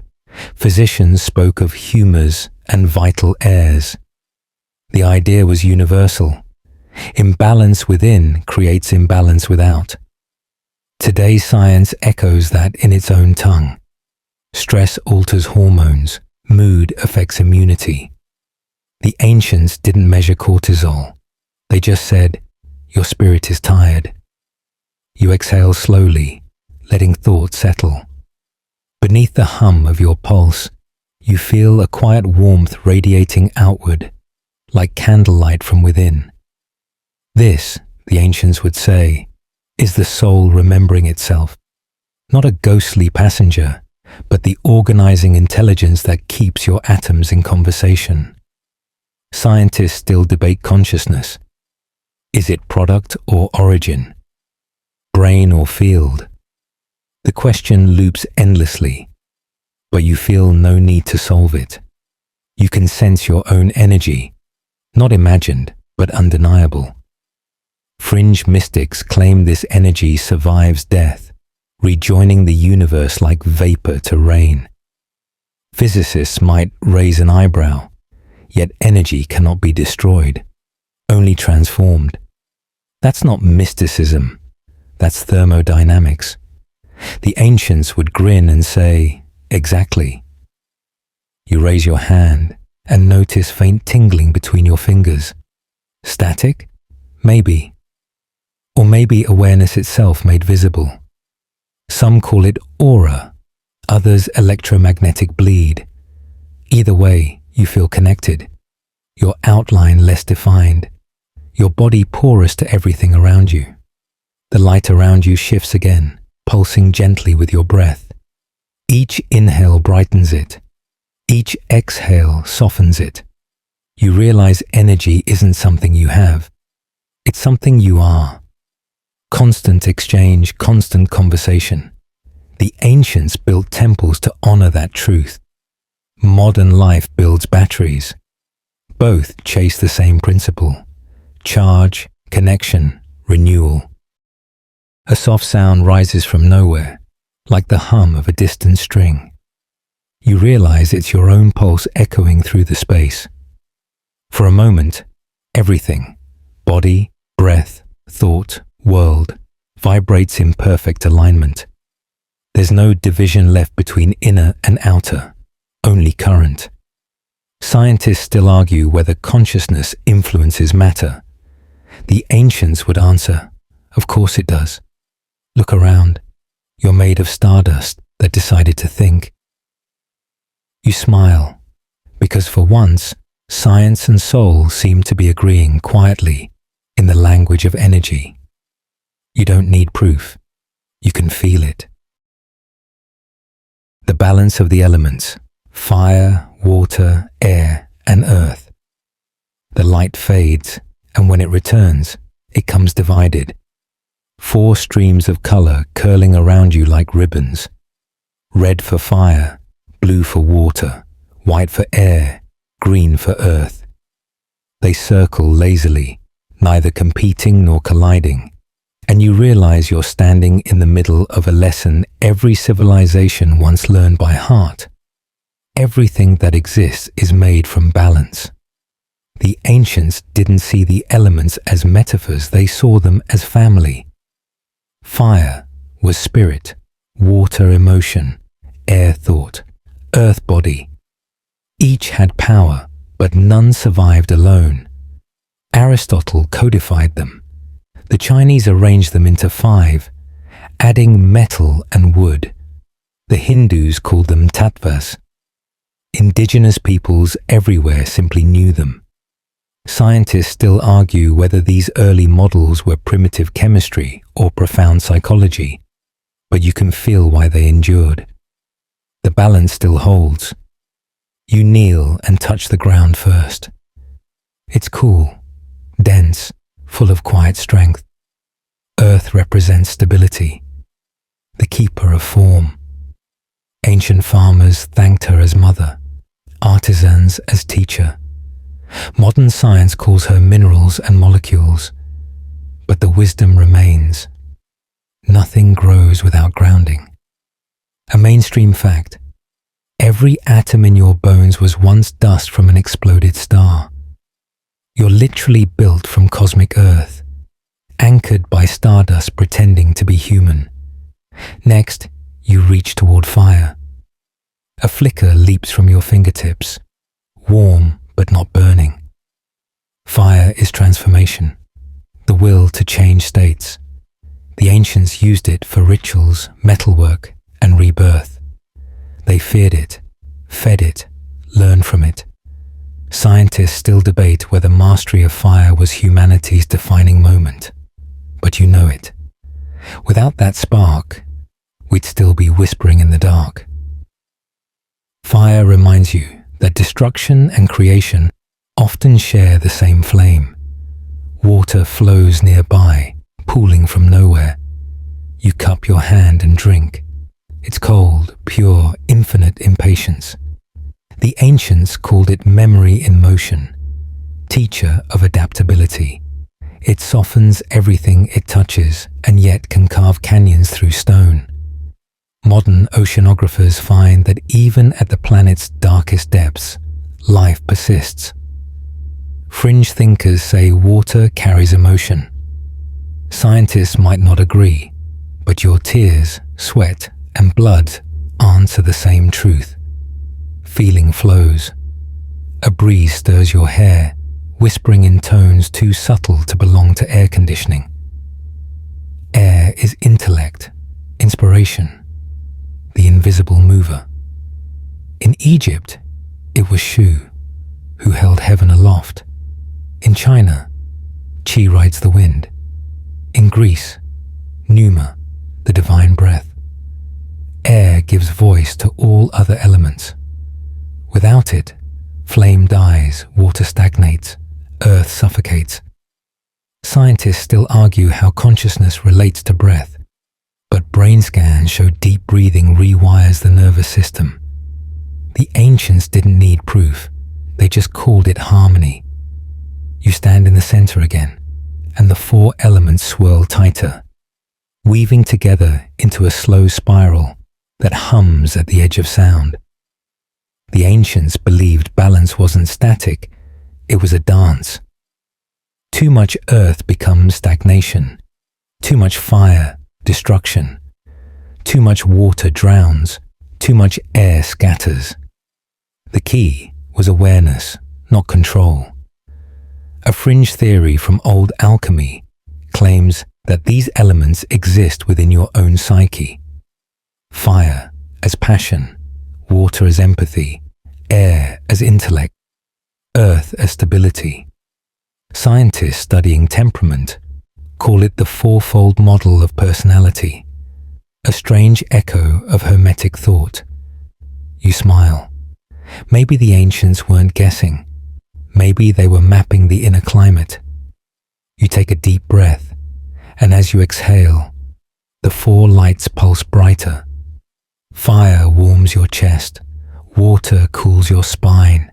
physicians spoke of humours and vital airs. The idea was universal. Imbalance within creates imbalance without. Today's science echoes that in its own tongue. Stress alters hormones, mood affects immunity. The ancients didn't measure cortisol. They just said, your spirit is tired. You exhale slowly, letting thoughts settle. Beneath the hum of your pulse, you feel a quiet warmth radiating outward, like candlelight from within. This, the ancients would say, is the soul remembering itself, not a ghostly passenger, but the organizing intelligence that keeps your atoms in conversation. Scientists still debate consciousness. Is it product or origin? Brain or field? The question loops endlessly, but you feel no need to solve it. You can sense your own energy, not imagined, but undeniable. Fringe mystics claim this energy survives death, rejoining the universe like vapor to rain. Physicists might raise an eyebrow, yet energy cannot be destroyed, only transformed. That's not mysticism, that's thermodynamics. The ancients would grin and say, exactly. You raise your hand and notice faint tingling between your fingers. Static? Maybe. Or maybe awareness itself made visible. Some call it aura, others electromagnetic bleed. Either way, you feel connected. Your outline less defined. Your body porous to everything around you. The light around you shifts again, pulsing gently with your breath. Each inhale brightens it. Each exhale softens it. You realize energy isn't something you have. It's something you are. Constant exchange, constant conversation. The ancients built temples to honor that truth. Modern life builds batteries. Both chase the same principle. Charge, connection, renewal. A soft sound rises from nowhere, like the hum of a distant string. You realize it's your own pulse echoing through the space. For a moment, everything, body, breath, thought, world, vibrates in perfect alignment. There's no division left between inner and outer, only current. Scientists still argue whether consciousness influences matter. The ancients would answer, of course it does. Look around. You're made of stardust that decided to think. You smile, because for once, science and soul seem to be agreeing quietly in the language of energy. You don't need proof. You can feel it. The balance of the elements, fire, water, air, and earth. The light fades, and when it returns, it comes divided. 4 streams of color curling around you like ribbons. Red for fire, blue for water, white for air, green for earth. They circle lazily, neither competing nor colliding, and you realize you're standing in the middle of a lesson every civilization once learned by heart. Everything that exists is made from balance. The ancients didn't see the elements as metaphors, they saw them as family. Fire was spirit, water emotion, air thought, earth body. Each had power, but none survived alone. Aristotle codified them. The Chinese arranged them into 5, adding metal and wood. The Hindus called them tattvas. Indigenous peoples everywhere simply knew them. Scientists still argue whether these early models were primitive chemistry or profound psychology, but you can feel why they endured. The balance still holds. You kneel and touch the ground first. It's cool, dense, full of quiet strength. Earth represents stability, the keeper of form. Ancient farmers thanked her as mother, artisans as teacher. Modern science calls her minerals and molecules, but the wisdom remains. Nothing grows without grounding. A mainstream fact: every atom in your bones was once dust from an exploded star. You're literally built from cosmic earth, anchored by stardust pretending to be human. Next, you reach toward fire. A flicker leaps from your fingertips, warm but not burning. Fire is transformation, the will to change states. The ancients used it for rituals, metalwork, and rebirth. They feared it, fed it, learned from it. Scientists still debate whether mastery of fire was humanity's defining moment. But you know it. Without that spark, we'd still be whispering in the dark. Fire reminds you that destruction and creation often share the same flame. Water flows nearby, pooling from nowhere. You cup your hand and drink. It's cold, pure, infinite impatience. The ancients called it memory in motion, teacher of adaptability. It softens everything it touches and yet can carve canyons through stone. Modern oceanographers find that even at the planet's darkest depths, life persists. Fringe thinkers say water carries emotion. Scientists might not agree, but your tears, sweat, and blood answer the same truth. Feeling flows. A breeze stirs your hair, whispering in tones too subtle to belong to air conditioning. Air is intellect, inspiration, the invisible mover. In Egypt, it was Shu, who held heaven aloft. In China, Qi rides the wind. In Greece, Pneuma, the divine breath. Air gives voice to all other elements. Without it, flame dies, water stagnates, earth suffocates. Scientists still argue how consciousness relates to breath, but brain scans show deep breathing rewires the nervous system. The ancients didn't need proof, they just called it harmony. You stand in the center again, and the four elements swirl tighter, weaving together into a slow spiral that hums at the edge of sound. The ancients believed balance wasn't static, it was a dance. Too much earth becomes stagnation, too much fire, destruction, too much water drowns, too much air scatters. The key was awareness, not control. A fringe theory from old alchemy claims that these elements exist within your own psyche. Fire as passion, water as empathy, air as intellect, earth as stability. Scientists studying temperament call it the fourfold model of personality, a strange echo of Hermetic thought. You smile. Maybe the ancients weren't guessing. Maybe they were mapping the inner climate. You take a deep breath, and as you exhale, the four lights pulse brighter. Fire warms your chest, water cools your spine,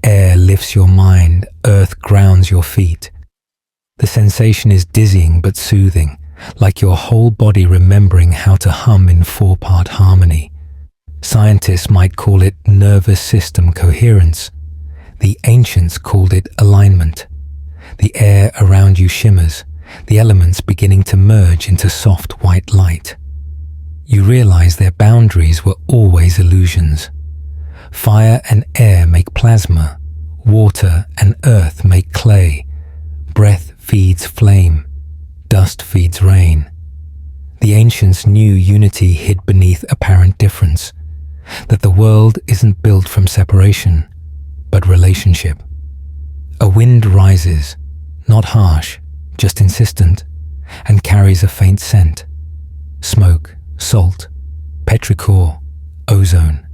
air lifts your mind, earth grounds your feet. The sensation is dizzying but soothing, like your whole body remembering how to hum in four-part harmony. Scientists might call it nervous system coherence. The ancients called it alignment. The air around you shimmers, the elements beginning to merge into soft white light. You realize their boundaries were always illusions. Fire and air make plasma, water and earth make clay, breath feeds flame, dust feeds rain. The ancients knew unity hid beneath apparent difference, that the world isn't built from separation, but relationship. A wind rises, not harsh, just insistent, and carries a faint scent. Smoke, salt, petrichor, ozone.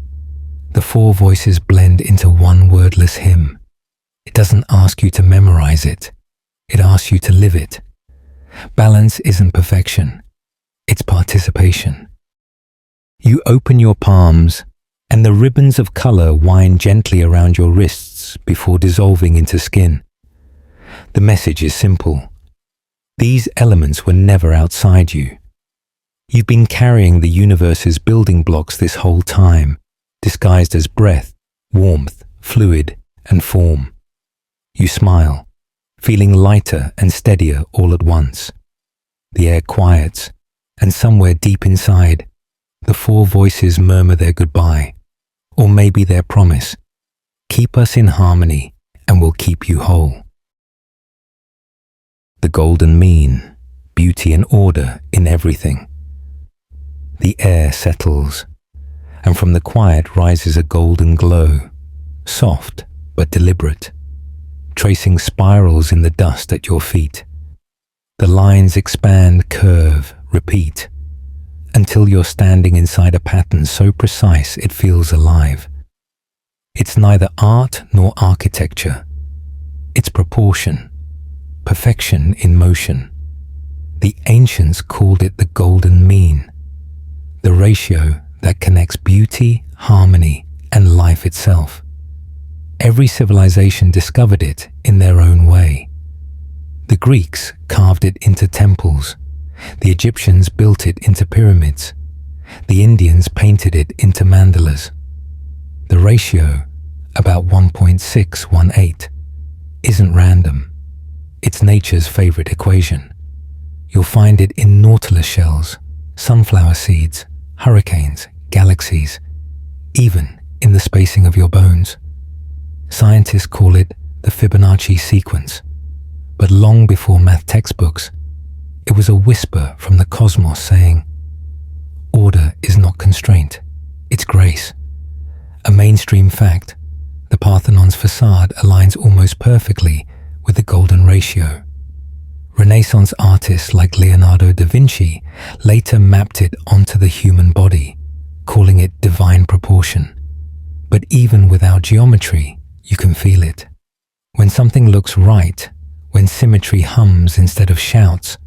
The four voices blend into one wordless hymn. It doesn't ask you to memorize it. It asks you to live it. Balance isn't perfection. It's participation. You open your palms, and the ribbons of color wind gently around your wrists before dissolving into skin. The message is simple. These elements were never outside you. You've been carrying the universe's building blocks this whole time, disguised as breath, warmth, fluid, and form. You smile, feeling lighter and steadier all at once. The air quiets, and somewhere deep inside, the four voices murmur their goodbye, or maybe their promise. Keep us in harmony, and we'll keep you whole. The golden mean, beauty and order in everything. The air settles, and from the quiet rises a golden glow, soft but deliberate, tracing spirals in the dust at your feet. The lines expand, curve, repeat, until you're standing inside a pattern so precise it feels alive. It's neither art nor architecture. It's proportion, perfection in motion. The ancients called it the golden mean, the ratio that connects beauty, harmony, and life itself. Every civilization discovered it in their own way. The Greeks carved it into temples. The Egyptians built it into pyramids. The Indians painted it into mandalas. The ratio, about 1.618, isn't random. It's nature's favorite equation. You'll find it in nautilus shells, sunflower seeds, hurricanes, galaxies, even in the spacing of your bones. Scientists call it the Fibonacci sequence, but long before math textbooks, it was a whisper from the cosmos saying, order is not constraint, it's grace. A mainstream fact, the Parthenon's facade aligns almost perfectly with the golden ratio. Renaissance artists like Leonardo da Vinci later mapped it onto the human body, calling it divine proportion. But even without geometry, you can feel it. When something looks right, when symmetry hums instead of shouts,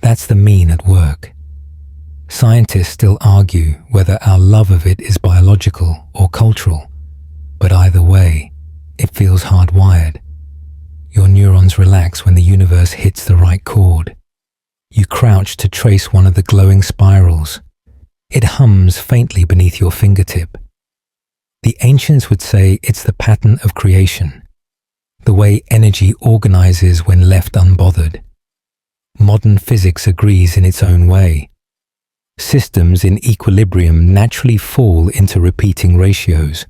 that's the mean at work. Scientists still argue whether our love of it is biological or cultural, but either way, it feels hardwired. Your neurons relax when the universe hits the right chord. You crouch to trace one of the glowing spirals. It hums faintly beneath your fingertip. The ancients would say it's the pattern of creation, the way energy organizes when left unbothered. Modern physics agrees in its own way. Systems in equilibrium naturally fall into repeating ratios.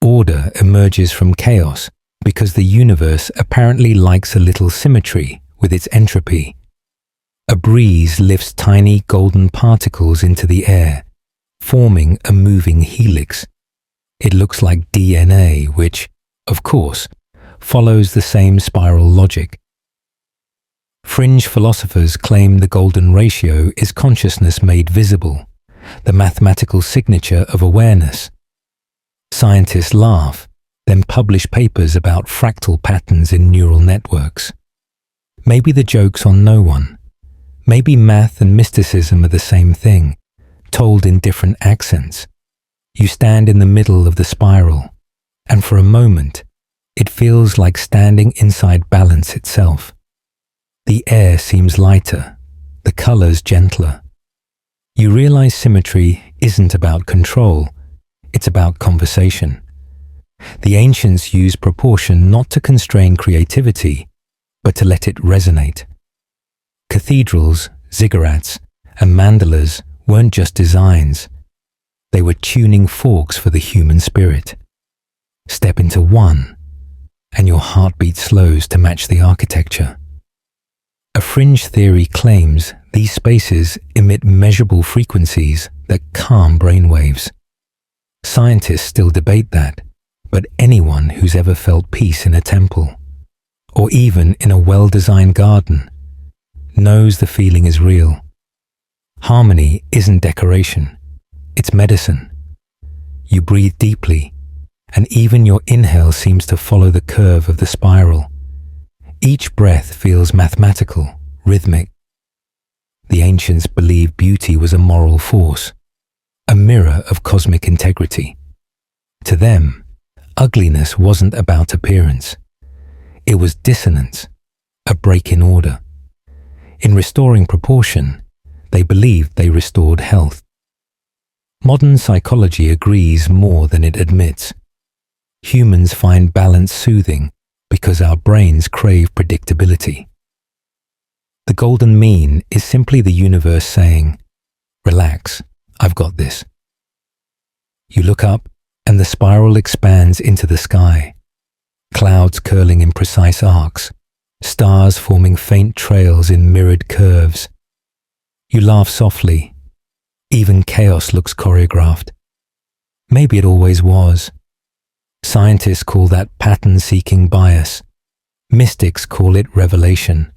Order emerges from chaos because the universe apparently likes a little symmetry with its entropy. A breeze lifts tiny golden particles into the air, forming a moving helix. It looks like DNA, which, of course, follows the same spiral logic. Fringe philosophers claim the golden ratio is consciousness made visible, the mathematical signature of awareness. Scientists laugh, then publish papers about fractal patterns in neural networks. Maybe the joke's on no one. Maybe math and mysticism are the same thing, told in different accents. You stand in the middle of the spiral, and for a moment, it feels like standing inside balance itself. The air seems lighter, the colors gentler. You realize symmetry isn't about control, it's about conversation. The ancients used proportion not to constrain creativity, but to let it resonate. Cathedrals, ziggurats, and mandalas weren't just designs. They were tuning forks for the human spirit. Step into one, and your heartbeat slows to match the architecture. A fringe theory claims these spaces emit measurable frequencies that calm brainwaves. Scientists still debate that, but anyone who's ever felt peace in a temple, or even in a well-designed garden, knows the feeling is real. Harmony isn't decoration, it's medicine. You breathe deeply, and even your inhale seems to follow the curve of the spiral. Each breath feels mathematical, rhythmic. The ancients believed beauty was a moral force, a mirror of cosmic integrity. To them, ugliness wasn't about appearance. It was dissonance, a break in order. In restoring proportion, They believed they restored health. Modern psychology agrees more than it admits. Humans find balance soothing because our brains crave predictability. The golden mean is simply the universe saying, "Relax, I've got this." You look up and the spiral expands into the sky, clouds curling in precise arcs, stars forming faint trails in mirrored curves. You laugh softly. Even chaos looks choreographed. Maybe it always was. Scientists call that pattern-seeking bias. Mystics call it revelation.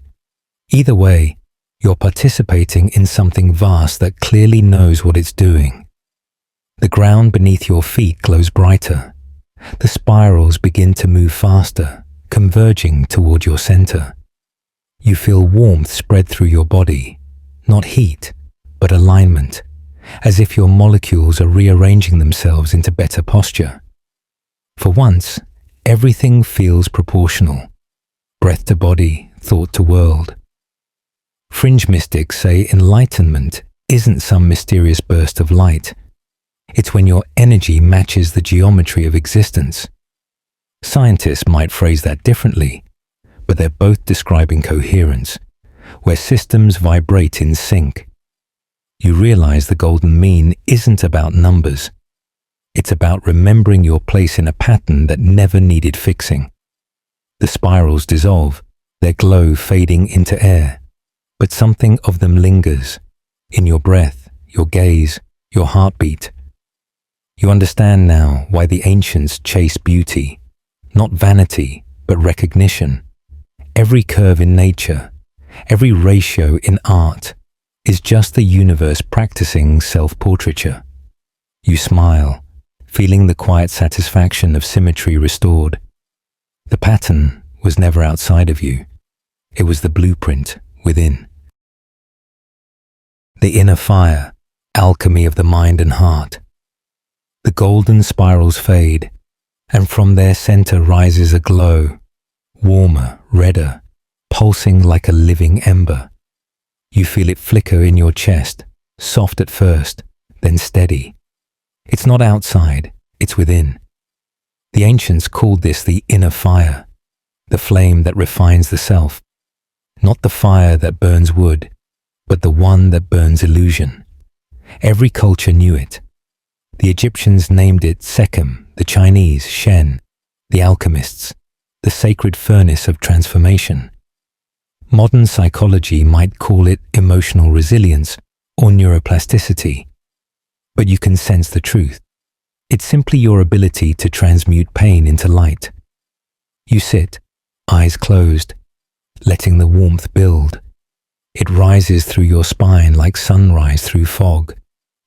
Either way, you're participating in something vast that clearly knows what it's doing. The ground beneath your feet glows brighter. The spirals begin to move faster, converging toward your center. You feel warmth spread through your body, not heat, but alignment, as if your molecules are rearranging themselves into better posture. For once, everything feels proportional. Breath to body, thought to world. Fringe mystics say enlightenment isn't some mysterious burst of light. It's when your energy matches the geometry of existence. Scientists might phrase that differently, but they're both describing coherence, where systems vibrate in sync. You realize the golden mean isn't about numbers. It's about remembering your place in a pattern that never needed fixing. The spirals dissolve, their glow fading into air, but something of them lingers, in your breath, your gaze, your heartbeat. You understand now why the ancients chased beauty, not vanity, but recognition. Every curve in nature, every ratio in art, is just the universe practicing self-portraiture. You smile, feeling the quiet satisfaction of symmetry restored. The pattern was never outside of you. It was the blueprint within. The inner fire, alchemy of the mind and heart. The golden spirals fade, and from their center rises a glow, warmer, redder, pulsing like a living ember. You feel it flicker in your chest, soft at first, then steady. It's not outside, it's within. The ancients called this the inner fire, the flame that refines the self. Not the fire that burns wood, but the one that burns illusion. Every culture knew it. The Egyptians named it Sekhem, the Chinese Shen, the alchemists, the sacred furnace of transformation. Modern psychology might call it emotional resilience or neuroplasticity, but you can sense the truth. It's simply your ability to transmute pain into light. You sit, eyes closed, letting the warmth build. It rises through your spine like sunrise through fog,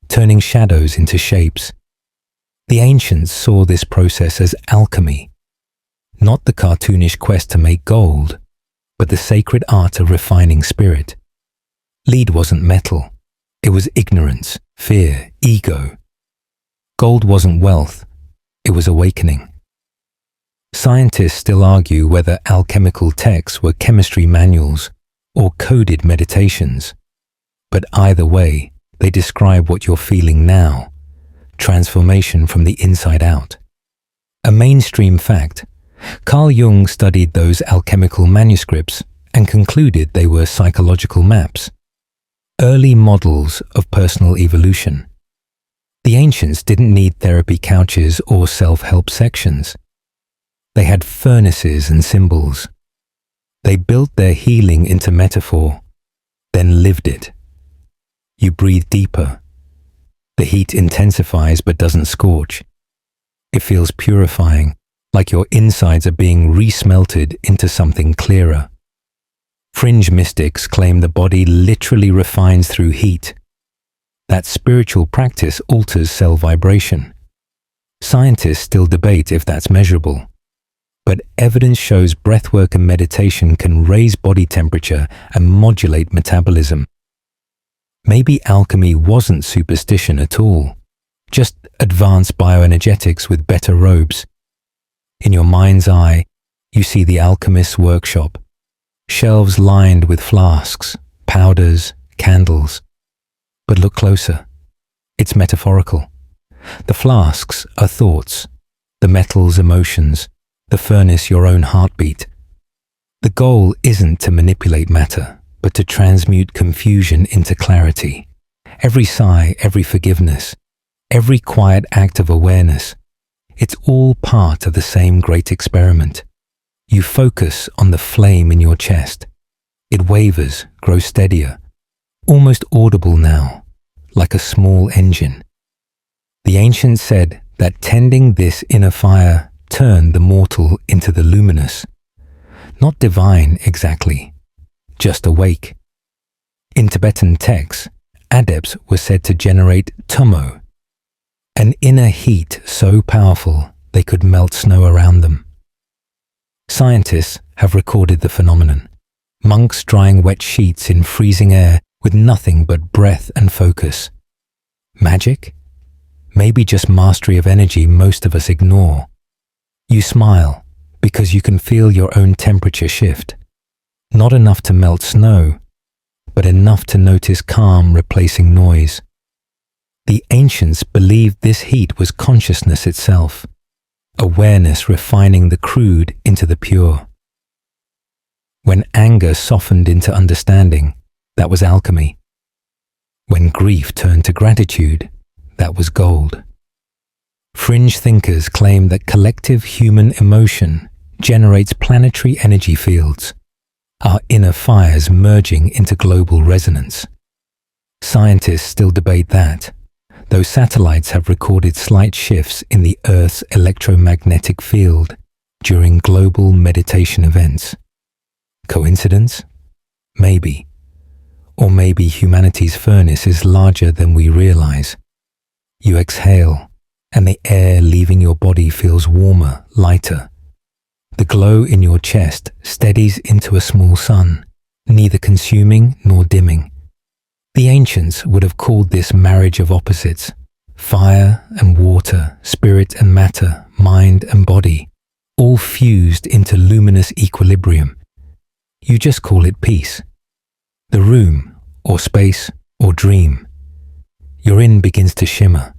turning shadows into shapes. The ancients saw this process as alchemy, not the cartoonish quest to make gold, but the sacred art of refining spirit. Lead wasn't metal. It was ignorance, fear, ego. Gold wasn't wealth. It was awakening. Scientists still argue whether alchemical texts were chemistry manuals or coded meditations. But either way, they describe what you're feeling now, transformation from the inside out. A mainstream fact, Carl Jung studied those alchemical manuscripts and concluded they were psychological maps, early models of personal evolution. The ancients didn't need therapy couches or self-help sections. They had furnaces and symbols. They built their healing into metaphor, then lived it. You breathe deeper. The heat intensifies but doesn't scorch. It feels purifying, like your insides are being resmelted into something clearer. Fringe mystics claim the body literally refines through heat. That spiritual practice alters cell vibration. Scientists still debate if that's measurable. But evidence shows breathwork and meditation can raise body temperature and modulate metabolism. Maybe alchemy wasn't superstition at all, just advanced bioenergetics with better robes. In your mind's eye, you see the alchemist's workshop, shelves lined with flasks, powders, candles. But look closer. It's metaphorical. The flasks are thoughts, the metals emotions, the furnace your own heartbeat. The goal isn't to manipulate matter, but to transmute confusion into clarity. Every sigh, every forgiveness, every quiet act of awareness, it's all part of the same great experiment. You focus on the flame in your chest. It wavers, grows steadier, almost audible now, like a small engine. The ancients said that tending this inner fire turned the mortal into the luminous. Not divine exactly, just awake. In Tibetan texts, adepts were said to generate tomo, an inner heat so powerful they could melt snow around them. Scientists have recorded the phenomenon. Monks drying wet sheets in freezing air with nothing but breath and focus. Magic? Maybe just mastery of energy most of us ignore. You smile because you can feel your own temperature shift. Not enough to melt snow, but enough to notice calm replacing noise. The ancients believed this heat was consciousness itself, awareness refining the crude into the pure. When anger softened into understanding, that was alchemy. When grief turned to gratitude, that was gold. Fringe thinkers claim that collective human emotion generates planetary energy fields, our inner fires merging into global resonance. Scientists still debate that, though satellites have recorded slight shifts in the Earth's electromagnetic field during global meditation events. Coincidence? Maybe. Or maybe humanity's furnace is larger than we realize. You exhale, and the air leaving your body feels warmer, lighter. The glow in your chest steadies into a small sun, neither consuming nor dimming. The ancients would have called this marriage of opposites, fire and water, spirit and matter, mind and body, all fused into luminous equilibrium. You just call it peace. The room, or space, or dream you're in begins to shimmer.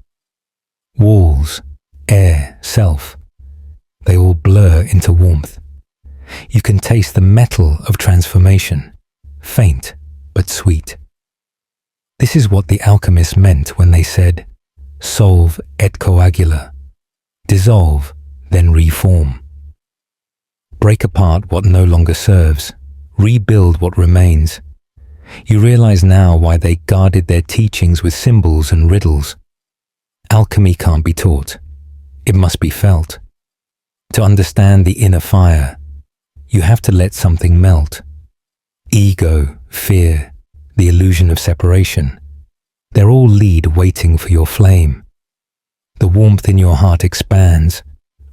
Walls, air, self, they all blur into warmth. You can taste the metal of transformation, faint but sweet. This is what the alchemists meant when they said, solve et coagula, dissolve, then reform. Break apart what no longer serves, rebuild what remains. You realize now why they guarded their teachings with symbols and riddles. Alchemy can't be taught. It must be felt. To understand the inner fire, you have to let something melt. Ego, fear, the illusion of separation, they're all lead waiting for your flame. The warmth in your heart expands,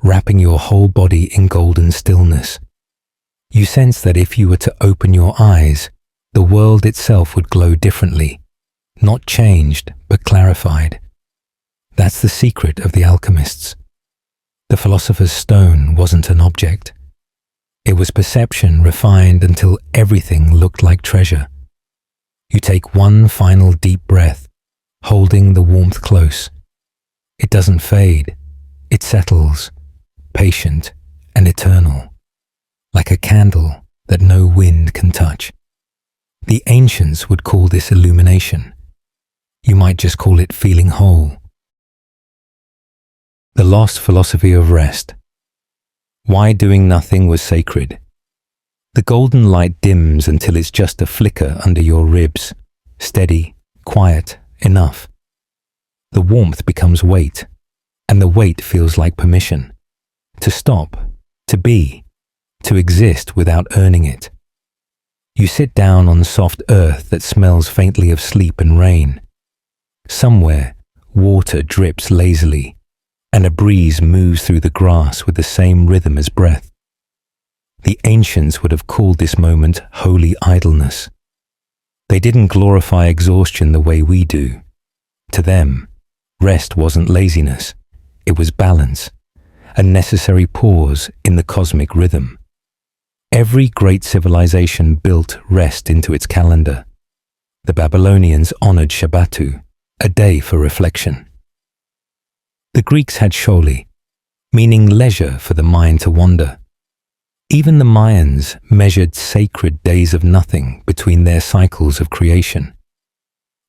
wrapping your whole body in golden stillness. You sense that if you were to open your eyes, the world itself would glow differently, not changed, but clarified. That's the secret of the alchemists. The philosopher's stone wasn't an object. It was perception refined until everything looked like treasure. You take one final deep breath, holding the warmth close. It doesn't fade. It settles, patient and eternal, like a candle that no wind can touch. The ancients would call this illumination. You might just call it feeling whole. The lost philosophy of rest. Why doing nothing was sacred. The golden light dims until it's just a flicker under your ribs, steady, quiet, enough. The warmth becomes weight, and the weight feels like permission. To stop, to be, to exist without earning it. You sit down on soft earth that smells faintly of sleep and rain. Somewhere, water drips lazily, and a breeze moves through the grass with the same rhythm as breath. The ancients would have called this moment holy idleness. They didn't glorify exhaustion the way we do. To them, rest wasn't laziness, it was balance, a necessary pause in the cosmic rhythm. Every great civilization built rest into its calendar. The Babylonians honored Shabbatu, a day for reflection. The Greeks had Sholi, meaning leisure for the mind to wander. Even the Mayans measured sacred days of nothing between their cycles of creation.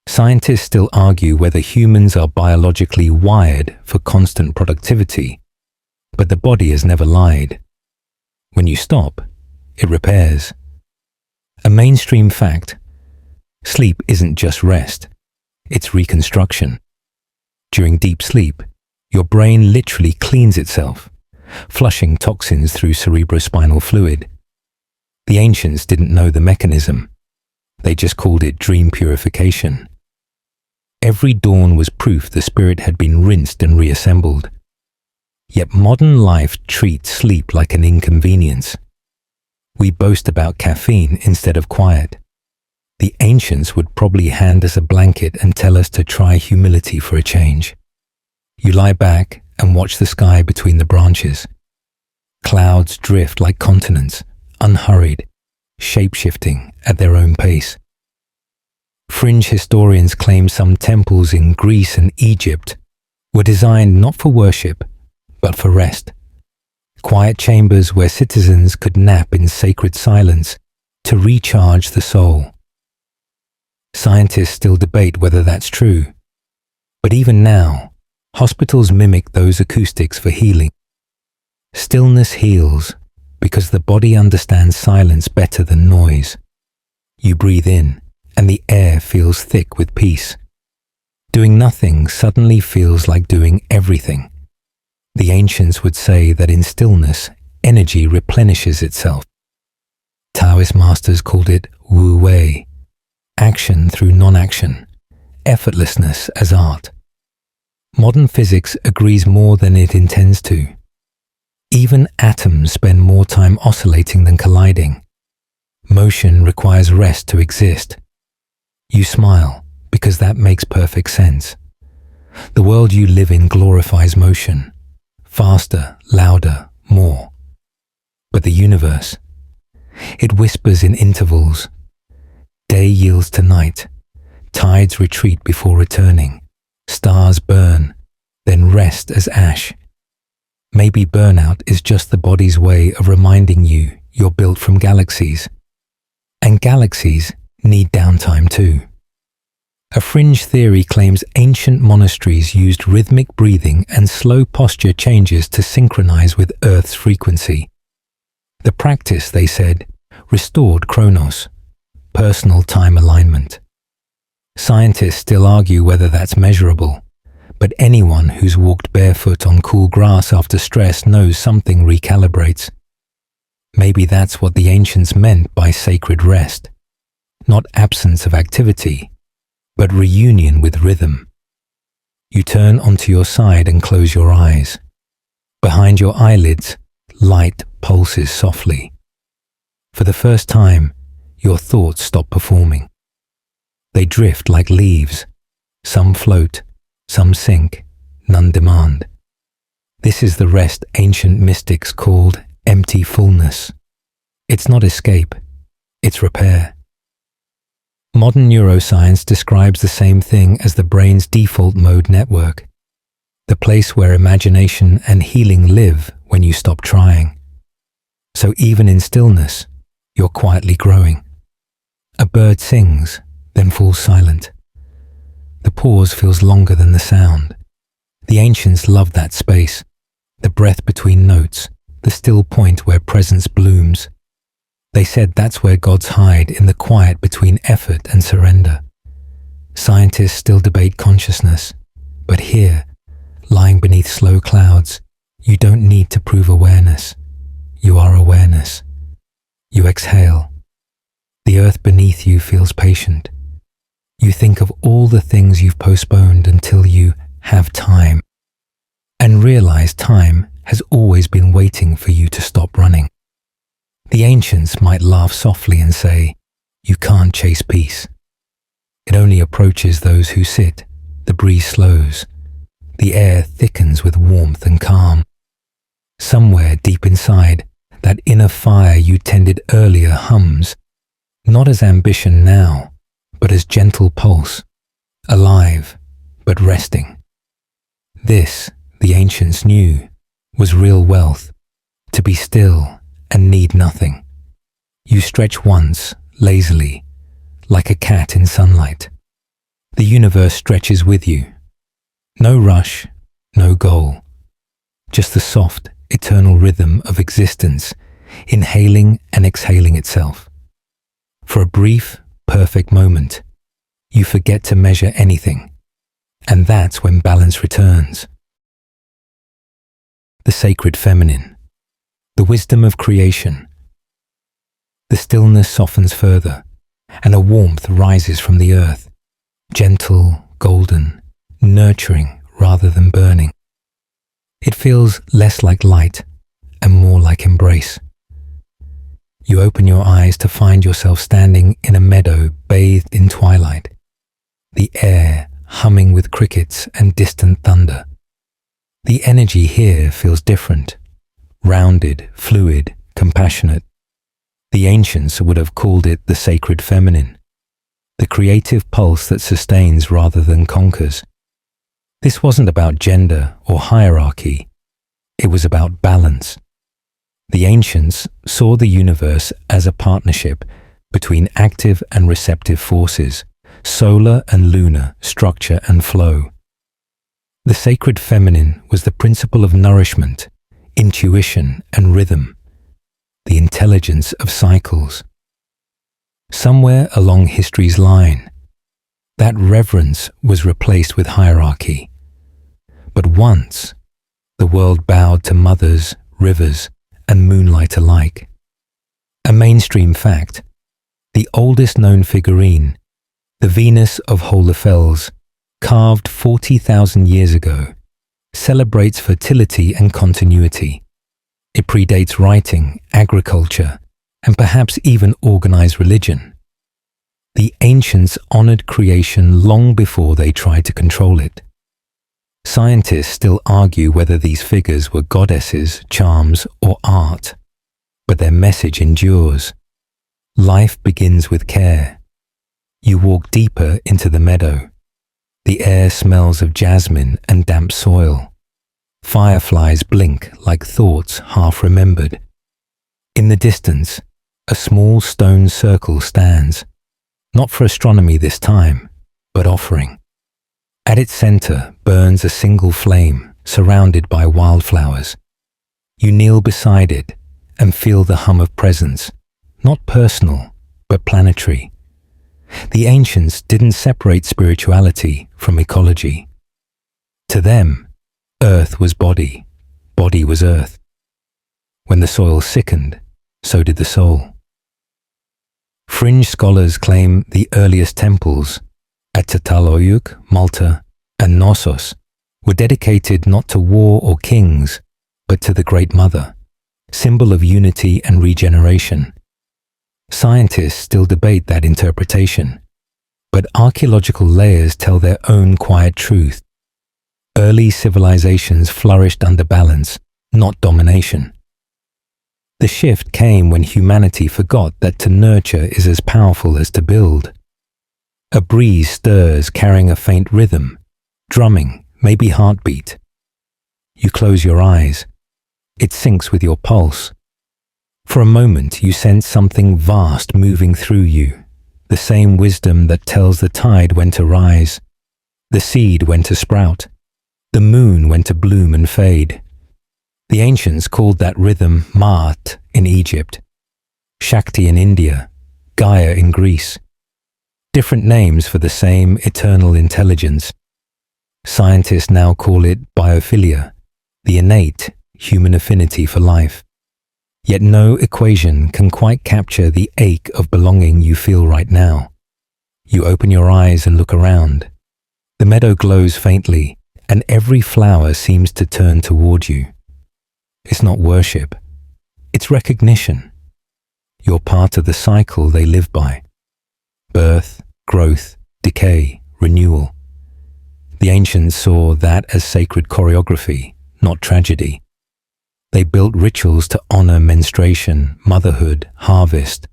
Scientists still argue whether humans are biologically wired for constant productivity, but the body has never lied. When you stop, it repairs. A mainstream fact: sleep isn't just rest, it's reconstruction. During deep sleep, your brain literally cleans itself, flushing toxins through cerebrospinal fluid. The ancients didn't know the mechanism. They just called it dream purification. Every dawn was proof the spirit had been rinsed and reassembled. Yet modern life treats sleep like an inconvenience. We boast about caffeine instead of quiet. The ancients would probably hand us a blanket and tell us to try humility for a change. You lie back and watch the sky between the branches. Clouds drift like continents, unhurried, shape-shifting at their own pace. Fringe historians claim some temples in Greece and Egypt were designed not for worship, but for rest. Quiet chambers where citizens could nap in sacred silence to recharge the soul. Scientists still debate whether that's true, but even now, hospitals mimic those acoustics for healing. Stillness heals because the body understands silence better than noise. You breathe in, and the air feels thick with peace. Doing nothing suddenly feels like doing everything. The ancients would say that in stillness, energy replenishes itself. Taoist masters called it Wu Wei, action through non-action, effortlessness as art. Modern physics agrees more than it intends to. Even atoms spend more time oscillating than colliding. Motion requires rest to exist. You smile because that makes perfect sense. The world you live in glorifies motion. Faster, louder, more. But the universe, it whispers in intervals. Day yields to night. Tides retreat before returning. Stars burn, then rest as ash. Maybe burnout is just the body's way of reminding you you're built from galaxies. And galaxies need downtime too. A fringe theory claims ancient monasteries used rhythmic breathing and slow posture changes to synchronize with Earth's frequency. The practice, they said, restored chronos, personal time alignment. Scientists still argue whether that's measurable, but anyone who's walked barefoot on cool grass after stress knows something recalibrates. Maybe that's what the ancients meant by sacred rest. Not absence of activity, but reunion with rhythm. You turn onto your side and close your eyes. Behind your eyelids, light pulses softly. For the first time, your thoughts stop performing. They drift like leaves. Some float, some sink, none demand. This is the rest ancient mystics called empty fullness. It's not escape, it's repair. Modern neuroscience describes the same thing as the brain's default mode network, the place where imagination and healing live when you stop trying. So even in stillness, you're quietly growing. A bird sings, then falls silent. The pause feels longer than the sound. The ancients loved that space, the breath between notes, the still point where presence blooms. They said that's where gods hide, in the quiet between effort and surrender. Scientists still debate consciousness, but here, lying beneath slow clouds, you don't need to prove awareness. You are awareness. You exhale. The earth beneath you feels patient. You think of all the things you've postponed until you have time, and realize time has always been waiting for you to stop running. The ancients might laugh softly and say, "You can't chase peace. It only approaches those who sit. The breeze slows. The air thickens with warmth and calm. Somewhere deep inside, that inner fire you tended earlier hums, not as ambition now, but as gentle pulse, alive, but resting. This, the ancients knew, was real wealth, to be still and need nothing. You stretch once, lazily, like a cat in sunlight. The universe stretches with you. No rush, no goal. Just the soft, eternal rhythm of existence, inhaling and exhaling itself. For a brief, perfect moment, you forget to measure anything, and that's when balance returns. The sacred feminine, the wisdom of creation. The stillness softens further, and a warmth rises from the earth, gentle, golden, nurturing rather than burning. It feels less like light and more like embrace. You open your eyes to find yourself standing in a meadow bathed in twilight, the air humming with crickets and distant thunder. The energy here feels different, rounded, fluid, compassionate. The ancients would have called it the sacred feminine, the creative pulse that sustains rather than conquers. This wasn't about gender or hierarchy. It was about balance. The ancients saw the universe as a partnership between active and receptive forces, solar and lunar, structure and flow. The sacred feminine was the principle of nourishment, intuition and rhythm, the intelligence of cycles. Somewhere along history's line, that reverence was replaced with hierarchy. But once, the world bowed to mothers, rivers, and moonlight alike. A mainstream fact, the oldest known figurine, the Venus of Hohlefels, carved 40,000 years ago, celebrates fertility and continuity. It predates writing, agriculture, and perhaps even organized religion. The ancients honored creation long before they tried to control it. Scientists still argue whether these figures were goddesses, charms, or art, but their message endures. Life begins with care. You walk deeper into the meadow. The air smells of jasmine and damp soil. Fireflies blink like thoughts half remembered. In the distance, a small stone circle stands, not for astronomy this time, but offering. At its center burns a single flame, surrounded by wildflowers. You kneel beside it and feel the hum of presence, not personal, but planetary. The ancients didn't separate spirituality from ecology. To them, earth was body, body was earth. When the soil sickened, so did the soul. Fringe scholars claim the earliest temples at Tlaloyuk, Malta, and Knossos were dedicated not to war or kings, but to the Great Mother, symbol of unity and regeneration. Scientists still debate that interpretation, but archaeological layers tell their own quiet truth. Early civilizations flourished under balance, not domination. The shift came when humanity forgot that to nurture is as powerful as to build. A breeze stirs carrying a faint rhythm, drumming, maybe heartbeat. You close your eyes. It syncs with your pulse. For a moment you sense something vast moving through you, the same wisdom that tells the tide when to rise, the seed when to sprout, the moon when to bloom and fade. The ancients called that rhythm Ma'at in Egypt, Shakti in India, Gaia in Greece. Different names for the same eternal intelligence. Scientists now call it biophilia, the innate human affinity for life. Yet no equation can quite capture the ache of belonging you feel right now. You open your eyes and look around. The meadow glows faintly, and every flower seems to turn toward you. It's not worship. It's recognition. You're part of the cycle they live by. Birth, growth, decay, renewal. The ancients saw that as sacred choreography, not tragedy. They built rituals to honor menstruation, motherhood, harvest.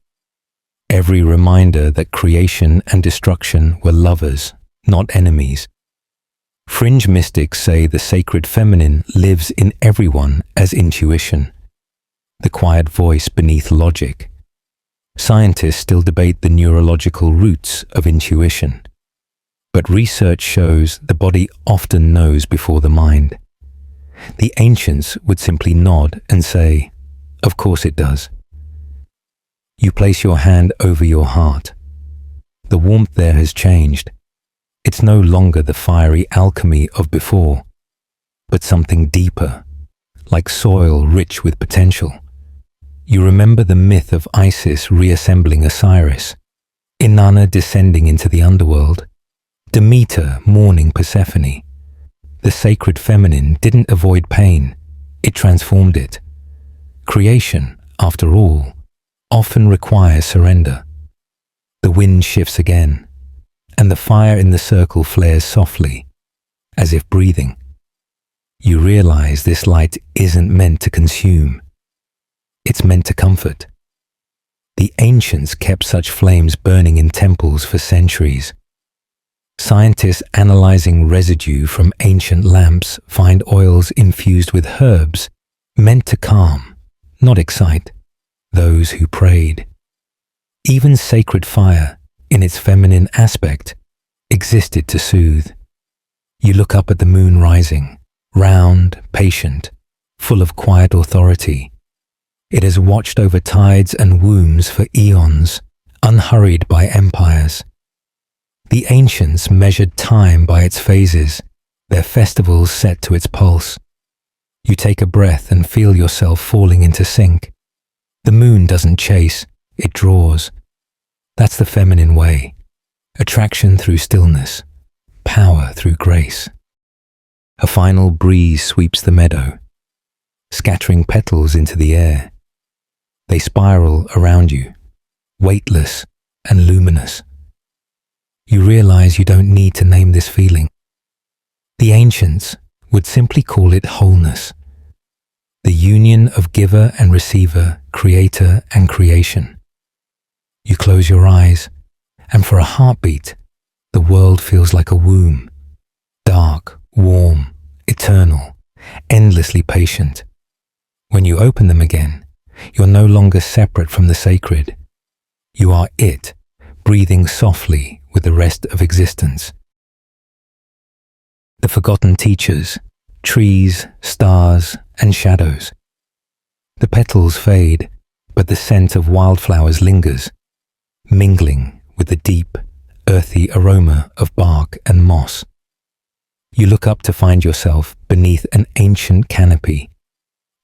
every reminder that creation and destruction were lovers, not enemies. Fringe mystics say the sacred feminine lives in everyone as intuition, the quiet voice beneath logic. Scientists still debate the neurological roots of intuition, but research shows the body often knows before the mind. The ancients would simply nod and say, "Of course it does." You place your hand over your heart. The warmth there has changed. It's no longer the fiery alchemy of before, but something deeper, like soil rich with potential. You remember the myth of Isis reassembling Osiris, Inanna descending into the underworld, Demeter mourning Persephone. The sacred feminine didn't avoid pain, it transformed it. Creation, after all, often requires surrender. The wind shifts again, and the fire in the circle flares softly, as if breathing. You realize this light isn't meant to consume. It's meant to comfort. The ancients kept such flames burning in temples for centuries. Scientists analyzing residue from ancient lamps find oils infused with herbs meant to calm, not excite, those who prayed. Even sacred fire, in its feminine aspect, existed to soothe. You look up at the moon rising, round, patient, full of quiet authority. It has watched over tides and wombs for eons, unhurried by empires. The ancients measured time by its phases, their festivals set to its pulse. You take a breath and feel yourself falling into sync. The moon doesn't chase, it draws. That's the feminine way. Attraction through stillness, power through grace. A final breeze sweeps the meadow, scattering petals into the air. They spiral around you, weightless and luminous. You realize you don't need to name this feeling. The ancients would simply call it wholeness, the union of giver and receiver, creator and creation. You close your eyes, and for a heartbeat, the world feels like a womb, dark, warm, eternal, endlessly patient. When you open them again, you're no longer separate from the sacred. You are it, breathing softly with the rest of existence. The forgotten teachers, trees, stars, and shadows. The petals fade, but the scent of wildflowers lingers, mingling with the deep, earthy aroma of bark and moss. You look up to find yourself beneath an ancient canopy,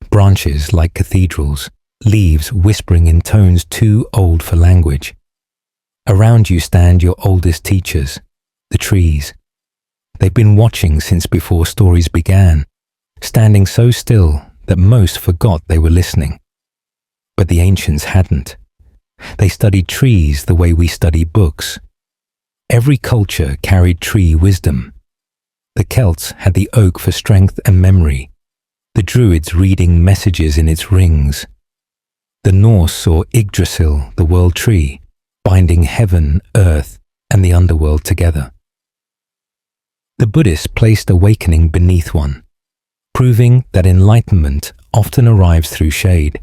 branches like cathedrals, leaves whispering in tones too old for language. Around you stand your oldest teachers, the trees. They've been watching since before stories began, standing so still that most forgot they were listening. But the ancients hadn't. They studied trees the way we study books. Every culture carried tree wisdom. The Celts had the oak for strength and memory, the Druids reading messages in its rings. The Norse saw Yggdrasil, the world tree, binding heaven, earth, and the underworld together. The Buddhists placed awakening beneath one, proving that enlightenment often arrives through shade.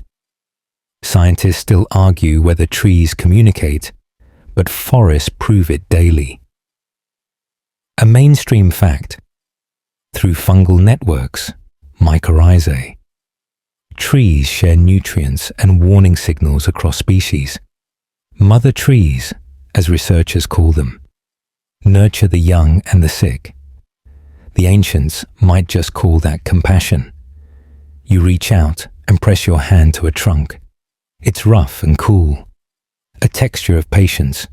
Scientists still argue whether trees communicate, but forests prove it daily. A mainstream fact: through fungal networks, mycorrhizae, trees share nutrients and warning signals across species. Mother trees, as researchers call them, nurture the young and the sick. The ancients might just call that compassion. You reach out and press your hand to a trunk. It's rough and cool, a texture of patience.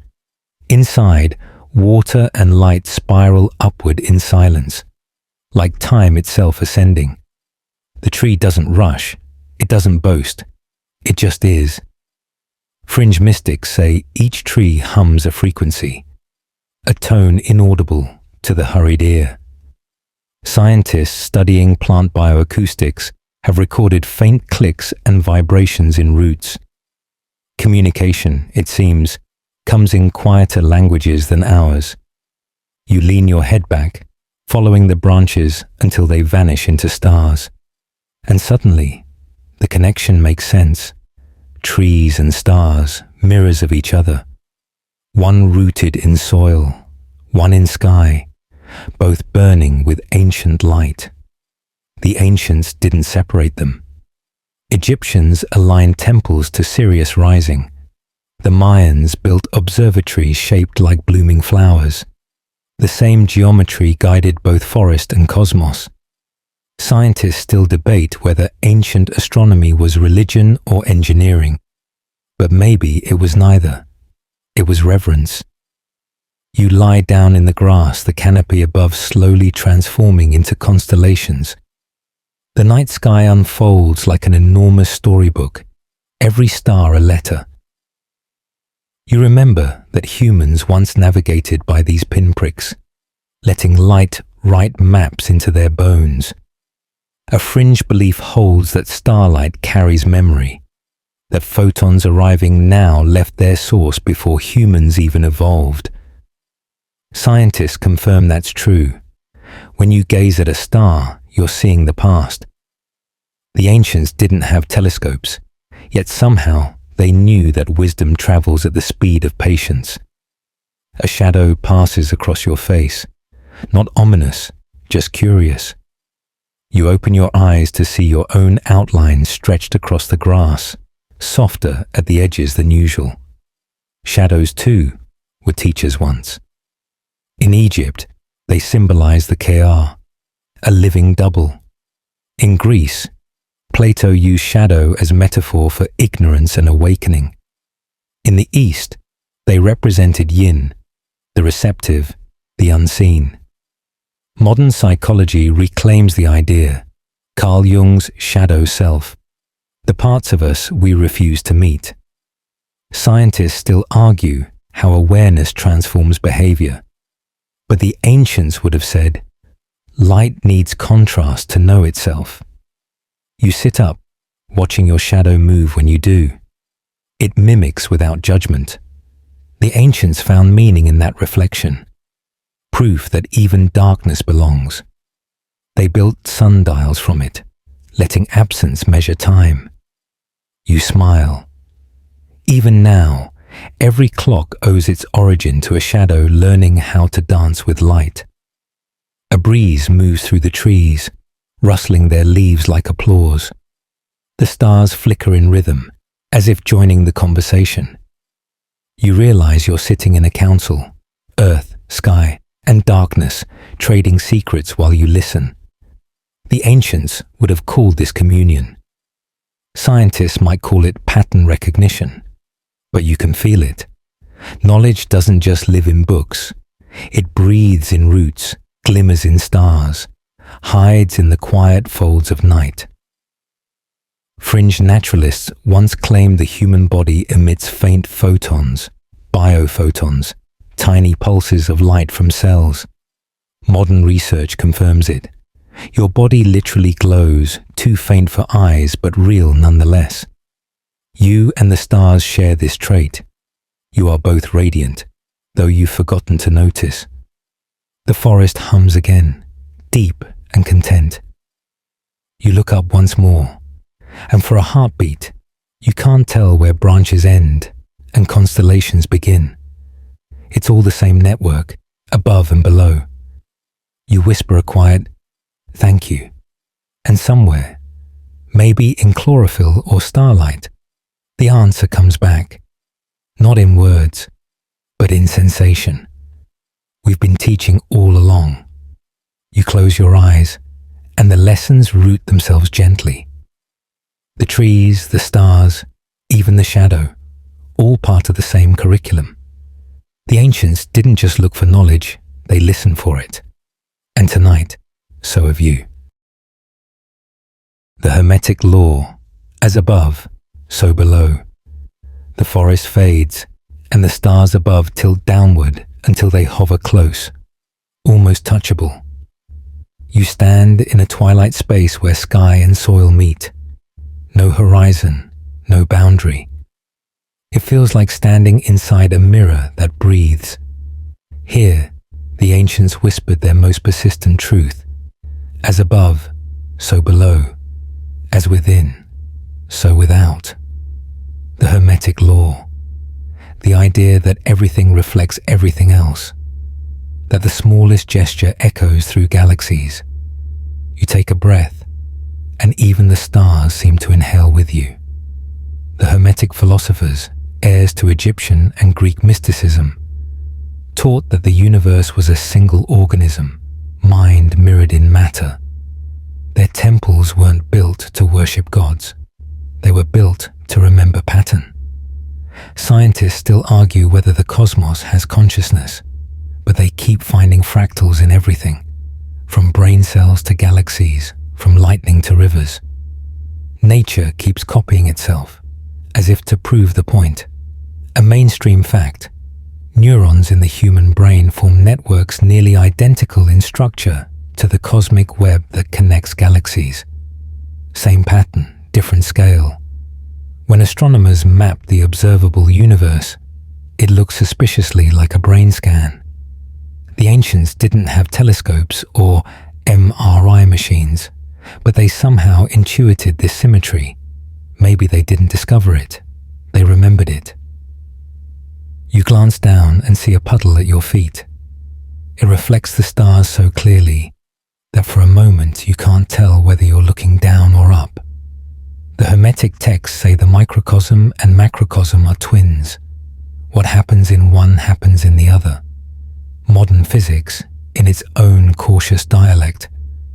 Inside, water and light spiral upward in silence, like time itself ascending. The tree doesn't rush, it doesn't boast, it just is. Fringe mystics say each tree hums a frequency, a tone inaudible to the hurried ear. Scientists studying plant bioacoustics have recorded faint clicks and vibrations in roots. Communication, it seems, comes in quieter languages than ours. You lean your head back, following the branches until they vanish into stars. And suddenly, the connection makes sense. Trees and stars, mirrors of each other. One rooted in soil, one in sky, both burning with ancient light. The ancients didn't separate them. Egyptians aligned temples to Sirius rising. The Mayans built observatories shaped like blooming flowers. The same geometry guided both forest and cosmos. Scientists still debate whether ancient astronomy was religion or engineering, but maybe it was neither. It was reverence. You lie down in the grass, the canopy above slowly transforming into constellations. The night sky unfolds like an enormous storybook, every star a letter. You remember that humans once navigated by these pinpricks, letting light write maps into their bones. A fringe belief holds that starlight carries memory, that photons arriving now left their source before humans even evolved. Scientists confirm that's true. When you gaze at a star, you're seeing the past. The ancients didn't have telescopes, yet somehow they knew that wisdom travels at the speed of patience. A shadow passes across your face, not ominous, just curious. You open your eyes to see your own outline stretched across the grass, softer at the edges than usual. Shadows, too, were teachers once. In Egypt, they symbolized the Ka, a living double. In Greece, Plato used shadow as metaphor for ignorance and awakening. In the East, they represented yin, the receptive, the unseen. Modern psychology reclaims the idea, Carl Jung's shadow self, the parts of us we refuse to meet. Scientists still argue how awareness transforms behavior, but the ancients would have said, light needs contrast to know itself. You sit up, watching your shadow move when you do. It mimics without judgment. The ancients found meaning in that reflection, proof that even darkness belongs. They built sundials from it, letting absence measure time. You smile. Even now, every clock owes its origin to a shadow learning how to dance with light. A breeze moves through the trees, rustling their leaves like applause. The stars flicker in rhythm, as if joining the conversation. You realize you're sitting in a council, earth, sky, and darkness, trading secrets while you listen. The ancients would have called this communion. Scientists might call it pattern recognition, but you can feel it. Knowledge doesn't just live in books. It breathes in roots, glimmers in stars, hides in the quiet folds of night. Fringe naturalists once claimed the human body emits faint photons, biophotons, tiny pulses of light from cells. Modern research confirms it. Your body literally glows, too faint for eyes but real nonetheless. You and the stars share this trait. You are both radiant, though you've forgotten to notice. The forest hums again, deep and content. You look up once more, and for a heartbeat, you can't tell where branches end and constellations begin. It's all the same network, above and below. You whisper a quiet, "Thank you," and somewhere, maybe in chlorophyll or starlight, the answer comes back, not in words, but in sensation. We've been teaching all along. You close your eyes, and the lessons root themselves gently. The trees, the stars, even the shadow, all part of the same curriculum. The ancients didn't just look for knowledge, they listened for it. And tonight, so have you. The Hermetic Law, as above, so below. The forest fades, and the stars above tilt downward until they hover close, almost touchable. You stand in a twilight space where sky and soil meet. No horizon, no boundary. It feels like standing inside a mirror that breathes. Here, the ancients whispered their most persistent truth. As above, so below. As within, so without. The Hermetic Law. The idea that everything reflects everything else. That the smallest gesture echoes through galaxies. You take a breath, and even the stars seem to inhale with you. The Hermetic philosophers, heirs to Egyptian and Greek mysticism, taught that the universe was a single organism, mind mirrored in matter. Their temples weren't built to worship gods. They were built to remember pattern. Scientists still argue whether the cosmos has consciousness, but they keep finding fractals in everything, from brain cells to galaxies, from lightning to rivers. Nature keeps copying itself, as if to prove the point. A mainstream fact: neurons in the human brain form networks nearly identical in structure to the cosmic web that connects galaxies. Same pattern, different scale. When astronomers map the observable universe, it looks suspiciously like a brain scan. The ancients didn't have telescopes or MRI machines, but they somehow intuited this symmetry. Maybe they didn't discover it, they remembered it. You glance down and see a puddle at your feet. It reflects the stars so clearly that for a moment you can't tell whether you're looking down or up. The Hermetic texts say the microcosm and macrocosm are twins. What happens in one happens in the other. Modern physics, in its own cautious dialect,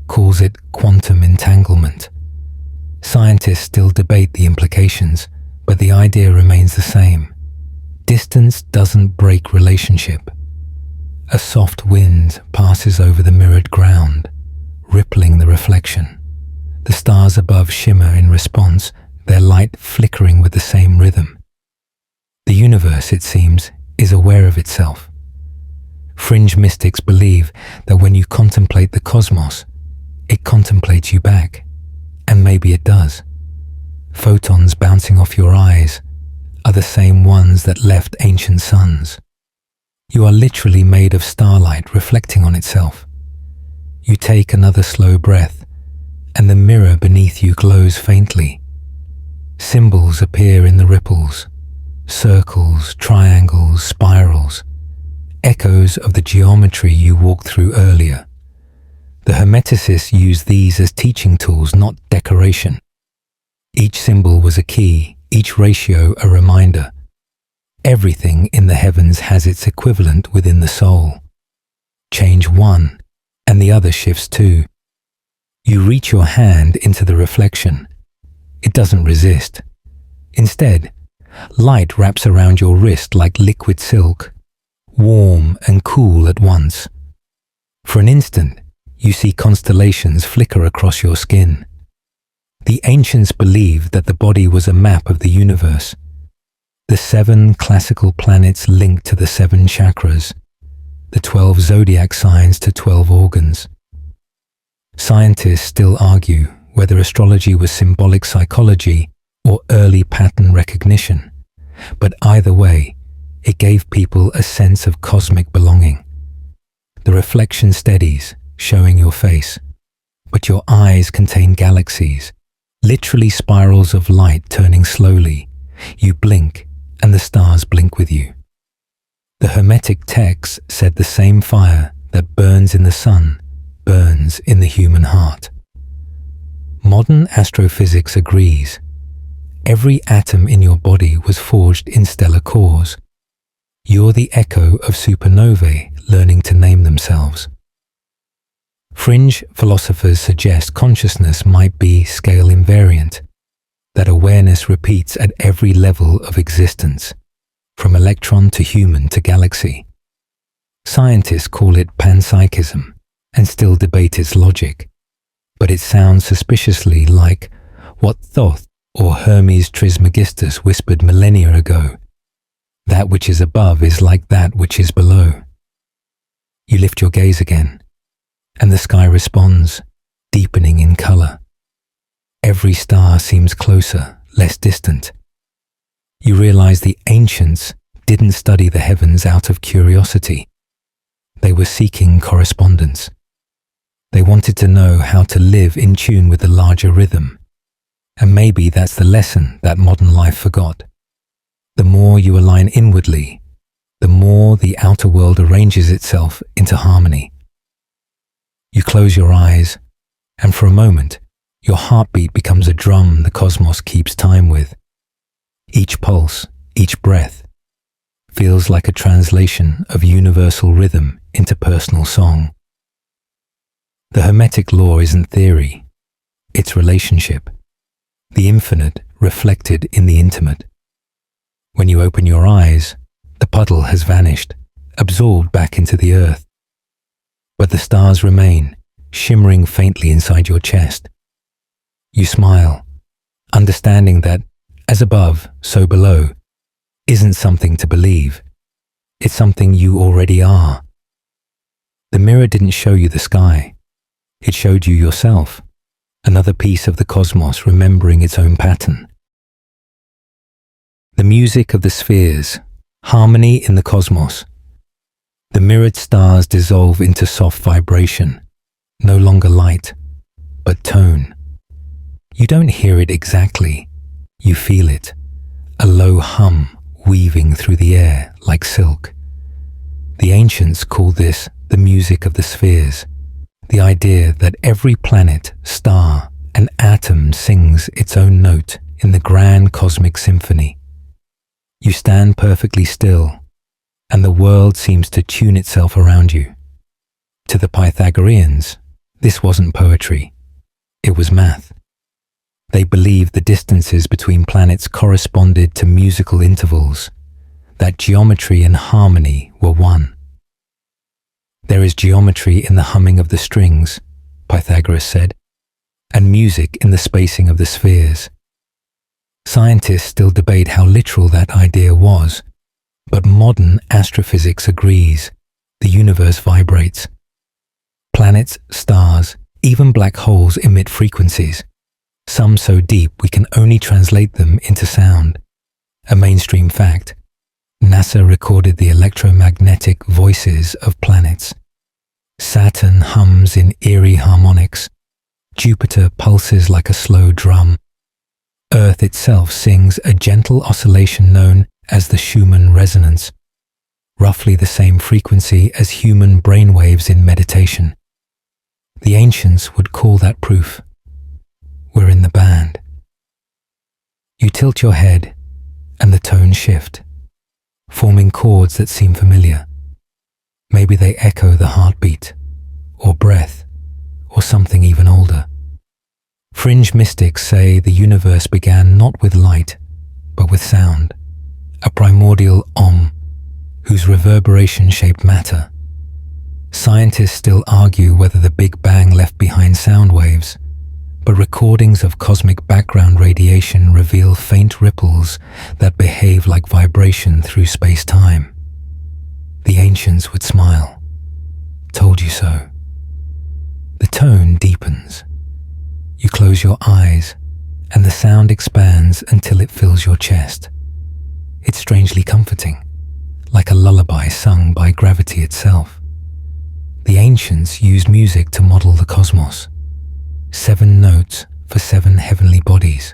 calls it quantum entanglement. Scientists still debate the implications, but the idea remains the same. Distance doesn't break relationship. A soft wind passes over the mirrored ground, rippling the reflection. The stars above shimmer in response, their light flickering with the same rhythm. The universe, it seems, is aware of itself. Fringe mystics believe that when you contemplate the cosmos, it contemplates you back. And maybe it does. Photons bouncing off your eyes are the same ones that left ancient suns. You are literally made of starlight reflecting on itself. You take another slow breath, and the mirror beneath you glows faintly. Symbols appear in the ripples, circles, triangles, spirals, echoes of the geometry you walked through earlier. The Hermeticists use these as teaching tools, not decoration. Each symbol was a key, each ratio a reminder. Everything in the heavens has its equivalent within the soul. Change one, and the other shifts too. You reach your hand into the reflection. It doesn't resist. Instead, light wraps around your wrist like liquid silk, warm and cool at once. For an instant, you see constellations flicker across your skin. The ancients believed that the body was a map of the universe. The 7 classical planets linked to the 7 chakras, the 12 zodiac signs to 12 organs. Scientists still argue whether astrology was symbolic psychology or early pattern recognition, but either way, it gave people a sense of cosmic belonging. The reflection steadies, showing your face, but your eyes contain galaxies, literally spirals of light turning slowly. You blink, and the stars blink with you. The Hermetic texts said the same fire that burns in the sun burns in the human heart. Modern astrophysics agrees. Every atom in your body was forged in stellar cores. You're the echo of supernovae learning to name themselves. Fringe philosophers suggest consciousness might be scale invariant, that awareness repeats at every level of existence, from electron to human to galaxy. Scientists call it panpsychism and still debate its logic, but it sounds suspiciously like what Thoth or Hermes Trismegistus whispered millennia ago. That which is above is like that which is below. You lift your gaze again, and the sky responds, deepening in color. Every star seems closer, less distant. You realize the ancients didn't study the heavens out of curiosity. They were seeking correspondence. They wanted to know how to live in tune with the larger rhythm. And maybe that's the lesson that modern life forgot. The more you align inwardly, the more the outer world arranges itself into harmony. You close your eyes, and for a moment, your heartbeat becomes a drum the cosmos keeps time with. Each pulse, each breath, feels like a translation of universal rhythm into personal song. The Hermetic Law isn't theory, it's relationship. The infinite reflected in the intimate. When you open your eyes, the puddle has vanished, absorbed back into the earth. But the stars remain, shimmering faintly inside your chest. You smile, understanding that, as above, so below, isn't something to believe. It's something you already are. The mirror didn't show you the sky. It showed you yourself, another piece of the cosmos remembering its own pattern. The music of the spheres, harmony in the cosmos. The mirrored stars dissolve into soft vibration, no longer light, but tone. You don't hear it exactly, you feel it, a low hum weaving through the air like silk. The ancients called this the music of the spheres, the idea that every planet, star, and atom sings its own note in the grand cosmic symphony. You stand perfectly still, and the world seems to tune itself around you. To the Pythagoreans, this wasn't poetry, it was math. They believed the distances between planets corresponded to musical intervals, that geometry and harmony were one. There is geometry in the humming of the strings, Pythagoras said, and music in the spacing of the spheres. Scientists still debate how literal that idea was, but modern astrophysics agrees the universe vibrates. Planets, stars, even black holes emit frequencies, some so deep we can only translate them into sound. A mainstream fact. NASA recorded the electromagnetic voices of planets. Saturn hums in eerie harmonics. Jupiter pulses like a slow drum. Earth itself sings a gentle oscillation known as the Schumann resonance, roughly the same frequency as human brainwaves in meditation. The ancients would call that proof. We're in the band. You tilt your head, and the tones shift, forming chords that seem familiar. Maybe they echo the heartbeat, or breath, or something even older. Fringe mystics say the universe began not with light, but with sound, a primordial Om, whose reverberation shaped matter. Scientists still argue whether the Big Bang left behind sound waves, but recordings of cosmic background radiation reveal faint ripples that behave like vibration through space-time. The ancients would smile. Told you so. The tone deepens. You close your eyes, and the sound expands until it fills your chest. It's strangely comforting, like a lullaby sung by gravity itself. The ancients used music to model the cosmos. 7 notes for 7 heavenly bodies,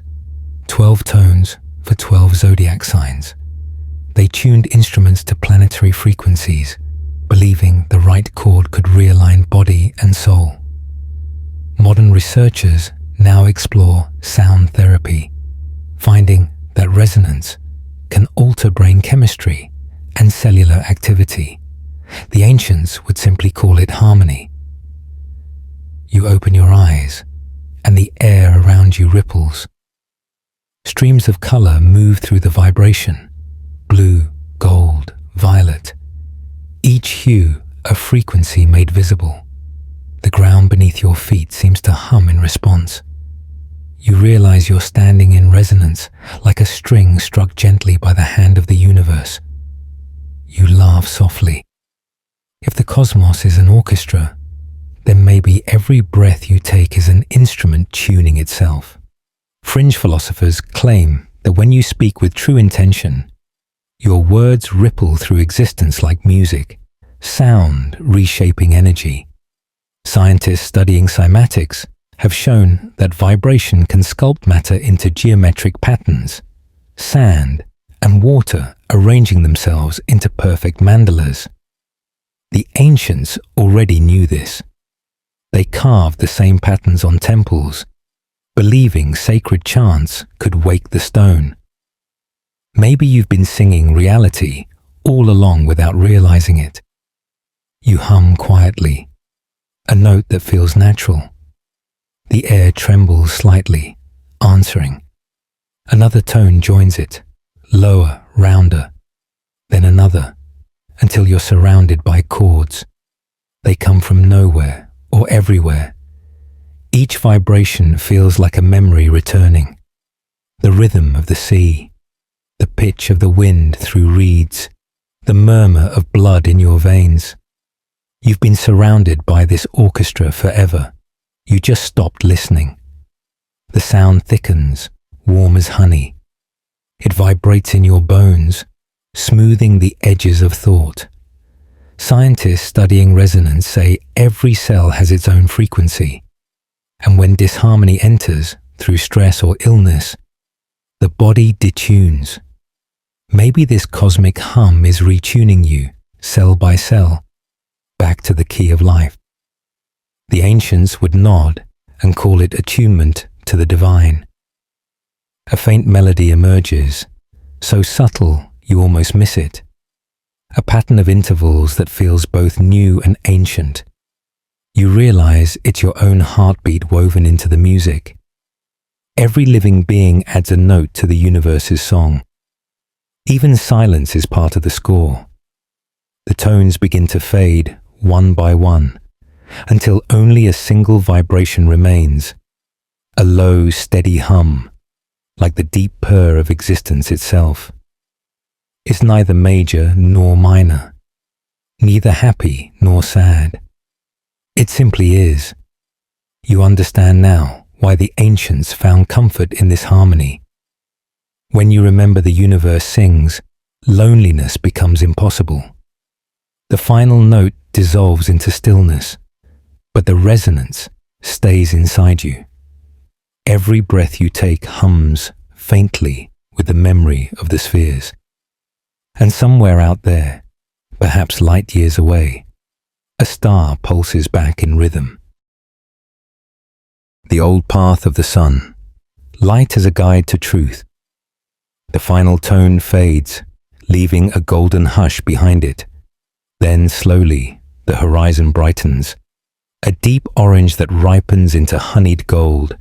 12 tones for 12 zodiac signs. They tuned instruments to planetary frequencies, believing the right chord could realign body and soul. Modern researchers now explore sound therapy, finding that resonance can alter brain chemistry and cellular activity. The ancients would simply call it harmony. You open your eyes, and the air around you ripples. Streams of color move through the vibration, blue, gold, violet. Each hue a frequency made visible. The ground beneath your feet seems to hum in response. You realize you're standing in resonance, like a string struck gently by the hand of the universe. You laugh softly. If the cosmos is an orchestra, then maybe every breath you take is an instrument tuning itself. Fringe philosophers claim that when you speak with true intention, your words ripple through existence like music, sound reshaping energy. Scientists studying cymatics have shown that vibration can sculpt matter into geometric patterns, sand and water arranging themselves into perfect mandalas. The ancients already knew this. They carved the same patterns on temples, believing sacred chants could wake the stone. Maybe you've been singing reality all along without realizing it. You hum quietly, a note that feels natural. The air trembles slightly, answering. Another tone joins it, lower, rounder, then another, until you're surrounded by chords. They come from nowhere or everywhere. Each vibration feels like a memory returning. The rhythm of the sea, the pitch of the wind through reeds, the murmur of blood in your veins. You've been surrounded by this orchestra forever. You just stopped listening. The sound thickens, warm as honey. It vibrates in your bones, smoothing the edges of thought. Scientists studying resonance say every cell has its own frequency, and when disharmony enters through stress or illness, the body detunes. Maybe this cosmic hum is retuning you, cell by cell, back to the key of life. The ancients would nod and call it attunement to the divine. A faint melody emerges, so subtle you almost miss it. A pattern of intervals that feels both new and ancient. You realize it's your own heartbeat woven into the music. Every living being adds a note to the universe's song. Even silence is part of the score. The tones begin to fade one by one, until only a single vibration remains, a low, steady hum, like the deep purr of existence itself. It's neither major nor minor, neither happy nor sad. It simply is. You understand now why the ancients found comfort in this harmony. When you remember the universe sings, loneliness becomes impossible. The final note dissolves into stillness, but the resonance stays inside you. Every breath you take hums faintly with the memory of the spheres. And somewhere out there, perhaps light years away, a star pulses back in rhythm. The old path of the sun, light as a guide to truth. The final tone fades, leaving a golden hush behind it. Then slowly, the horizon brightens, a deep orange that ripens into honeyed gold.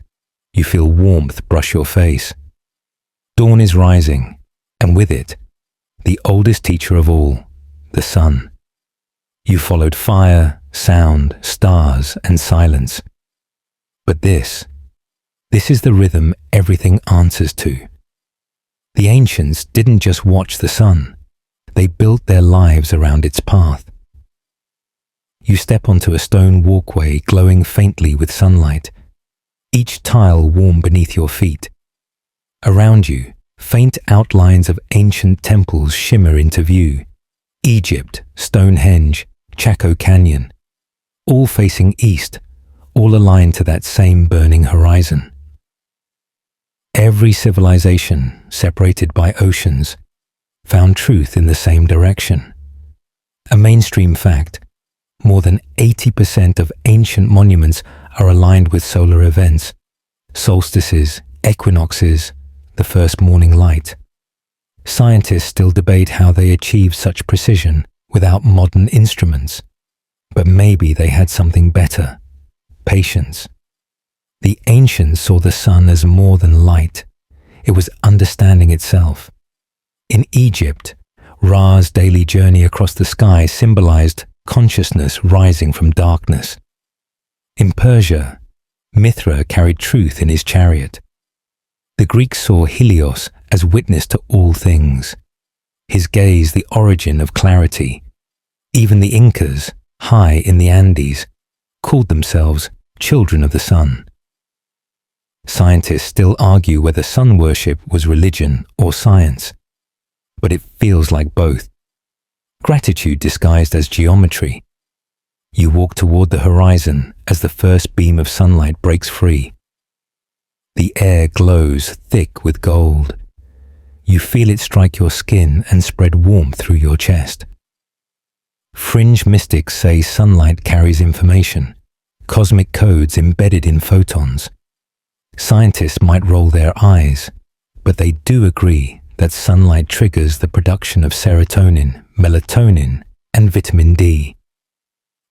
You feel warmth brush your face. Dawn is rising, and with it, the oldest teacher of all, the sun. You followed fire, sound, stars, and silence. But this is the rhythm everything answers to. The ancients didn't just watch the sun, they built their lives around its path. You step onto a stone walkway glowing faintly with sunlight, each tile warm beneath your feet. Around you, faint outlines of ancient temples shimmer into view. Egypt, Stonehenge, Chaco Canyon, all facing east, all aligned to that same burning horizon. Every civilization, separated by oceans, found truth in the same direction. A mainstream fact, more than 80% of ancient monuments are aligned with solar events, solstices, equinoxes, the first morning light. Scientists still debate how they achieved such precision without modern instruments, but maybe they had something better: patience. The ancients saw the sun as more than light. It was understanding itself. In Egypt, Ra's daily journey across the sky symbolized consciousness rising from darkness. In Persia, Mithra carried truth in his chariot. The Greeks saw Helios as witness to all things, his gaze the origin of clarity. Even the Incas, high in the Andes, called themselves children of the sun. Scientists still argue whether sun worship was religion or science, but it feels like both. Gratitude disguised as geometry. You walk toward the horizon as the first beam of sunlight breaks free. The air glows thick with gold. You feel it strike your skin and spread warmth through your chest. Fringe mystics say sunlight carries information, cosmic codes embedded in photons. Scientists might roll their eyes, but they do agree that sunlight triggers the production of serotonin, melatonin, and vitamin D,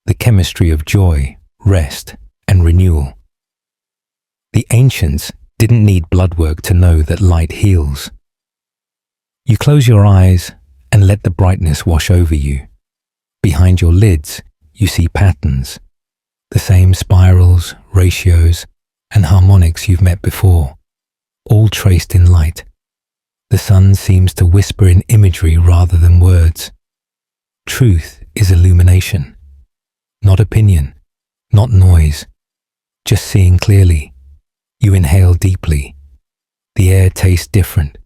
the chemistry of joy, rest, and renewal. The ancients didn't need blood work to know that light heals. You close your eyes and let the brightness wash over you. Behind your lids, you see patterns, the same spirals, ratios, and harmonics you've met before, all traced in light. The sun seems to whisper in imagery rather than words. Truth is illumination, not opinion, not noise, just seeing clearly. You inhale deeply. The air tastes different,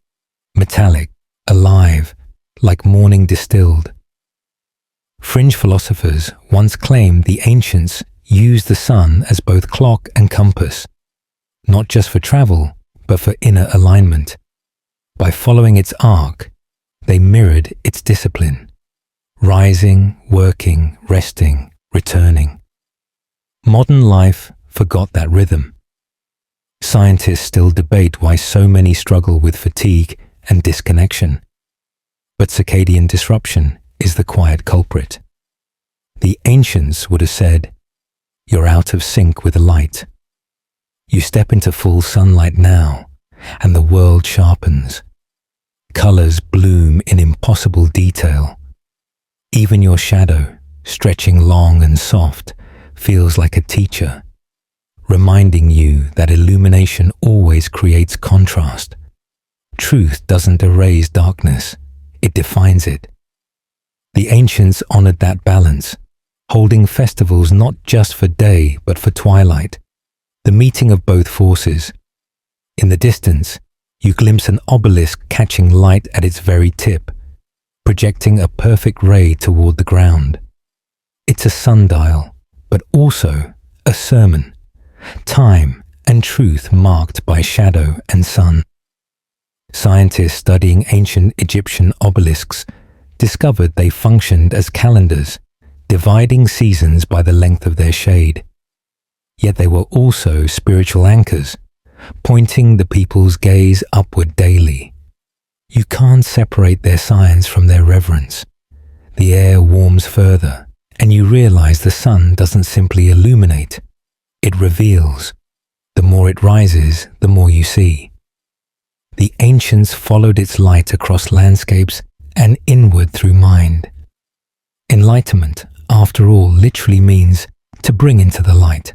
metallic, alive, like morning distilled. Fringe philosophers once claimed the ancients used the sun as both clock and compass, not just for travel, but for inner alignment. By following its arc, they mirrored its discipline, rising, working, resting, returning. Modern life forgot that rhythm. Scientists still debate why so many struggle with fatigue and disconnection. But circadian disruption is the quiet culprit. The ancients would have said, "You're out of sync with the light." You step into full sunlight now, and the world sharpens. Colors bloom in impossible detail. Even your shadow, stretching long and soft, feels like a teacher, reminding you that illumination always creates contrast. Truth doesn't erase darkness, it defines it. The ancients honored that balance, holding festivals not just for day but for twilight, the meeting of both forces. In the distance, you glimpse an obelisk catching light at its very tip, projecting a perfect ray toward the ground. It's a sundial, but also a sermon, time and truth marked by shadow and sun. Scientists studying ancient Egyptian obelisks discovered they functioned as calendars, dividing seasons by the length of their shade. Yet they were also spiritual anchors, pointing the people's gaze upward daily. You can't separate their science from their reverence. The air warms further, and you realize the sun doesn't simply illuminate, it reveals. The more it rises, the more you see. The ancients followed its light across landscapes and inward through mind. Enlightenment, after all, literally means to bring into the light.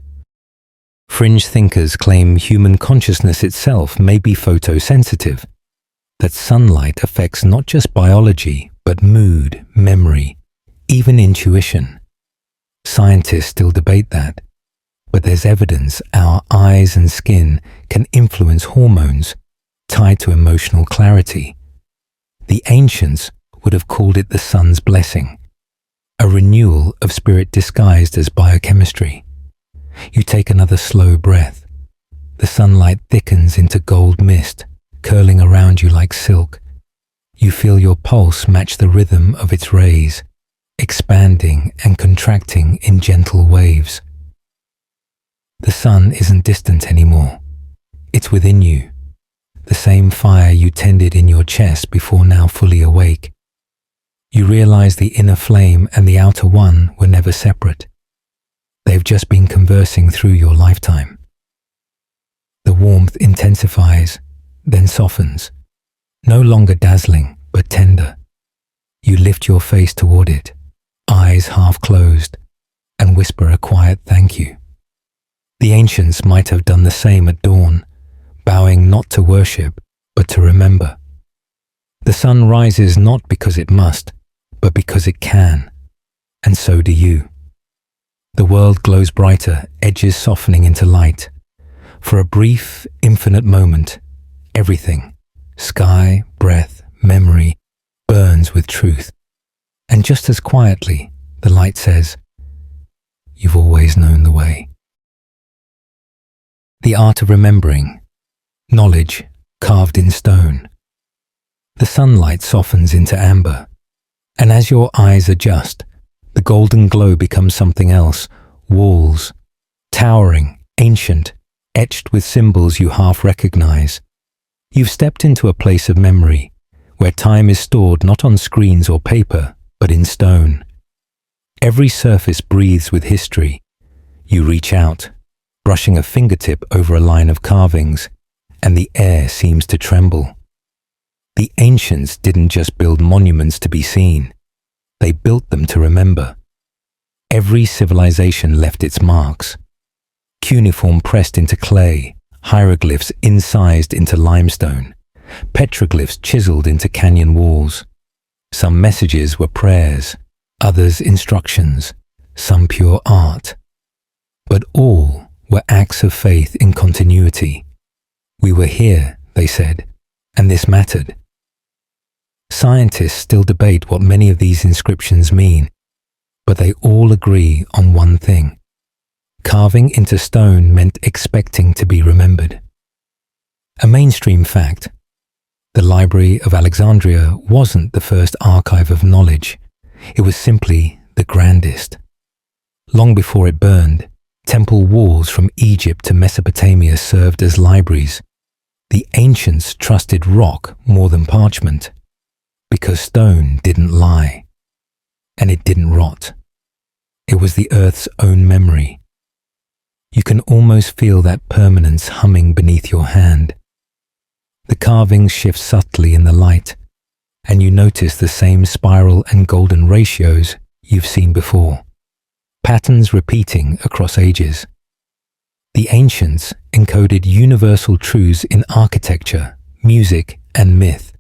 Fringe thinkers claim human consciousness itself may be photosensitive, that sunlight affects not just biology, but mood, memory, even intuition. Scientists still debate that, but there's evidence our eyes and skin can influence hormones tied to emotional clarity. The ancients would have called it the sun's blessing, a renewal of spirit disguised as biochemistry. You take another slow breath. The sunlight thickens into gold mist, curling around you like silk. You feel your pulse match the rhythm of its rays, expanding and contracting in gentle waves. The sun isn't distant anymore. It's within you. The same fire you tended in your chest before now fully awake. You realize the inner flame and the outer one were never separate. They've just been conversing through your lifetime. The warmth intensifies, then softens, no longer dazzling, but tender. You lift your face toward it, eyes half closed, and whisper a quiet thank you. The ancients might have done the same at dawn, bowing not to worship, but to remember. The sun rises not because it must, but because it can, and so do you. The world glows brighter, edges softening into light. For a brief, infinite moment, everything, sky, breath, memory, burns with truth. And just as quietly, the light says, "You've always known the way." The art of remembering, knowledge carved in stone. The sunlight softens into amber, and as your eyes adjust, the golden glow becomes something else, walls, towering, ancient, etched with symbols you half recognize. You've stepped into a place of memory, where time is stored not on screens or paper, but in stone. Every surface breathes with history. You reach out, brushing a fingertip over a line of carvings, and the air seems to tremble. The ancients didn't just build monuments to be seen. They built them to remember. Every civilization left its marks. Cuneiform pressed into clay, hieroglyphs incised into limestone, petroglyphs chiseled into canyon walls. Some messages were prayers, others instructions, some pure art. But all were acts of faith in continuity. We were here, they said, and this mattered. Scientists still debate what many of these inscriptions mean, but they all agree on one thing. Carving into stone meant expecting to be remembered. A mainstream fact: the Library of Alexandria wasn't the first archive of knowledge. It was simply the grandest. Long before it burned, temple walls from Egypt to Mesopotamia served as libraries. The ancients trusted rock more than parchment, because stone didn't lie, and it didn't rot. It was the earth's own memory. You can almost feel that permanence humming beneath your hand. The carvings shift subtly in the light, and you notice the same spiral and golden ratios you've seen before, patterns repeating across ages. The ancients encoded universal truths in architecture, music, and myth.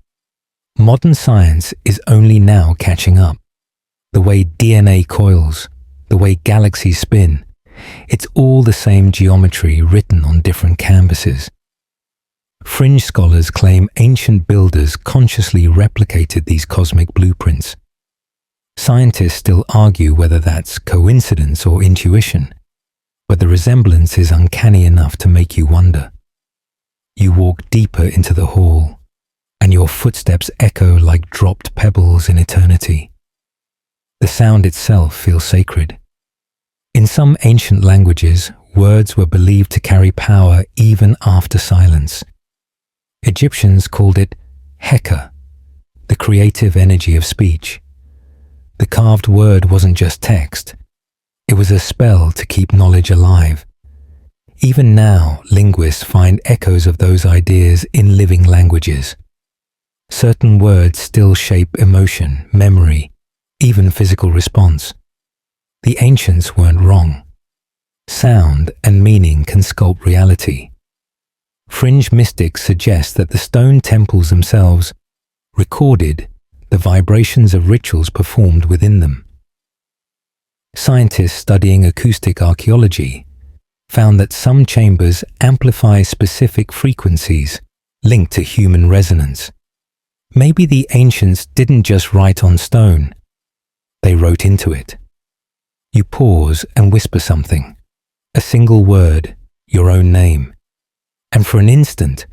Modern science is only now catching up. The way DNA coils, the way galaxies spin, it's all the same geometry written on different canvases. Fringe scholars claim ancient builders consciously replicated these cosmic blueprints. Scientists still argue whether that's coincidence or intuition, but the resemblance is uncanny enough to make you wonder. You walk deeper into the hall, and your footsteps echo like dropped pebbles in eternity. The sound itself feels sacred. In some ancient languages, words were believed to carry power even after silence. Egyptians called it Heka, the creative energy of speech. The carved word wasn't just text. It was a spell to keep knowledge alive. Even now, linguists find echoes of those ideas in living languages. Certain words still shape emotion, memory, even physical response. The ancients weren't wrong. Sound and meaning can sculpt reality. Fringe mystics suggest that the stone temples themselves recorded the vibrations of rituals performed within them. Scientists studying acoustic archaeology found that some chambers amplify specific frequencies linked to human resonance. Maybe the ancients didn't just write on stone, they wrote into it. You pause and whisper something, a single word, your own name, and for an instant,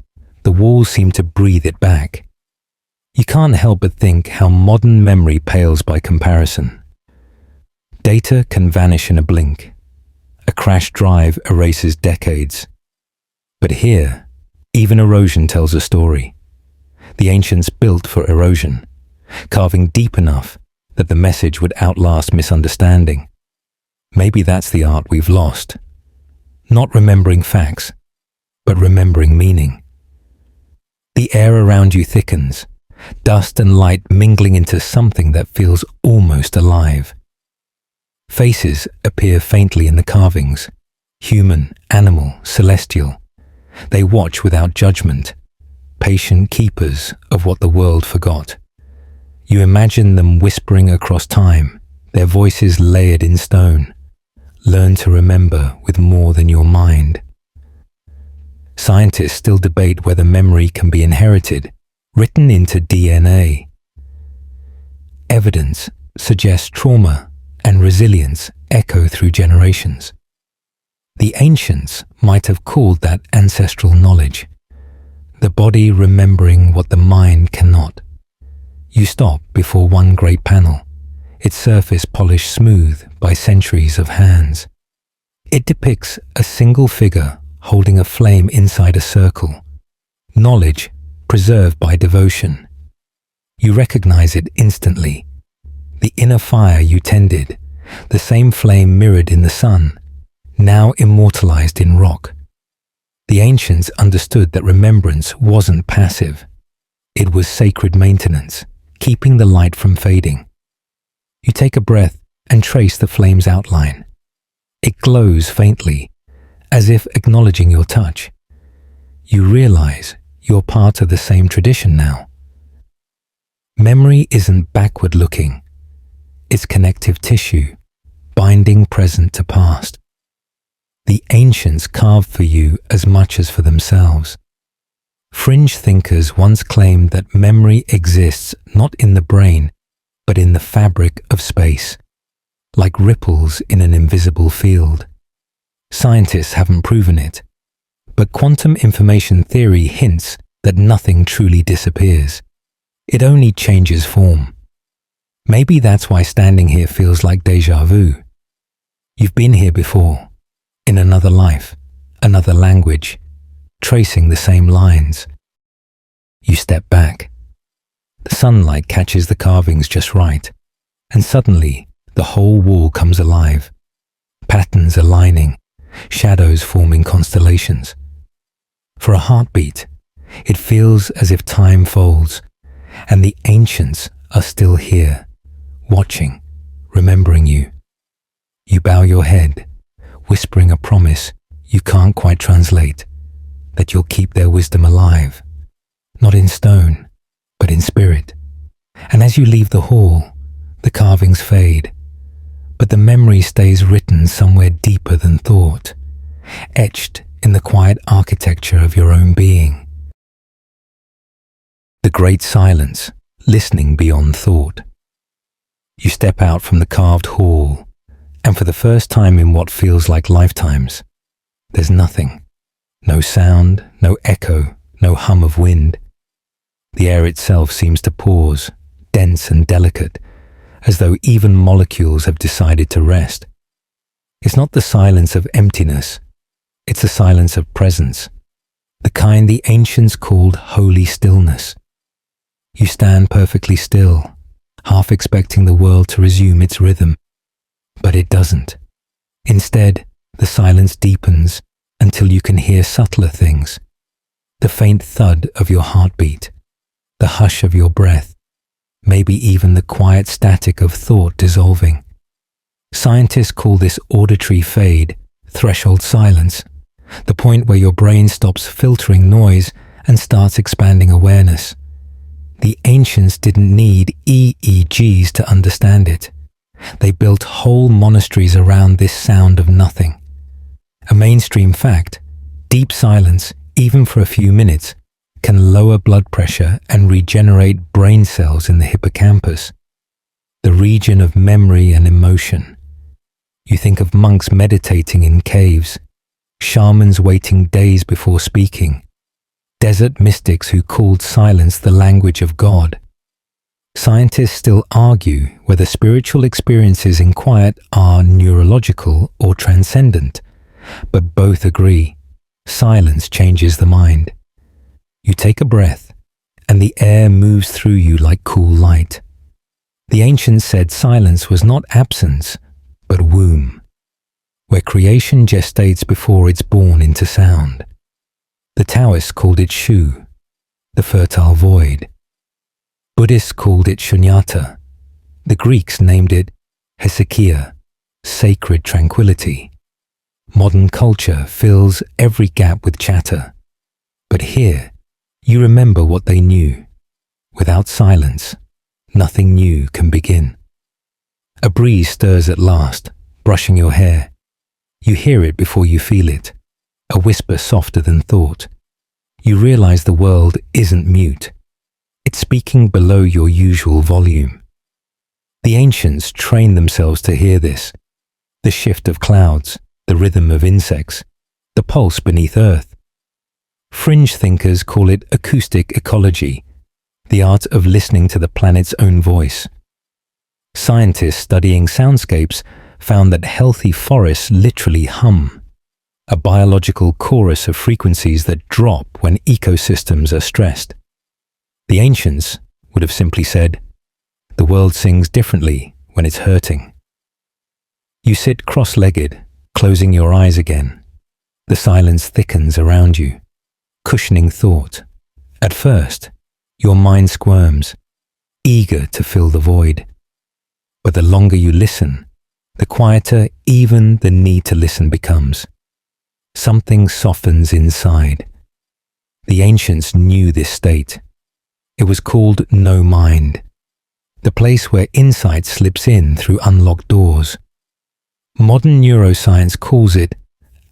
the walls seem to breathe it back. You can't help but think how modern memory pales by comparison. Data can vanish in a blink. A crashed drive erases decades. But here, even erosion tells a story. The ancients built for erosion, carving deep enough that the message would outlast misunderstanding. Maybe that's the art we've lost. Not remembering facts, but remembering meaning. The air around you thickens, dust and light mingling into something that feels almost alive. Faces appear faintly in the carvings, human, animal, celestial. They watch without judgment, patient keepers of what the world forgot. You imagine them whispering across time, their voices layered in stone. Learn to remember with more than your mind. Scientists still debate whether memory can be inherited, written into DNA. Evidence suggests trauma and resilience echo through generations. The ancients might have called that ancestral knowledge, the body remembering what the mind cannot. You stop before one great panel, its surface polished smooth by centuries of hands. It depicts a single figure holding a flame inside a circle, knowledge preserved by devotion. You recognize it instantly. The inner fire you tended, the same flame mirrored in the sun, now immortalized in rock. The ancients understood that remembrance wasn't passive. It was sacred maintenance, keeping the light from fading. You take a breath and trace the flame's outline. It glows faintly, as if acknowledging your touch. You realize you're part of the same tradition now. Memory isn't backward-looking. It's connective tissue, binding present to past. The ancients carved for you as much as for themselves. Fringe thinkers once claimed that memory exists not in the brain, but in the fabric of space, like ripples in an invisible field. Scientists haven't proven it, but quantum information theory hints that nothing truly disappears. It only changes form. Maybe that's why standing here feels like déjà vu. You've been here before, in another life, another language, tracing the same lines. You step back. The sunlight catches the carvings just right, and suddenly the whole wall comes alive. Patterns aligning, shadows forming constellations. For a heartbeat, it feels as if time folds, and the ancients are still here, watching, remembering you. You bow your head, whispering a promise you can't quite translate, that you'll keep their wisdom alive, not in stone, but in spirit. And as you leave the hall, the carvings fade, but the memory stays written somewhere deeper than thought, etched in the quiet architecture of your own being. The great silence, listening beyond thought. You step out from the carved hall, and for the first time in what feels like lifetimes, there's nothing. No sound, no echo, no hum of wind. The air itself seems to pause, dense and delicate, as though even molecules have decided to rest. It's not the silence of emptiness, it's the silence of presence, the kind the ancients called holy stillness. You stand perfectly still, half expecting the world to resume its rhythm, but it doesn't. Instead, the silence deepens until you can hear subtler things, the faint thud of your heartbeat, the hush of your breath, maybe even the quiet static of thought dissolving. Scientists call this auditory fade, threshold silence, the point where your brain stops filtering noise and starts expanding awareness. The ancients didn't need EEGs to understand it. They built whole monasteries around this sound of nothing. A mainstream fact, deep silence, even for a few minutes, can lower blood pressure and regenerate brain cells in the hippocampus, the region of memory and emotion. You think of monks meditating in caves, shamans waiting days before speaking, desert mystics who called silence the language of God. Scientists still argue whether spiritual experiences in quiet are neurological or transcendent, but both agree, silence changes the mind. You take a breath, and the air moves through you like cool light. The ancients said silence was not absence, but womb, where creation gestates before it's born into sound. The Taoists called it Shu, the fertile void. Buddhists called it Shunyata. The Greeks named it Hesychia, sacred tranquility. Modern culture fills every gap with chatter. But here, you remember what they knew. Without silence, nothing new can begin. A breeze stirs at last, brushing your hair. You hear it before you feel it. a whisper softer than thought. You realize the world isn't mute. It's speaking below your usual volume. The ancients trained themselves to hear this. The shift of clouds, the rhythm of insects, the pulse beneath earth. Fringe thinkers call it acoustic ecology, the art of listening to the planet's own voice. Scientists studying soundscapes found that healthy forests literally hum, a biological chorus of frequencies that drop when ecosystems are stressed. The ancients would have simply said, "The world sings differently when it's hurting." You sit cross-legged, closing your eyes again. The silence thickens around you, cushioning thought. At first, your mind squirms, eager to fill the void. But the longer you listen, the quieter even the need to listen becomes. Something softens inside. The ancients knew this state. It was called no mind, the place where insight slips in through unlocked doors. Modern neuroscience calls it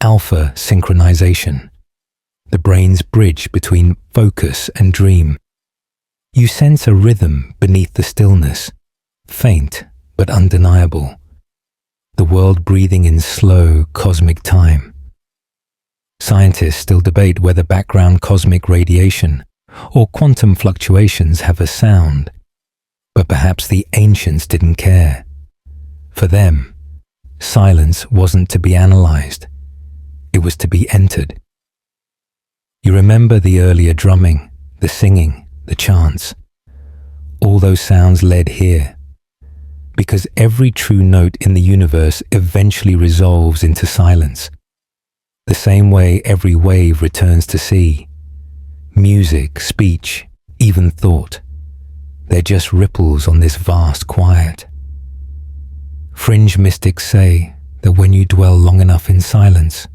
alpha synchronization, the brain's bridge between focus and dream. You sense a rhythm beneath the stillness, faint but undeniable, the world breathing in slow cosmic time. Scientists still debate whether background cosmic radiation or quantum fluctuations have a sound, but perhaps the ancients didn't care. For them, silence wasn't to be analyzed, it was to be entered. You remember the earlier drumming, the singing, the chants. All those sounds led here, because every true note in the universe eventually resolves into silence, the same way every wave returns to sea. Music, speech, even thought, they're just ripples on this vast quiet. Fringe mystics say that when you dwell long enough in silence,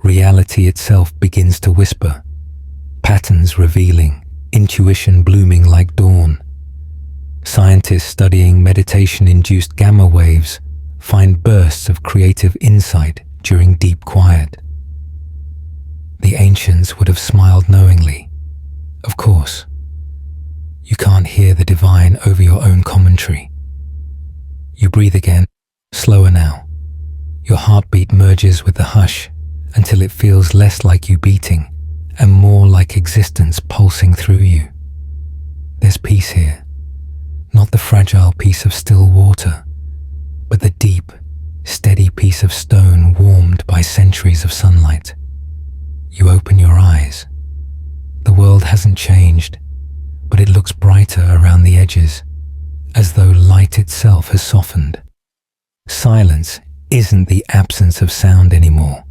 reality itself begins to whisper, patterns revealing, intuition blooming like dawn. Scientists studying meditation-induced gamma waves find bursts of creative insight during deep quiet. The ancients would have smiled knowingly. Of course, you can't hear the divine over your own commentary. You breathe again, slower now. Your heartbeat merges with the hush until it feels less like you beating and more like existence pulsing through you. There's peace here, not the fragile piece of still water, but the deep, steady piece of stone warmed by centuries of sunlight. You open your eyes. The world hasn't changed, but it looks brighter around the edges, as though light itself has softened. Silence isn't the absence of sound anymore.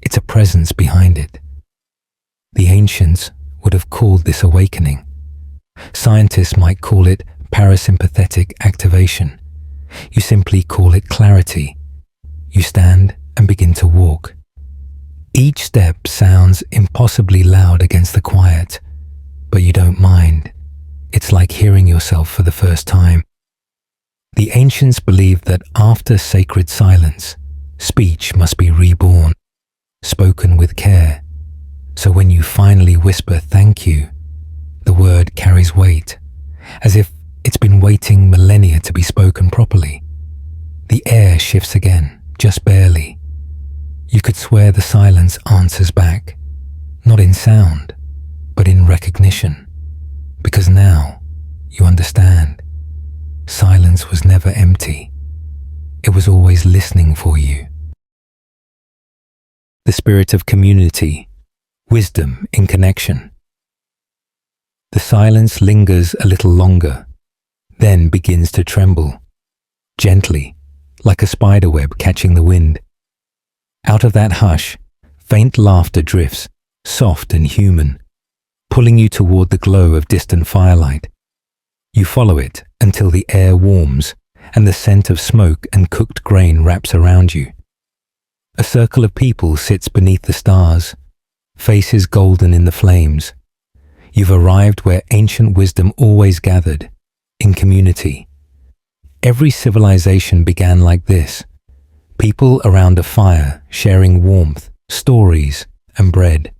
It's a presence behind it. The ancients would have called this awakening. Scientists might call it parasympathetic activation. You simply call it clarity. You stand and begin to walk. Each step sounds impossibly loud against the quiet, but you don't mind. It's like hearing yourself for the first time. The ancients believed that after sacred silence, speech must be reborn, spoken with care. So when you finally whisper thank you, the word carries weight, as if it's been waiting millennia to be spoken properly. The air shifts again, just barely. You could swear the silence answers back, not in sound, but in recognition, because now you understand. Silence was never empty. It was always listening for you. The spirit of community, wisdom in connection. The silence lingers a little longer, then begins to tremble, gently, like a spider web catching the wind. Out of that hush, faint laughter drifts, soft and human, pulling you toward the glow of distant firelight. You follow it until the air warms and the scent of smoke and cooked grain wraps around you. A circle of people sits beneath the stars, faces golden in the flames. You've arrived where ancient wisdom always gathered, in community. Every civilization began like this. People around a fire, sharing warmth, stories, and bread.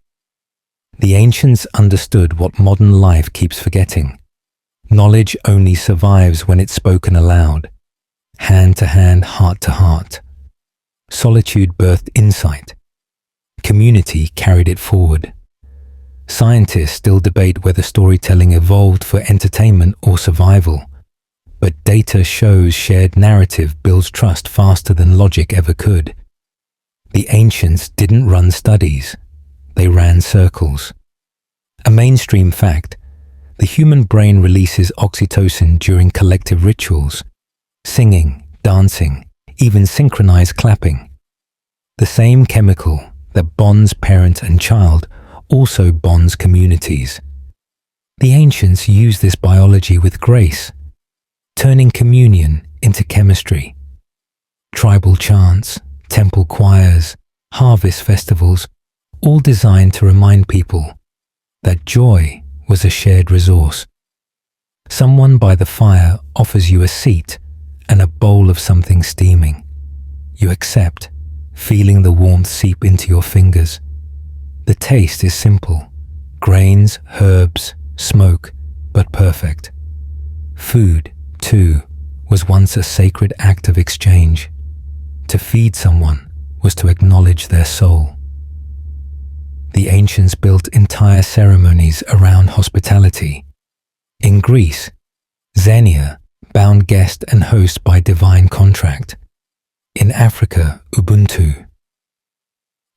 The ancients understood what modern life keeps forgetting. Knowledge only survives when it's spoken aloud, hand to hand, heart to heart. Solitude birthed insight. Community carried it forward. Scientists still debate whether storytelling evolved for entertainment or survival, but data shows shared narrative builds trust faster than logic ever could. The ancients didn't run studies, they ran circles. A mainstream fact, the human brain releases oxytocin during collective rituals, singing, dancing, even synchronized clapping. The same chemical that bonds parent and child also bonds communities. The ancients used this biology with grace, turning communion into chemistry. Tribal chants, temple choirs, harvest festivals, all designed to remind people that joy was a shared resource. Someone by the fire offers you a seat and a bowl of something steaming. You accept, feeling the warmth seep into your fingers. The taste is simple, grains, herbs, smoke, but perfect. Food, too, was once a sacred act of exchange. To feed someone was to acknowledge their soul. The ancients built entire ceremonies around hospitality. In Greece, Xenia bound guest and host by divine contract. In Africa, Ubuntu.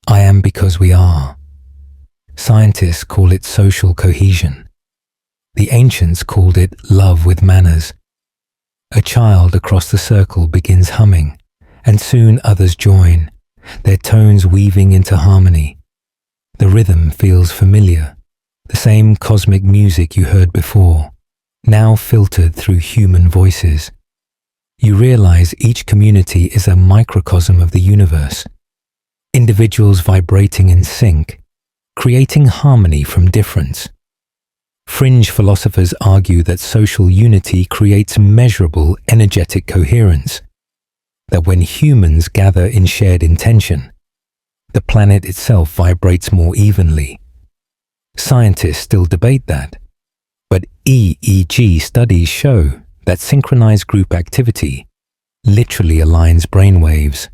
I am because we are. Scientists call it social cohesion. The ancients called it love with manners. A child across the circle begins humming, and soon others join, their tones weaving into harmony. The rhythm feels familiar, the same cosmic music you heard before, now filtered through human voices. You realize each community is a microcosm of the universe, individuals vibrating in sync, creating harmony from difference. Fringe philosophers argue that social unity creates measurable energetic coherence, that when humans gather in shared intention, the planet itself vibrates more evenly. Scientists still debate that, but EEG studies show that synchronized group activity literally aligns brainwaves.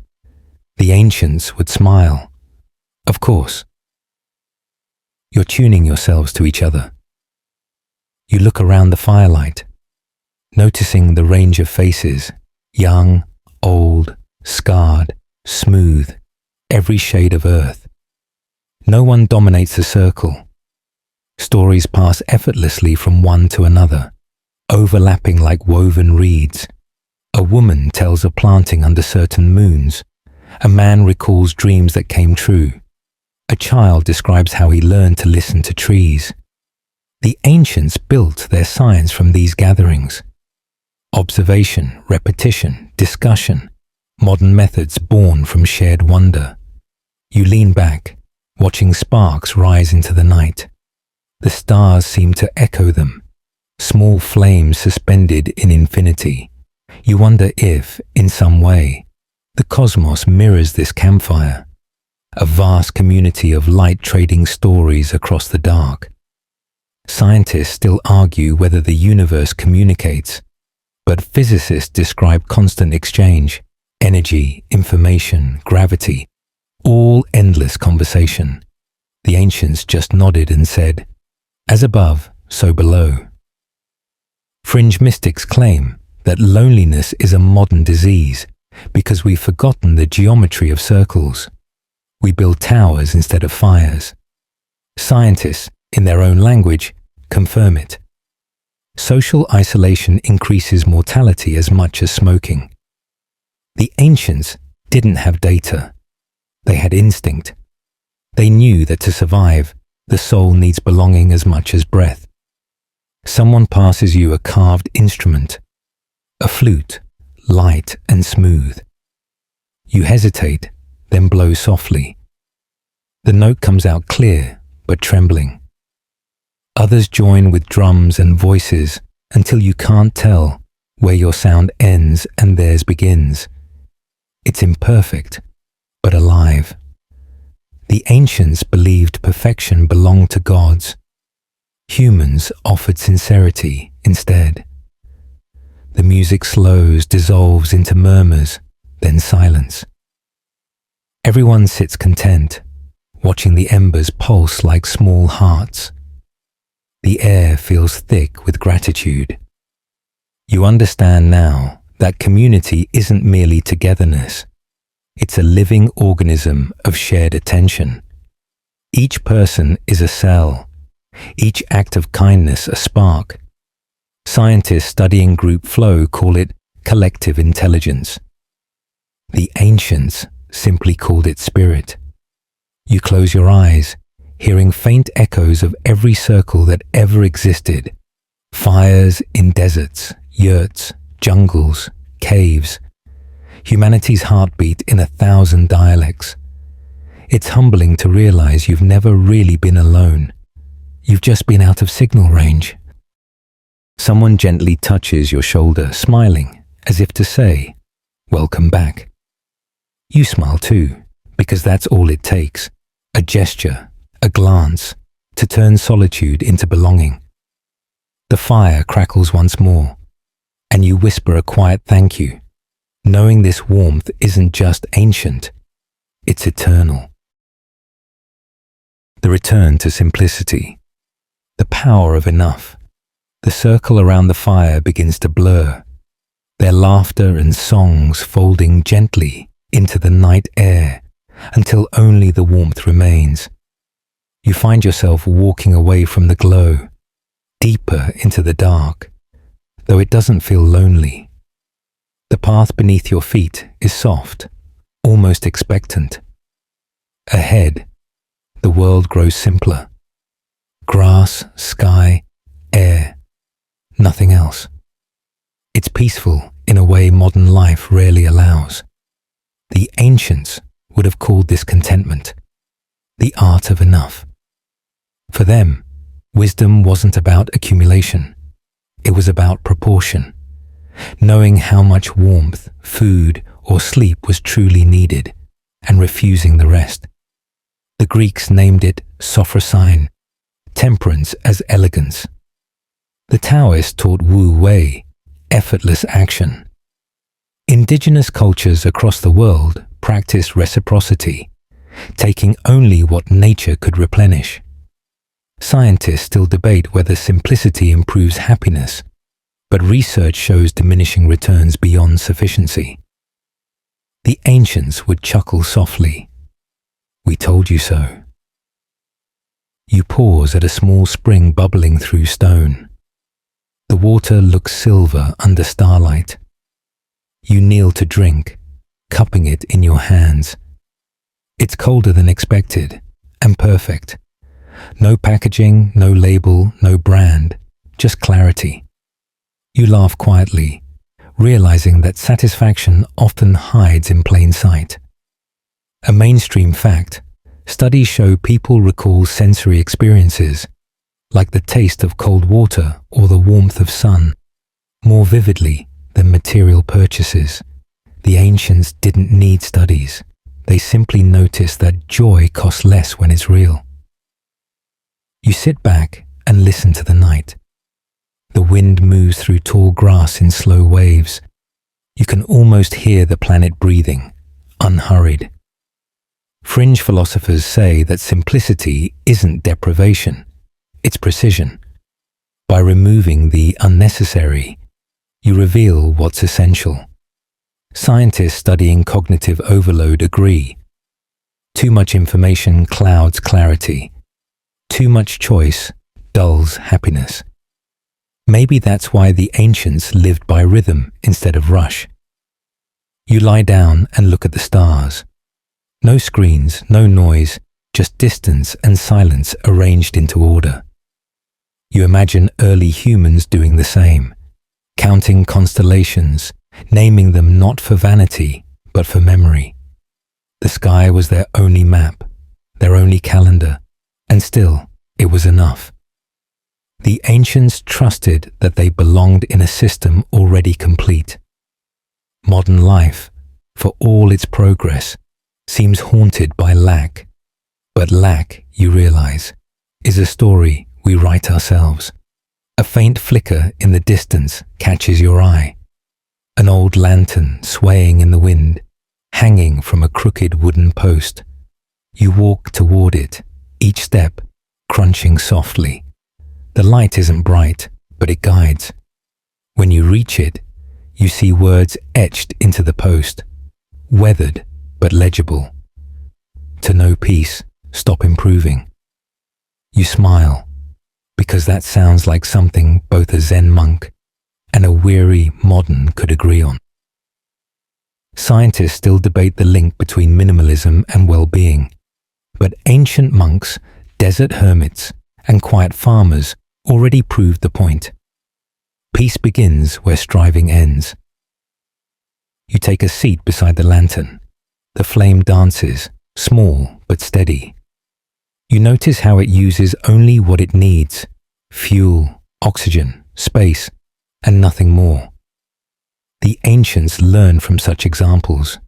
The ancients would smile. Of course. You're tuning yourselves to each other. You look around the firelight, noticing the range of faces, young, old, scarred, smooth, every shade of earth. No one dominates the circle. Stories pass effortlessly from one to another, overlapping like woven reeds. A woman tells of planting under certain moons. A man recalls dreams that came true. A child describes how he learned to listen to trees. The ancients built their science from these gatherings. Observation, repetition, discussion, modern methods born from shared wonder. You lean back, watching sparks rise into the night. The stars seem to echo them, small flames suspended in infinity. You wonder if, in some way, the cosmos mirrors this campfire, a vast community of light trading stories across the dark. Scientists still argue whether the universe communicates, but physicists describe constant exchange, energy, information, gravity, all endless conversation. The ancients just nodded and said, "As above, so below." Fringe mystics claim that loneliness is a modern disease because we've forgotten the geometry of circles. We build towers instead of fires. Scientists, in their own language, confirm it. Social isolation increases mortality as much as smoking. The ancients didn't have data. They had instinct. They knew that to survive, the soul needs belonging as much as breath. Someone passes you a carved instrument, a flute, light and smooth. You hesitate, then blow softly. The note comes out clear, but trembling. Others join with drums and voices until you can't tell where your sound ends and theirs begins. It's imperfect, but alive. The ancients believed perfection belonged to gods. Humans offered sincerity instead. The music slows, dissolves into murmurs, then silence. Everyone sits content, watching the embers pulse like small hearts. The air feels thick with gratitude. You understand now that community isn't merely togetherness. It's a living organism of shared attention. Each person is a cell, each act of kindness a spark. Scientists studying group flow call it collective intelligence. The ancients simply called it spirit. You close your eyes, hearing faint echoes of every circle that ever existed. Fires in deserts, yurts, jungles, caves. Humanity's heartbeat in 1,000 dialects. It's humbling to realize you've never really been alone. You've just been out of signal range. Someone gently touches your shoulder, smiling, as if to say, "Welcome back." You smile too, because that's all it takes. A gesture, a glance, to turn solitude into belonging. The fire crackles once more, and you whisper a quiet thank you, knowing this warmth isn't just ancient, it's eternal. The return to simplicity, the power of enough. The circle around the fire begins to blur, their laughter and songs folding gently into the night air until only the warmth remains. You find yourself walking away from the glow, deeper into the dark, though it doesn't feel lonely. The path beneath your feet is soft, almost expectant. Ahead, the world grows simpler. Grass, sky, air, nothing else. It's peaceful in a way modern life rarely allows. The ancients would have called this contentment, the art of enough. For them, wisdom wasn't about accumulation. It was about proportion, knowing how much warmth, food, or sleep was truly needed, and refusing the rest. The Greeks named it sophrosyne, temperance as elegance. The Taoists taught Wu Wei, effortless action. Indigenous cultures across the world practiced reciprocity, taking only what nature could replenish. Scientists still debate whether simplicity improves happiness, but research shows diminishing returns beyond sufficiency. The ancients would chuckle softly. "We told you so." You pause at a small spring bubbling through stone. The water looks silver under starlight. You kneel to drink, cupping it in your hands. It's colder than expected, and perfect. No packaging, no label, no brand, just clarity. You laugh quietly, realizing that satisfaction often hides in plain sight. A mainstream fact, studies show people recall sensory experiences, like the taste of cold water or the warmth of sun, more vividly than material purchases. The ancients didn't need studies. They simply noticed that joy costs less when it's real. You sit back and listen to the night. The wind moves through tall grass in slow waves. You can almost hear the planet breathing, unhurried. Fringe philosophers say that simplicity isn't deprivation, it's precision. By removing the unnecessary, you reveal what's essential. Scientists studying cognitive overload agree. Too much information clouds clarity. Too much choice dulls happiness. Maybe that's why the ancients lived by rhythm instead of rush. You lie down and look at the stars. No screens, no noise, just distance and silence arranged into order. You imagine early humans doing the same, counting constellations, naming them not for vanity, but for memory. The sky was their only map, their only calendar, and still it was enough. The ancients trusted that they belonged in a system already complete. Modern life, for all its progress, seems haunted by lack. But lack, you realize, is a story we write ourselves. A faint flicker in the distance catches your eye. An old lantern swaying in the wind, hanging from a crooked wooden post. You walk toward it, each step crunching softly. The light isn't bright, but it guides. When you reach it, you see words etched into the post, weathered but legible. To know peace, stop improving. You smile, because that sounds like something both a Zen monk and a weary modern could agree on. Scientists still debate the link between minimalism and well-being, but ancient monks, desert hermits, and quiet farmers already proved the point. Peace begins where striving ends. You take a seat beside the lantern. The flame dances, small but steady. You notice how it uses only what it needs: fuel, oxygen, space, and nothing more. The ancients learned from such examples.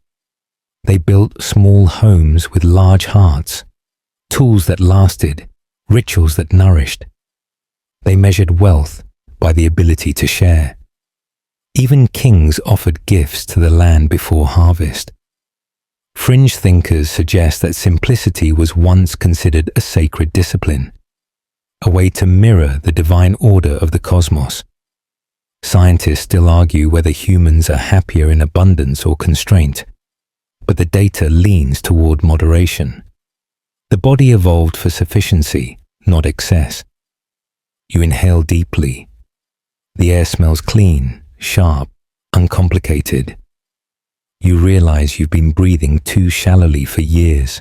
They built small homes with large hearts, tools that lasted, rituals that nourished. They measured wealth by the ability to share. Even kings offered gifts to the land before harvest. Fringe thinkers suggest that simplicity was once considered a sacred discipline, a way to mirror the divine order of the cosmos. Scientists still argue whether humans are happier in abundance or constraint, but the data leans toward moderation. The body evolved for sufficiency, not excess. You inhale deeply. The air smells clean, sharp, uncomplicated. You realize you've been breathing too shallowly for years.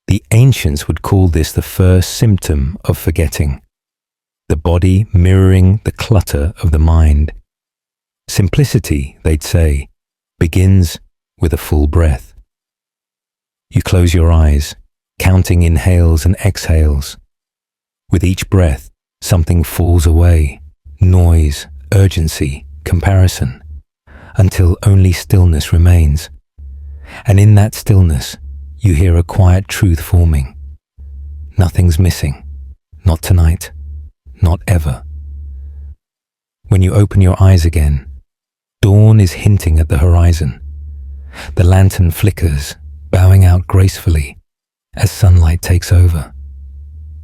The ancients would call this the first symptom of forgetting, the body mirroring the clutter of the mind. Simplicity, they'd say, begins with a full breath. You close your eyes, counting inhales and exhales. With each breath, something falls away: noise, urgency, comparison, until only stillness remains. And in that stillness, you hear a quiet truth forming. Nothing's missing. Not tonight. Not ever. When you open your eyes again, dawn is hinting at the horizon. The lantern flickers, bowing out gracefully as sunlight takes over.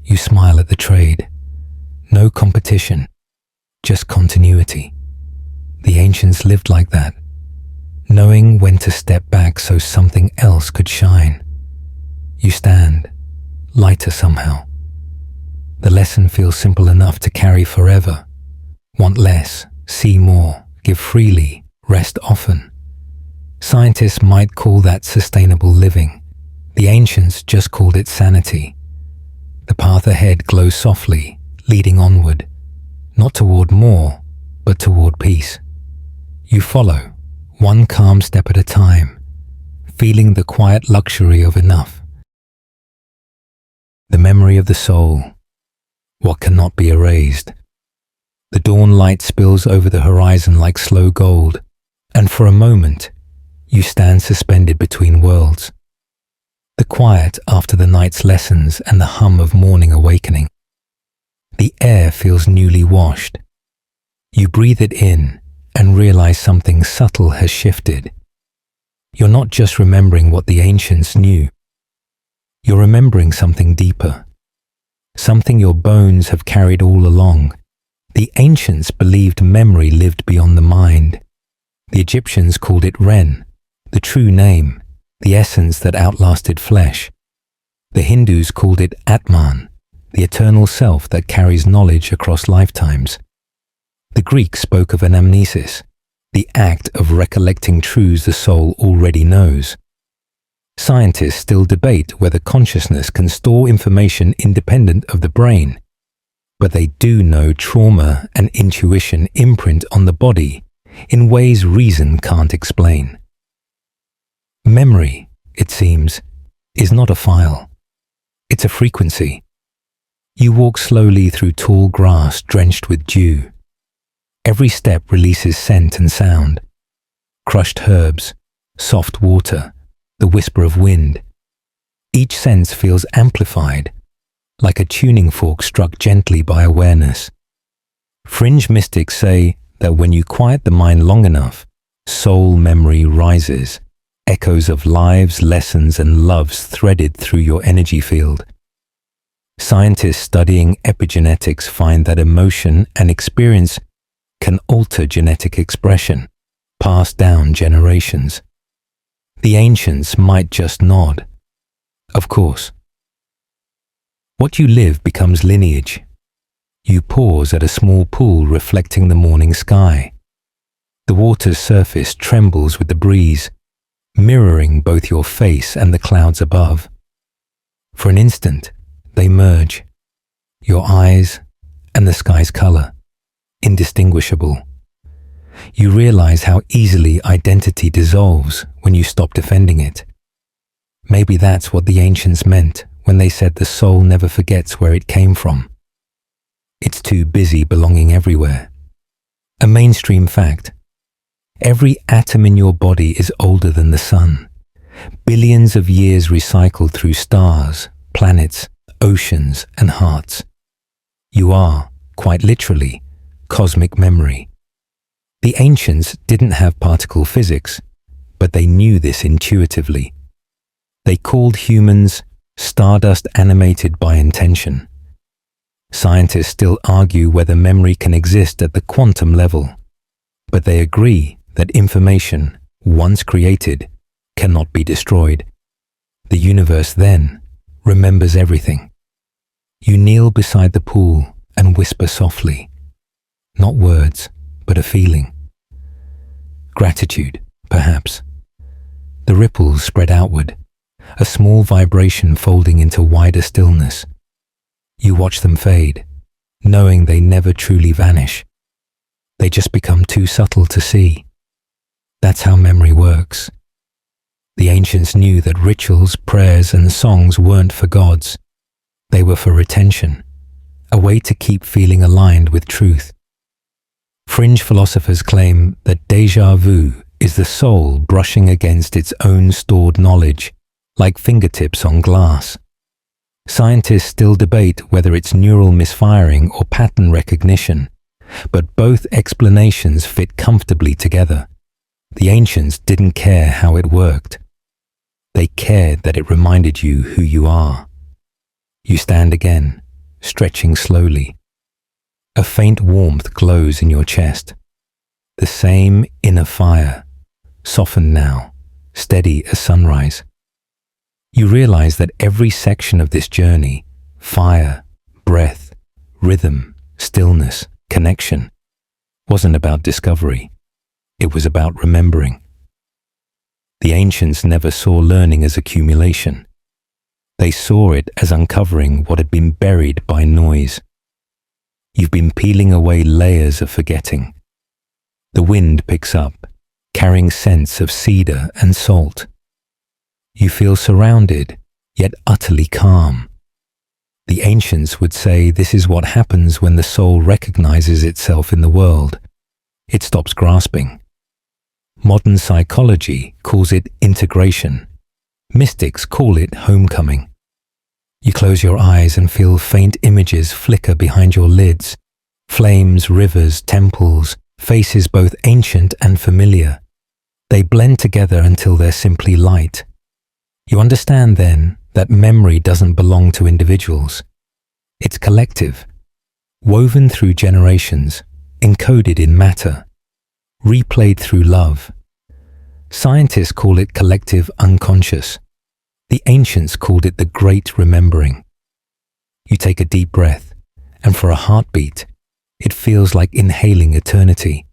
You smile at the trade. No competition, just continuity. The ancients lived like that, knowing when to step back so something else could shine. You stand, lighter somehow. The lesson feels simple enough to carry forever. Want less, see more, give freely, rest often. Scientists might call that sustainable living. The ancients just called it sanity. The path ahead glows softly, leading onward, not toward more, but toward peace. You follow, one calm step at a time, feeling the quiet luxury of enough. The memory of the soul, what cannot be erased. The dawn light spills over the horizon like slow gold, and for a moment, you stand suspended between worlds. The quiet after the night's lessons and the hum of morning awakening. The air feels newly washed. You breathe it in and realize something subtle has shifted. You're not just remembering what the ancients knew. You're remembering something deeper, something your bones have carried all along. The ancients believed memory lived beyond the mind. The Egyptians called it Ren, the true name, the essence that outlasted flesh. The Hindus called it Atman, the eternal self that carries knowledge across lifetimes. The Greeks spoke of anamnesis, the act of recollecting truths the soul already knows. Scientists still debate whether consciousness can store information independent of the brain, but they do know trauma and intuition imprint on the body in ways reason can't explain. Memory, it seems, is not a file. It's a frequency. You walk slowly through tall grass drenched with dew. Every step releases scent and sound. Crushed herbs, soft water, the whisper of wind. each sense feels amplified, like a tuning fork struck gently by awareness. Fringe mystics say that when you quiet the mind long enough, soul memory rises, echoes of lives, lessons, and loves threaded through your energy field. Scientists studying epigenetics find that emotion and experience can alter genetic expression, passed down generations. The ancients might just nod. Of course. What you live becomes lineage. You pause at a small pool reflecting the morning sky. The water's surface trembles with the breeze, mirroring both your face and the clouds above. For an instant, they merge, your eyes and the sky's color, indistinguishable. You realize how easily identity dissolves when you stop defending it. Maybe that's what the ancients meant when they said the soul never forgets where it came from. It's too busy belonging everywhere. A mainstream fact: every atom in your body is older than the sun. Billions of years recycled through stars, planets, oceans, and hearts. You are, quite literally, cosmic memory. The ancients didn't have particle physics, but they knew this intuitively. They called humans stardust animated by intention. Scientists still argue whether memory can exist at the quantum level, but they agree that information, once created, cannot be destroyed. The universe then remembers everything. You kneel beside the pool and whisper softly, not words, but a feeling. Gratitude, perhaps. The ripples spread outward, a small vibration folding into wider stillness. You watch them fade, knowing they never truly vanish. They just become too subtle to see. That's how memory works. The ancients knew that rituals, prayers, and songs weren't for gods. They were for retention, a way to keep feeling aligned with truth. Fringe philosophers claim that déjà vu is the soul brushing against its own stored knowledge, like fingertips on glass. Scientists still debate whether it's neural misfiring or pattern recognition, but both explanations fit comfortably together. The ancients didn't care how it worked. They cared that it reminded you who you are. You stand again, stretching slowly. A faint warmth glows in your chest. The same inner fire, softened now, steady as sunrise. You realize that every section of this journey, fire, breath, rhythm, stillness, connection, wasn't about discovery. It was about remembering. The ancients never saw learning as accumulation. They saw it as uncovering what had been buried by noise. You've been peeling away layers of forgetting. The wind picks up, carrying scents of cedar and salt. You feel surrounded, yet utterly calm. The ancients would say this is what happens when the soul recognizes itself in the world. It stops grasping. Modern psychology calls it integration. Mystics call it homecoming. You close your eyes and feel faint images flicker behind your lids. Flames, rivers, temples, faces both ancient and familiar. They blend together until they're simply light. You understand then that memory doesn't belong to individuals. It's collective, woven through generations, encoded in matter, replayed through love. Scientists call it collective unconscious. The ancients called it the great remembering. You take a deep breath, and for a heartbeat, it feels like inhaling eternity.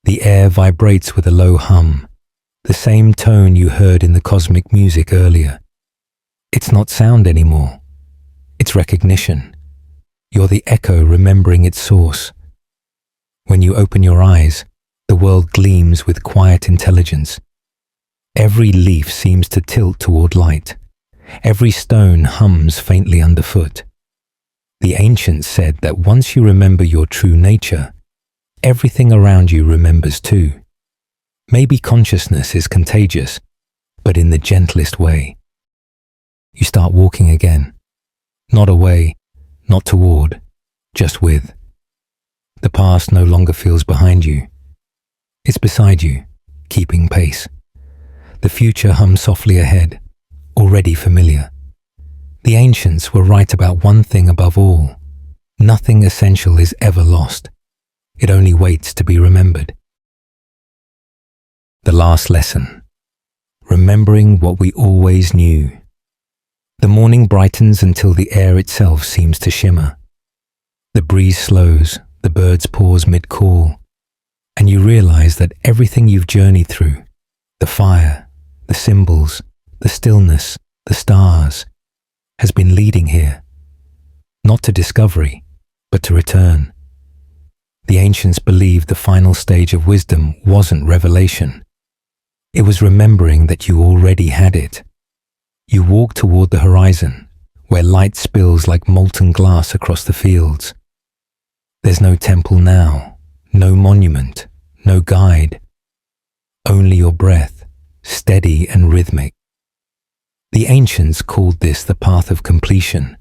The air vibrates with a low hum, the same tone you heard in the cosmic music earlier. It's not sound anymore. It's recognition. You're the echo remembering its source. When you open your eyes, the world gleams with quiet intelligence. Every leaf seems to tilt toward light. Every stone hums faintly underfoot. The ancients said that once you remember your true nature, everything around you remembers too. Maybe consciousness is contagious, but in the gentlest way. You start walking again. Not away, not toward, just with. The past no longer feels behind you. It's beside you, keeping pace. The future hums softly ahead, already familiar. The ancients were right about one thing above all. Nothing essential is ever lost. It only waits to be remembered. The last lesson. Remembering what we always knew. The morning brightens until the air itself seems to shimmer. The breeze slows, the birds pause mid-call, and you realize that everything you've journeyed through, the fire, the symbols, the stillness, the stars, has been leading here, not to discovery, but to return. The ancients believed the final stage of wisdom wasn't revelation. It was remembering that you already had it. You walk toward the horizon, where light spills like molten glass across the fields. There's no temple now, no monument, no guide. Only your breath, steady and rhythmic. The ancients called this the path of completion.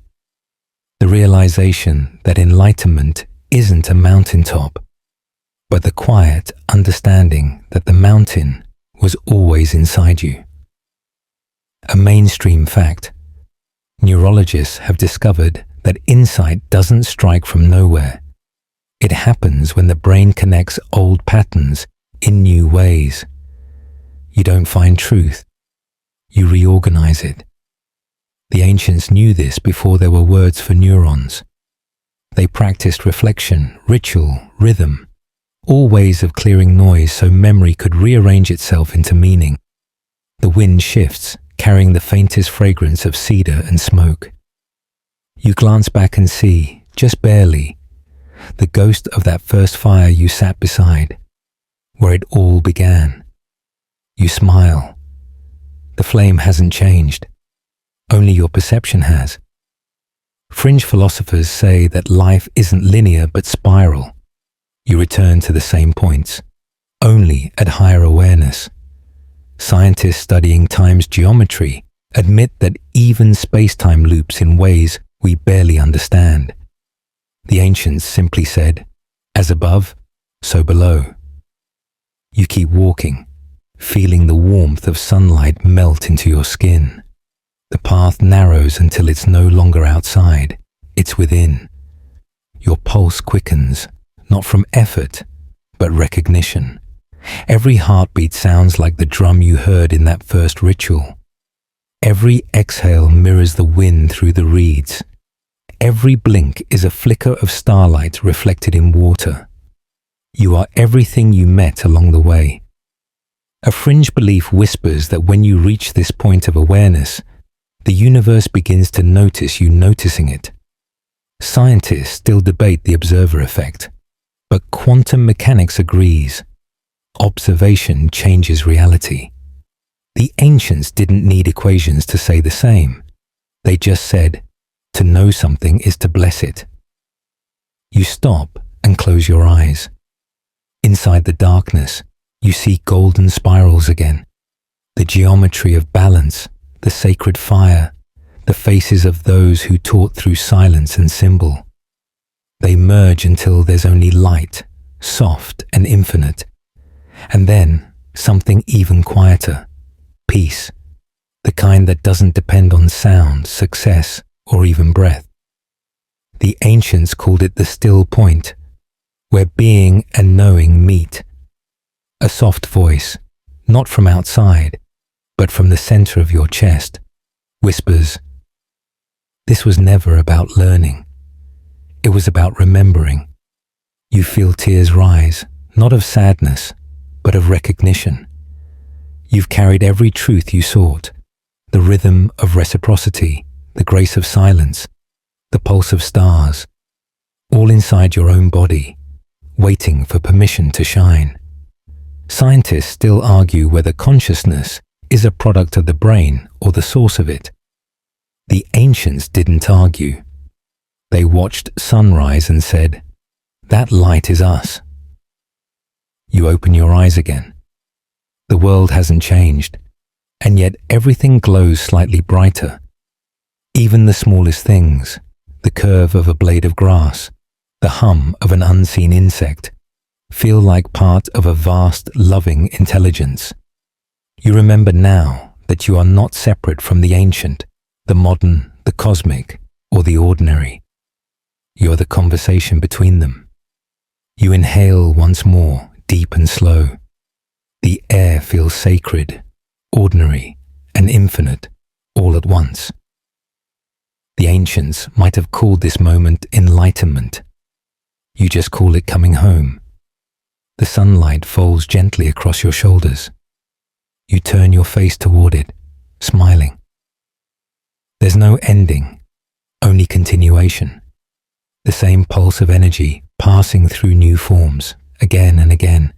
The realization that enlightenment isn't a mountaintop, but the quiet understanding that the mountain was always inside you. A mainstream fact. Neurologists have discovered that insight doesn't strike from nowhere. It happens when the brain connects old patterns in new ways. You don't find truth. You reorganize it. The ancients knew this before there were words for neurons. They practiced reflection, ritual, rhythm, all ways of clearing noise so memory could rearrange itself into meaning. The wind shifts, carrying the faintest fragrance of cedar and smoke. You glance back and see, just barely, the ghost of that first fire you sat beside, where it all began. You smile. The flame hasn't changed. Only your perception has. Fringe philosophers say that life isn't linear but spiral. You return to the same points, only at higher awareness. Scientists studying time's geometry admit that even space-time loops in ways we barely understand. The ancients simply said, as above, so below. You keep walking, feeling the warmth of sunlight melt into your skin. The path narrows until it's no longer outside, it's within. Your pulse quickens, not from effort, but recognition. Every heartbeat sounds like the drum you heard in that first ritual. Every exhale mirrors the wind through the reeds. Every blink is a flicker of starlight reflected in water. You are everything you met along the way. A fringe belief whispers that when you reach this point of awareness, the universe begins to notice you noticing it. Scientists still debate the observer effect, but quantum mechanics agrees. Observation changes reality. The ancients didn't need equations to say the same. They just said, to know something is to bless it. You stop and close your eyes. Inside the darkness, you see golden spirals again. The geometry of balance, the sacred fire, the faces of those who taught through silence and symbol. They merge until there's only light, soft and infinite. And then something even quieter, peace, the kind that doesn't depend on sound, success, or even breath. The ancients called it the still point, where being and knowing meet. A soft voice, not from outside, but from the center of your chest, whispers, "This was never about learning. It was about remembering." You feel tears rise, not of sadness, but of recognition. You've carried every truth you sought, the rhythm of reciprocity, the grace of silence, the pulse of stars, all inside your own body, waiting for permission to shine. Scientists still argue whether consciousness is a product of the brain or the source of it. The ancients didn't argue. They watched sunrise and said, "That light is us." You open your eyes again. The world hasn't changed, and yet everything glows slightly brighter. Even the smallest things, the curve of a blade of grass, the hum of an unseen insect, feel like part of a vast, loving intelligence. You remember now that you are not separate from the ancient, the modern, the cosmic, or the ordinary. You are the conversation between them. You inhale once more, deep and slow. The air feels sacred, ordinary, and infinite, all at once. The ancients might have called this moment enlightenment. You just call it coming home. The sunlight falls gently across your shoulders. You turn your face toward it, smiling. There's no ending, only continuation. The same pulse of energy passing through new forms, again and again.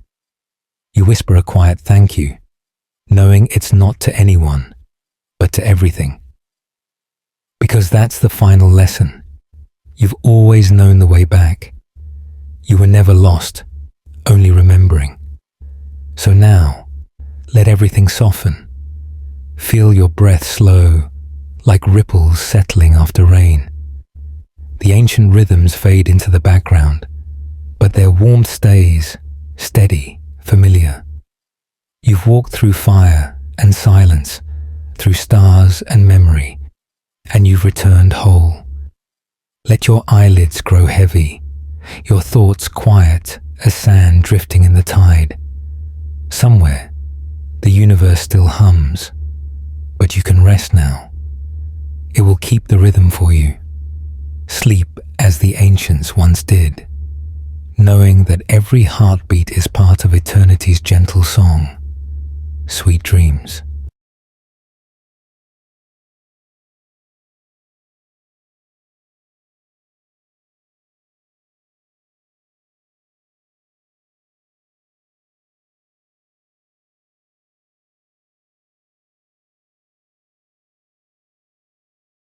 You whisper a quiet thank you, knowing it's not to anyone, but to everything. Because that's the final lesson. You've always known the way back. You were never lost, only remembering. So now, let everything soften. Feel your breath slow, like ripples settling after rain. The ancient rhythms fade into the background, but their warmth stays, steady, familiar. You've walked through fire and silence, through stars and memory, and you've returned whole. Let your eyelids grow heavy, your thoughts quiet as sand drifting in the tide. Somewhere, the universe still hums, but you can rest now. It will keep the rhythm for you. Sleep as the ancients once did, knowing that every heartbeat is part of eternity's gentle song. Sweet dreams.